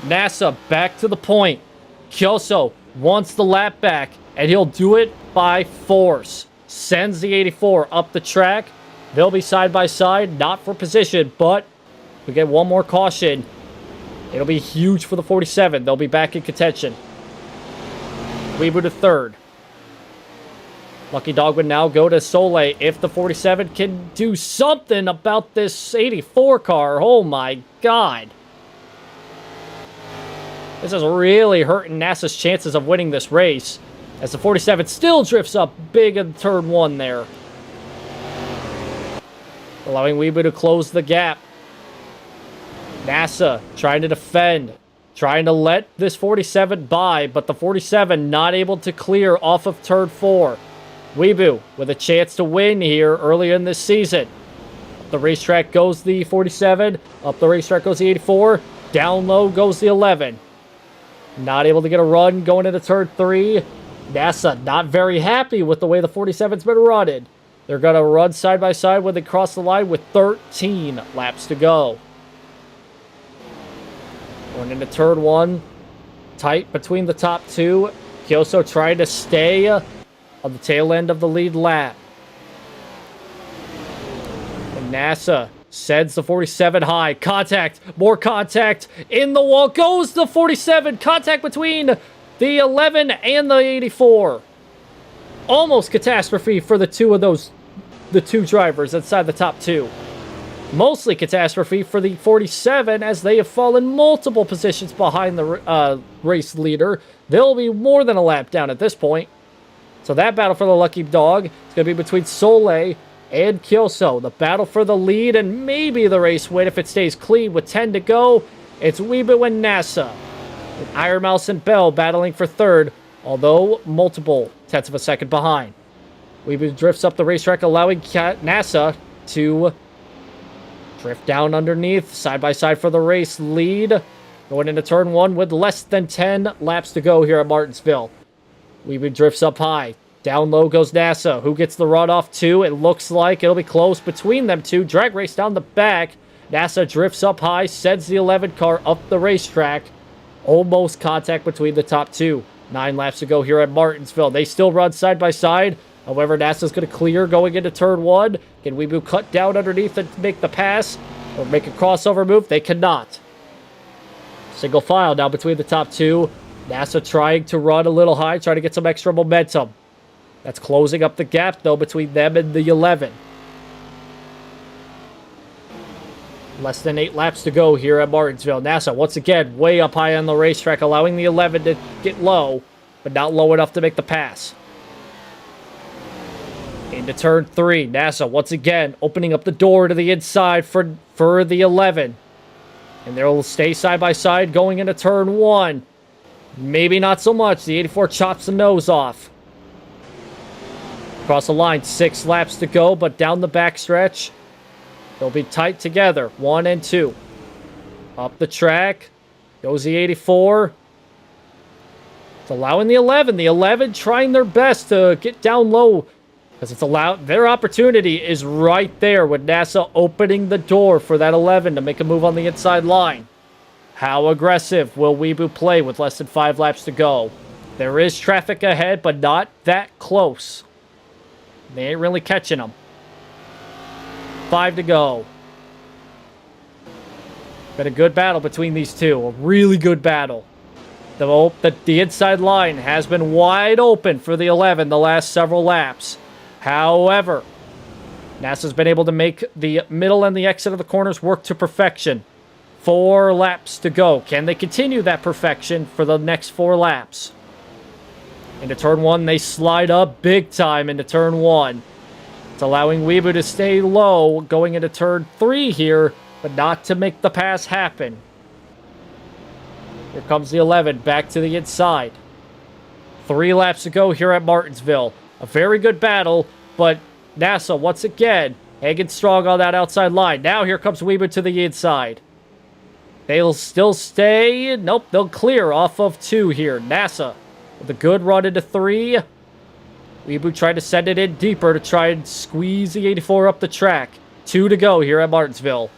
NASA back to the point. Kyoso wants the lap back, and he'll do it by force. Sends the 84 up the track. They'll be side by side, not for position, but we get one more caution. It'll be huge for the 47. They'll be back in contention. Weebu to 3rd. Lucky Dog would now go to Soleil if the 47 can do something about this 84 car. Oh my god. This is really hurting NASA's chances of winning this race, as the 47 still drifts up big in turn 1 there. Allowing Weebu to close the gap. NASA trying to defend, trying to let this 47 by, but the 47 not able to clear off of turn 4. Weebu with a chance to win here earlier in this season. Up the racetrack goes the 47. Up the racetrack goes the 84. Down low goes the 11. Not able to get a run going into turn 3. NASA not very happy with the way the 47's been running. They're going to run side by side when they cross the line with 13 laps to go. Going into turn 1. Tight between the top 2. Kyoso trying to stay on the tail end of the lead lap. And NASA sends the 47 high. Contact. More contact. In the wall goes the 47. Contact between the 11 and the 84. Almost catastrophe for the two drivers inside the top two. Mostly catastrophe for the 47 as they have fallen multiple positions behind the race leader. They'll be more than a lap down at this point. So that battle for the lucky dog is going to be between Soleil and Kyoso. The battle for the lead and maybe the race win if it stays clean with 10 to go. It's Weebu and NASA. With Iron Mouse and Bell battling for third, although multiple tenths of a second behind. Weebu drifts up the racetrack, allowing NASA to drift down underneath, side by side for the race lead. Going into turn one with less than 10 laps to go here at Martinsville. Weebu drifts up high. Down low goes NASA. Who gets the runoff too? It looks like it'll be close between them two. Drag race down the back. NASA drifts up high, sends the 11 car up the racetrack. Almost contact between the top two. 9 laps to go here at Martinsville. They still run side by side. However, NASA's going to clear going into turn one. Can Weebu cut down underneath and make the pass? Or make a crossover move? They cannot. Single file now between the top two. NASA trying to run a little high, trying to get some extra momentum. That's closing up the gap, though, between them and the 11. Less than 8 laps to go here at Martinsville. NASA, once again, way up high on the racetrack, allowing the 11 to get low, but not low enough to make the pass. Into turn 3. NASA, once again, opening up the door to the inside for the 11. And they'll stay side by side going into turn 1. Maybe not so much. The 84 chops the nose off. Across the line, 6 laps to go, but down the backstretch, they'll be tight together. 1 and 2. Up the track goes the 84. It's allowing the 11. The 11 trying their best to get down low because it's allowed. Their opportunity is right there with NASA opening the door for that 11 to make a move on the inside line. How aggressive will Weebu play with less than 5 laps to go? There is traffic ahead, but not that close. They ain't really catching them. 5 to go. Been a good battle between these two. A really good battle. The inside line has been wide open for the 11 the last several laps. However, NASA's been able to make the middle and the exit of the corners work to perfection. 4 laps to go. Can they continue that perfection for the next 4 laps? Into turn 1, they slide up big time into turn 1. It's allowing Weebu to stay low going into turn 3 here, but not to make the pass happen. Here comes the 11 back to the inside. 3 laps to go here at Martinsville. A very good battle, but NASA, once again, hanging strong on that outside line. Now here comes Weebu to the inside. They'll still stay. Nope, they'll clear off of 2 here. NASA with a good run into 3. Weebu tried to send it in deeper to try and squeeze the 84 up the track. 2 to go here at Martinsville.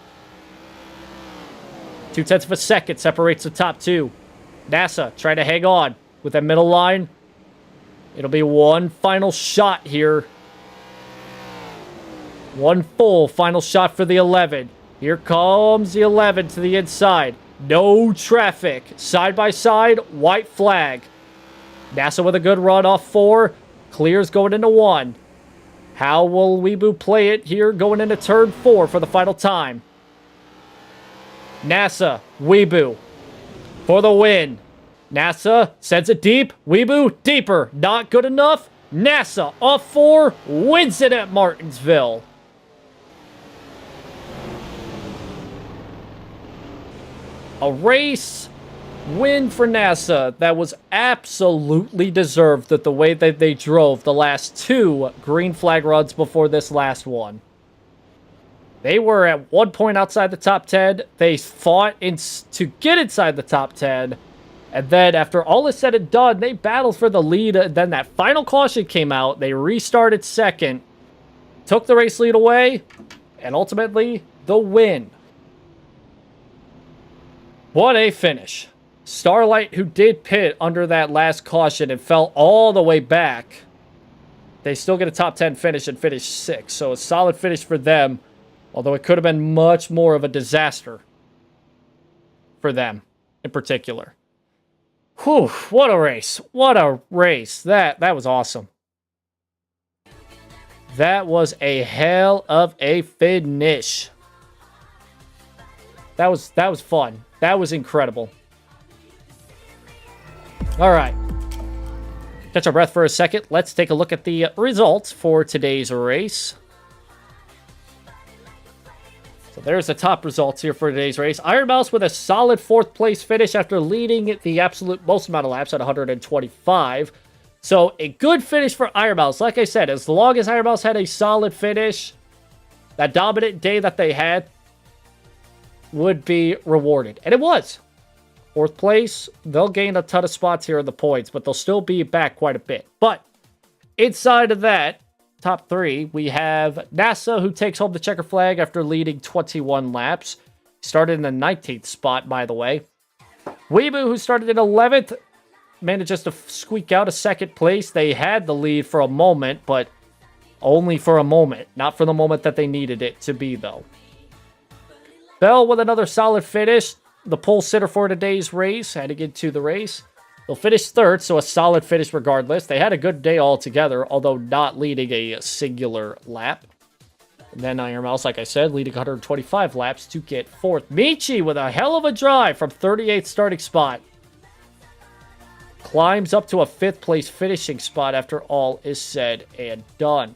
0.2 of a second separates the top 2. NASA trying to hang on with that middle line. It'll be one final shot here. One full final shot for the 11. Here comes the 11 to the inside. No traffic. Side by side, white flag. NASA with a good run off 4. Clears going into 1. How will Weebu play it here going into turn 4 for the final time? NASA, Weebu for the win. NASA sends it deep. Weebu deeper. Not good enough. NASA off 4 wins it at Martinsville. A race win for NASA that was absolutely deserved with the way that they drove the last 2 green flag runs before this last one. They were at one point outside the top 10. They fought to get inside the top 10. And then after all is said and done, they battled for the lead. Then that final caution came out. They restarted second. Took the race lead away. And ultimately, the win. What a finish. Starlight, who did pit under that last caution and fell all the way back, they still get a top 10 finish and finish 6th. So a solid finish for them, although it could have been much more of a disaster for them in particular. Whew, what a race. What a race. That was awesome. That was a hell of a finish. That was fun. That was incredible. All right. Catch our breath for a second. Let's take a look at the results for today's race. So there's the top results here for today's race. Iron Mouse with a solid 4th place finish after leading the absolute most amount of laps at 125. So a good finish for Iron Mouse. Like I said, as long as Iron Mouse had a solid finish, that dominant day that they had would be rewarded. And it was. 4th place, they'll gain a ton of spots here in the points, but they'll still be back quite a bit. But inside of that, top 3, we have NASA, who takes home the checker flag after leading 21 laps. Started in the 19th spot, by the way. Weebu, who started in 11th, manages to squeak out a 2nd place. They had the lead for a moment, but only for a moment. Not for the moment that they needed it to be, though. Bell with another solid finish. The pole sitter for today's race, heading into the race. They'll finish 3rd, so a solid finish regardless. They had a good day altogether, although not leading a singular lap. And then Iron Mouse, like I said, leading 125 laps to get 4th. Michi with a hell of a drive from 38th starting spot. Climbs up to a 5th place finishing spot after all is said and done.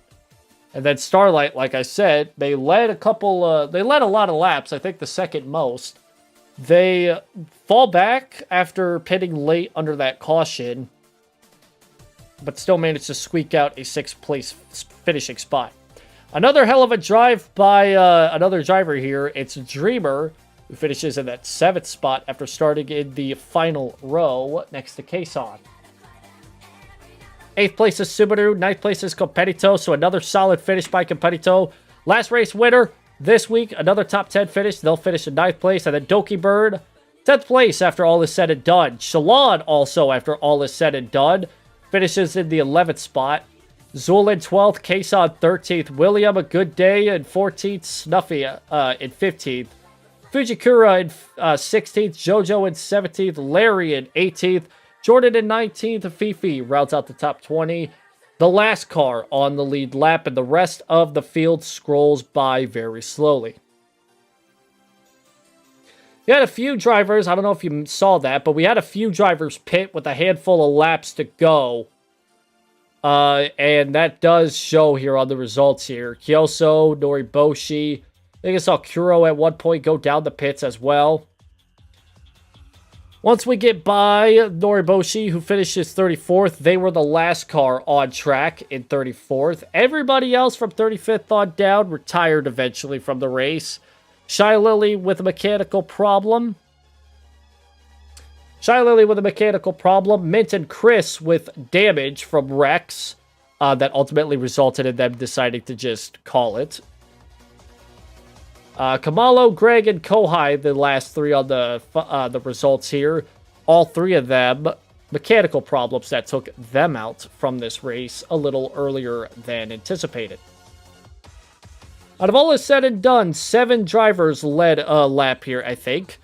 And then Starlight, like I said, they led a lot of laps, I think the 2nd most. They fall back after pitting late under that caution, but still managed to squeak out a 6th place finishing spot. Another hell of a drive by another driver here. It's Dreamer, who finishes in that 7th spot after starting in the final row next to Kason. 8th place is Subaru. 9th place is Competito. So another solid finish by Competito. Last race winner this week, another top 10 finish. They'll finish in 9th place. And then Doki Bird, 10th place after all is said and done. Shalon also, after all is said and done, finishes in the 11th spot. Zulin 12th. Kason 13th. William, a good day, in 14th. Snuffy in 15th. Fujikura in 16th. Jojo in 17th. Larry in 18th. Jordan in 19th. Fifi rounds out the top 20. The last car on the lead lap, and the rest of the field scrolls by very slowly. We had a few drivers, I don't know if you saw that, but we had a few drivers pit with a handful of laps to go. And that does show here on the results here. Kyoso, Noriboshi. I think I saw Kuro at one point go down the pits as well. Once we get by Noriboshi, who finishes 34th, they were the last car on track in 34th. Everybody else from 35th on down retired eventually from the race. Shy Lily with a mechanical problem. Mint and Chris with damage from wrecks that ultimately resulted in them deciding to just call it. Kamalo, Greg, and Kohai, the last 3 on the results here. All 3 of them, mechanical problems that took them out from this race a little earlier than anticipated. Out of all is said and done, 7 drivers led a lap here, I think.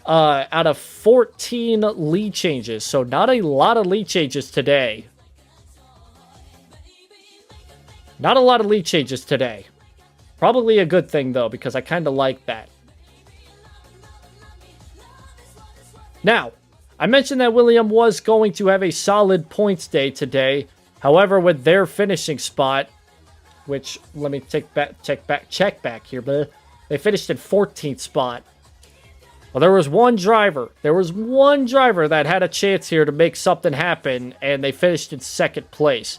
Out of 14 lead changes, so not a lot of lead changes today. Probably a good thing, though, because I kind of like that. Now, I mentioned that William was going to have a solid points day today. However, with their finishing spot, which, let me check back here, but they finished in 14th spot. Well, there was one driver that had a chance here to make something happen, and they finished in 2nd place.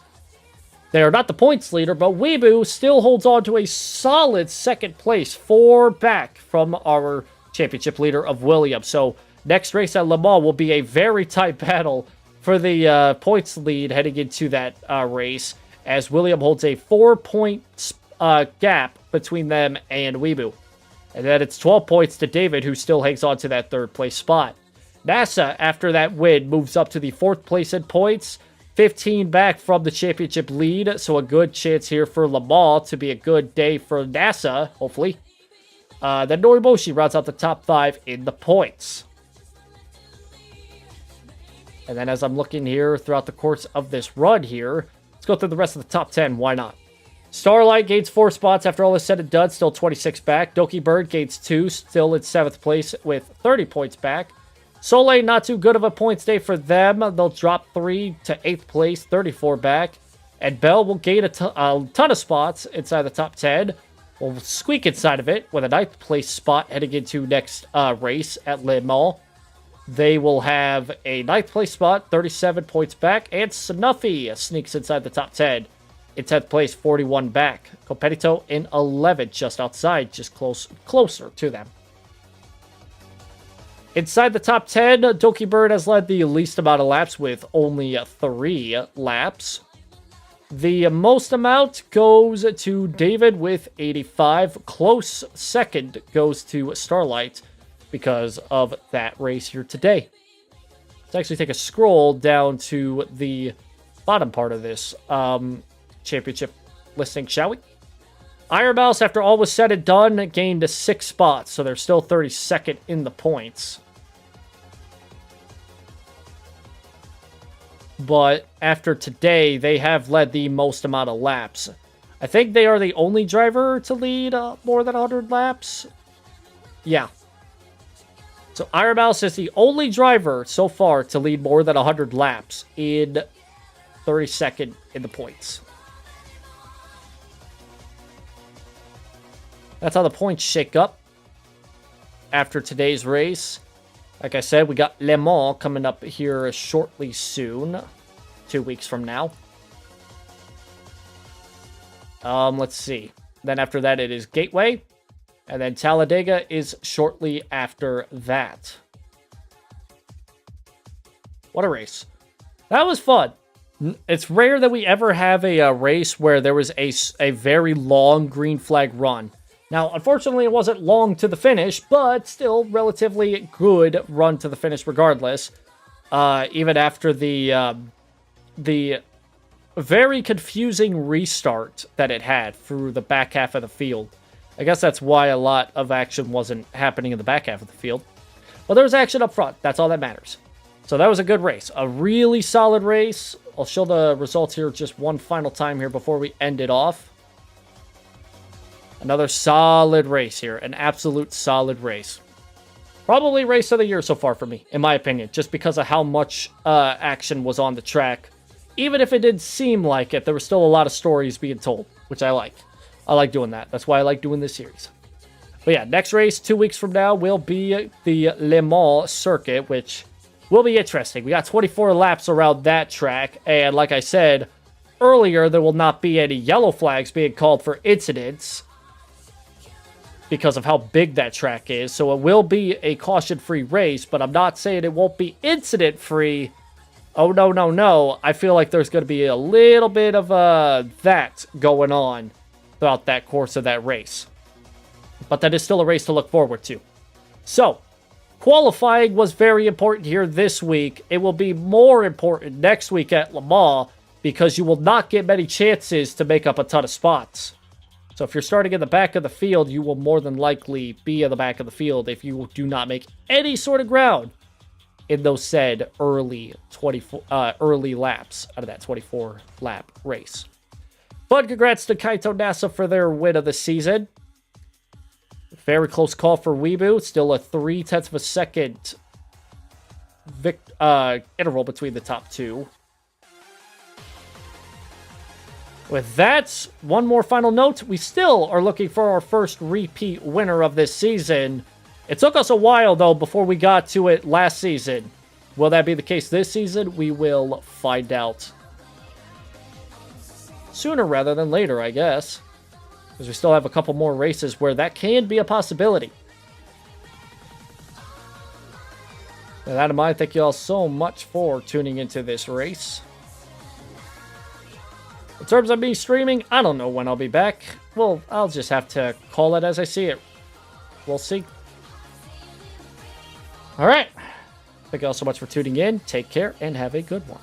They are not the points leader, but Weebu still holds on to a solid 2nd place, 4 back from our championship leader of Williams. So next race at Le Mans will be a very tight battle for the points lead heading into that race, as William holds a 4-point gap between them and Weebu. And then it's 12 points to David, who still hangs on to that 3rd place spot. NASA, after that win, moves up to the 4th place in points, 15 back from the championship lead, so a good chance here for Le Mans to be a good day for NASA, hopefully. Then Norimoshi rounds out the top 5 in the points. And then as I'm looking here throughout the course of this run here, let's go through the rest of the top 10, why not? Starlight gains 4 spots after all is said and done, still 26 back. Doki Bird gains 2, still in 7th place with 30 points back. Soleil, not too good of a points day for them. They'll drop 3 to 8th place, 34 back. And Bell will gain a ton of spots inside the top 10. Will squeak inside of it with a 9th place spot heading into next race at Le Mans. They will have a 9th place spot, 37 points back. And Snuffy sneaks inside the top 10. In 10th place, 41 back. Competito in 11th, just outside, just closer to them. Inside the top 10, Doki Bird has led the least amount of laps with only 3 laps. The most amount goes to David with 85. Close second goes to Starlight because of that race here today. Let's actually take a scroll down to the bottom part of this championship listing, shall we? Iron Mouse, after all was said and done, gained 6 spots, so they're still 32nd in the points. But after today, they have led the most amount of laps. I think they are the only driver to lead more than 100 laps. Yeah. So Iron Mouse is the only driver so far to lead more than 100 laps in 32nd in the points. That's how the points shake up after today's race. Like I said, we got Le Mans coming up here shortly soon. 2 weeks from now. Let's see. Then after that, it is Gateway. And then Talladega is shortly after that. What a race. That was fun. It's rare that we ever have a race where there was a very long green flag run. Now, unfortunately, it wasn't long to the finish, but still relatively good run to the finish regardless. Even after the very confusing restart that it had through the back half of the field. I guess that's why a lot of action wasn't happening in the back half of the field. But there was action up front. That's all that matters. So that was a good race. A really solid race. I'll show the results here just one final time here before we end it off. Another solid race here. An absolute solid race. Probably race of the year so far for me, in my opinion. Just because of how much action was on the track. Even if it didn't seem like it, there were still a lot of stories being told, which I like. I like doing that. That's why I like doing this series. But yeah, next race 2 weeks from now will be the Le Mans circuit, which will be interesting. We got 24 laps around that track, and like I said earlier, there will not be any yellow flags being called for incidents because of how big that track is. So it will be a caution-free race, but I'm not saying it won't be incident-free. Oh, no, no, no. I feel like there's going to be a little bit of that going on throughout that course of that race. But that is still a race to look forward to. So, qualifying was very important here this week. It will be more important next week at Le Mans because you will not get many chances to make up a ton of spots. So if you're starting in the back of the field, you will more than likely be in the back of the field if you do not make any sort of ground in those said early laps out of that 24-lap race. But congrats to Kaito NASA for their win of the season. Very close call for Weebu. Still a 0.3 of a second interval between the top two. With that, one more final note. We still are looking for our first repeat winner of this season. It took us a while, though, before we got to it last season. Will that be the case this season? We will find out sooner rather than later, I guess. Because we still have a couple more races where that can be a possibility. With that in mind, thank you all so much for tuning into this race. In terms of me streaming, I don't know when I'll be back. Well, I'll just have to call it as I see it. We'll see. Alright. Thank you all so much for tuning in. Take care and have a good one.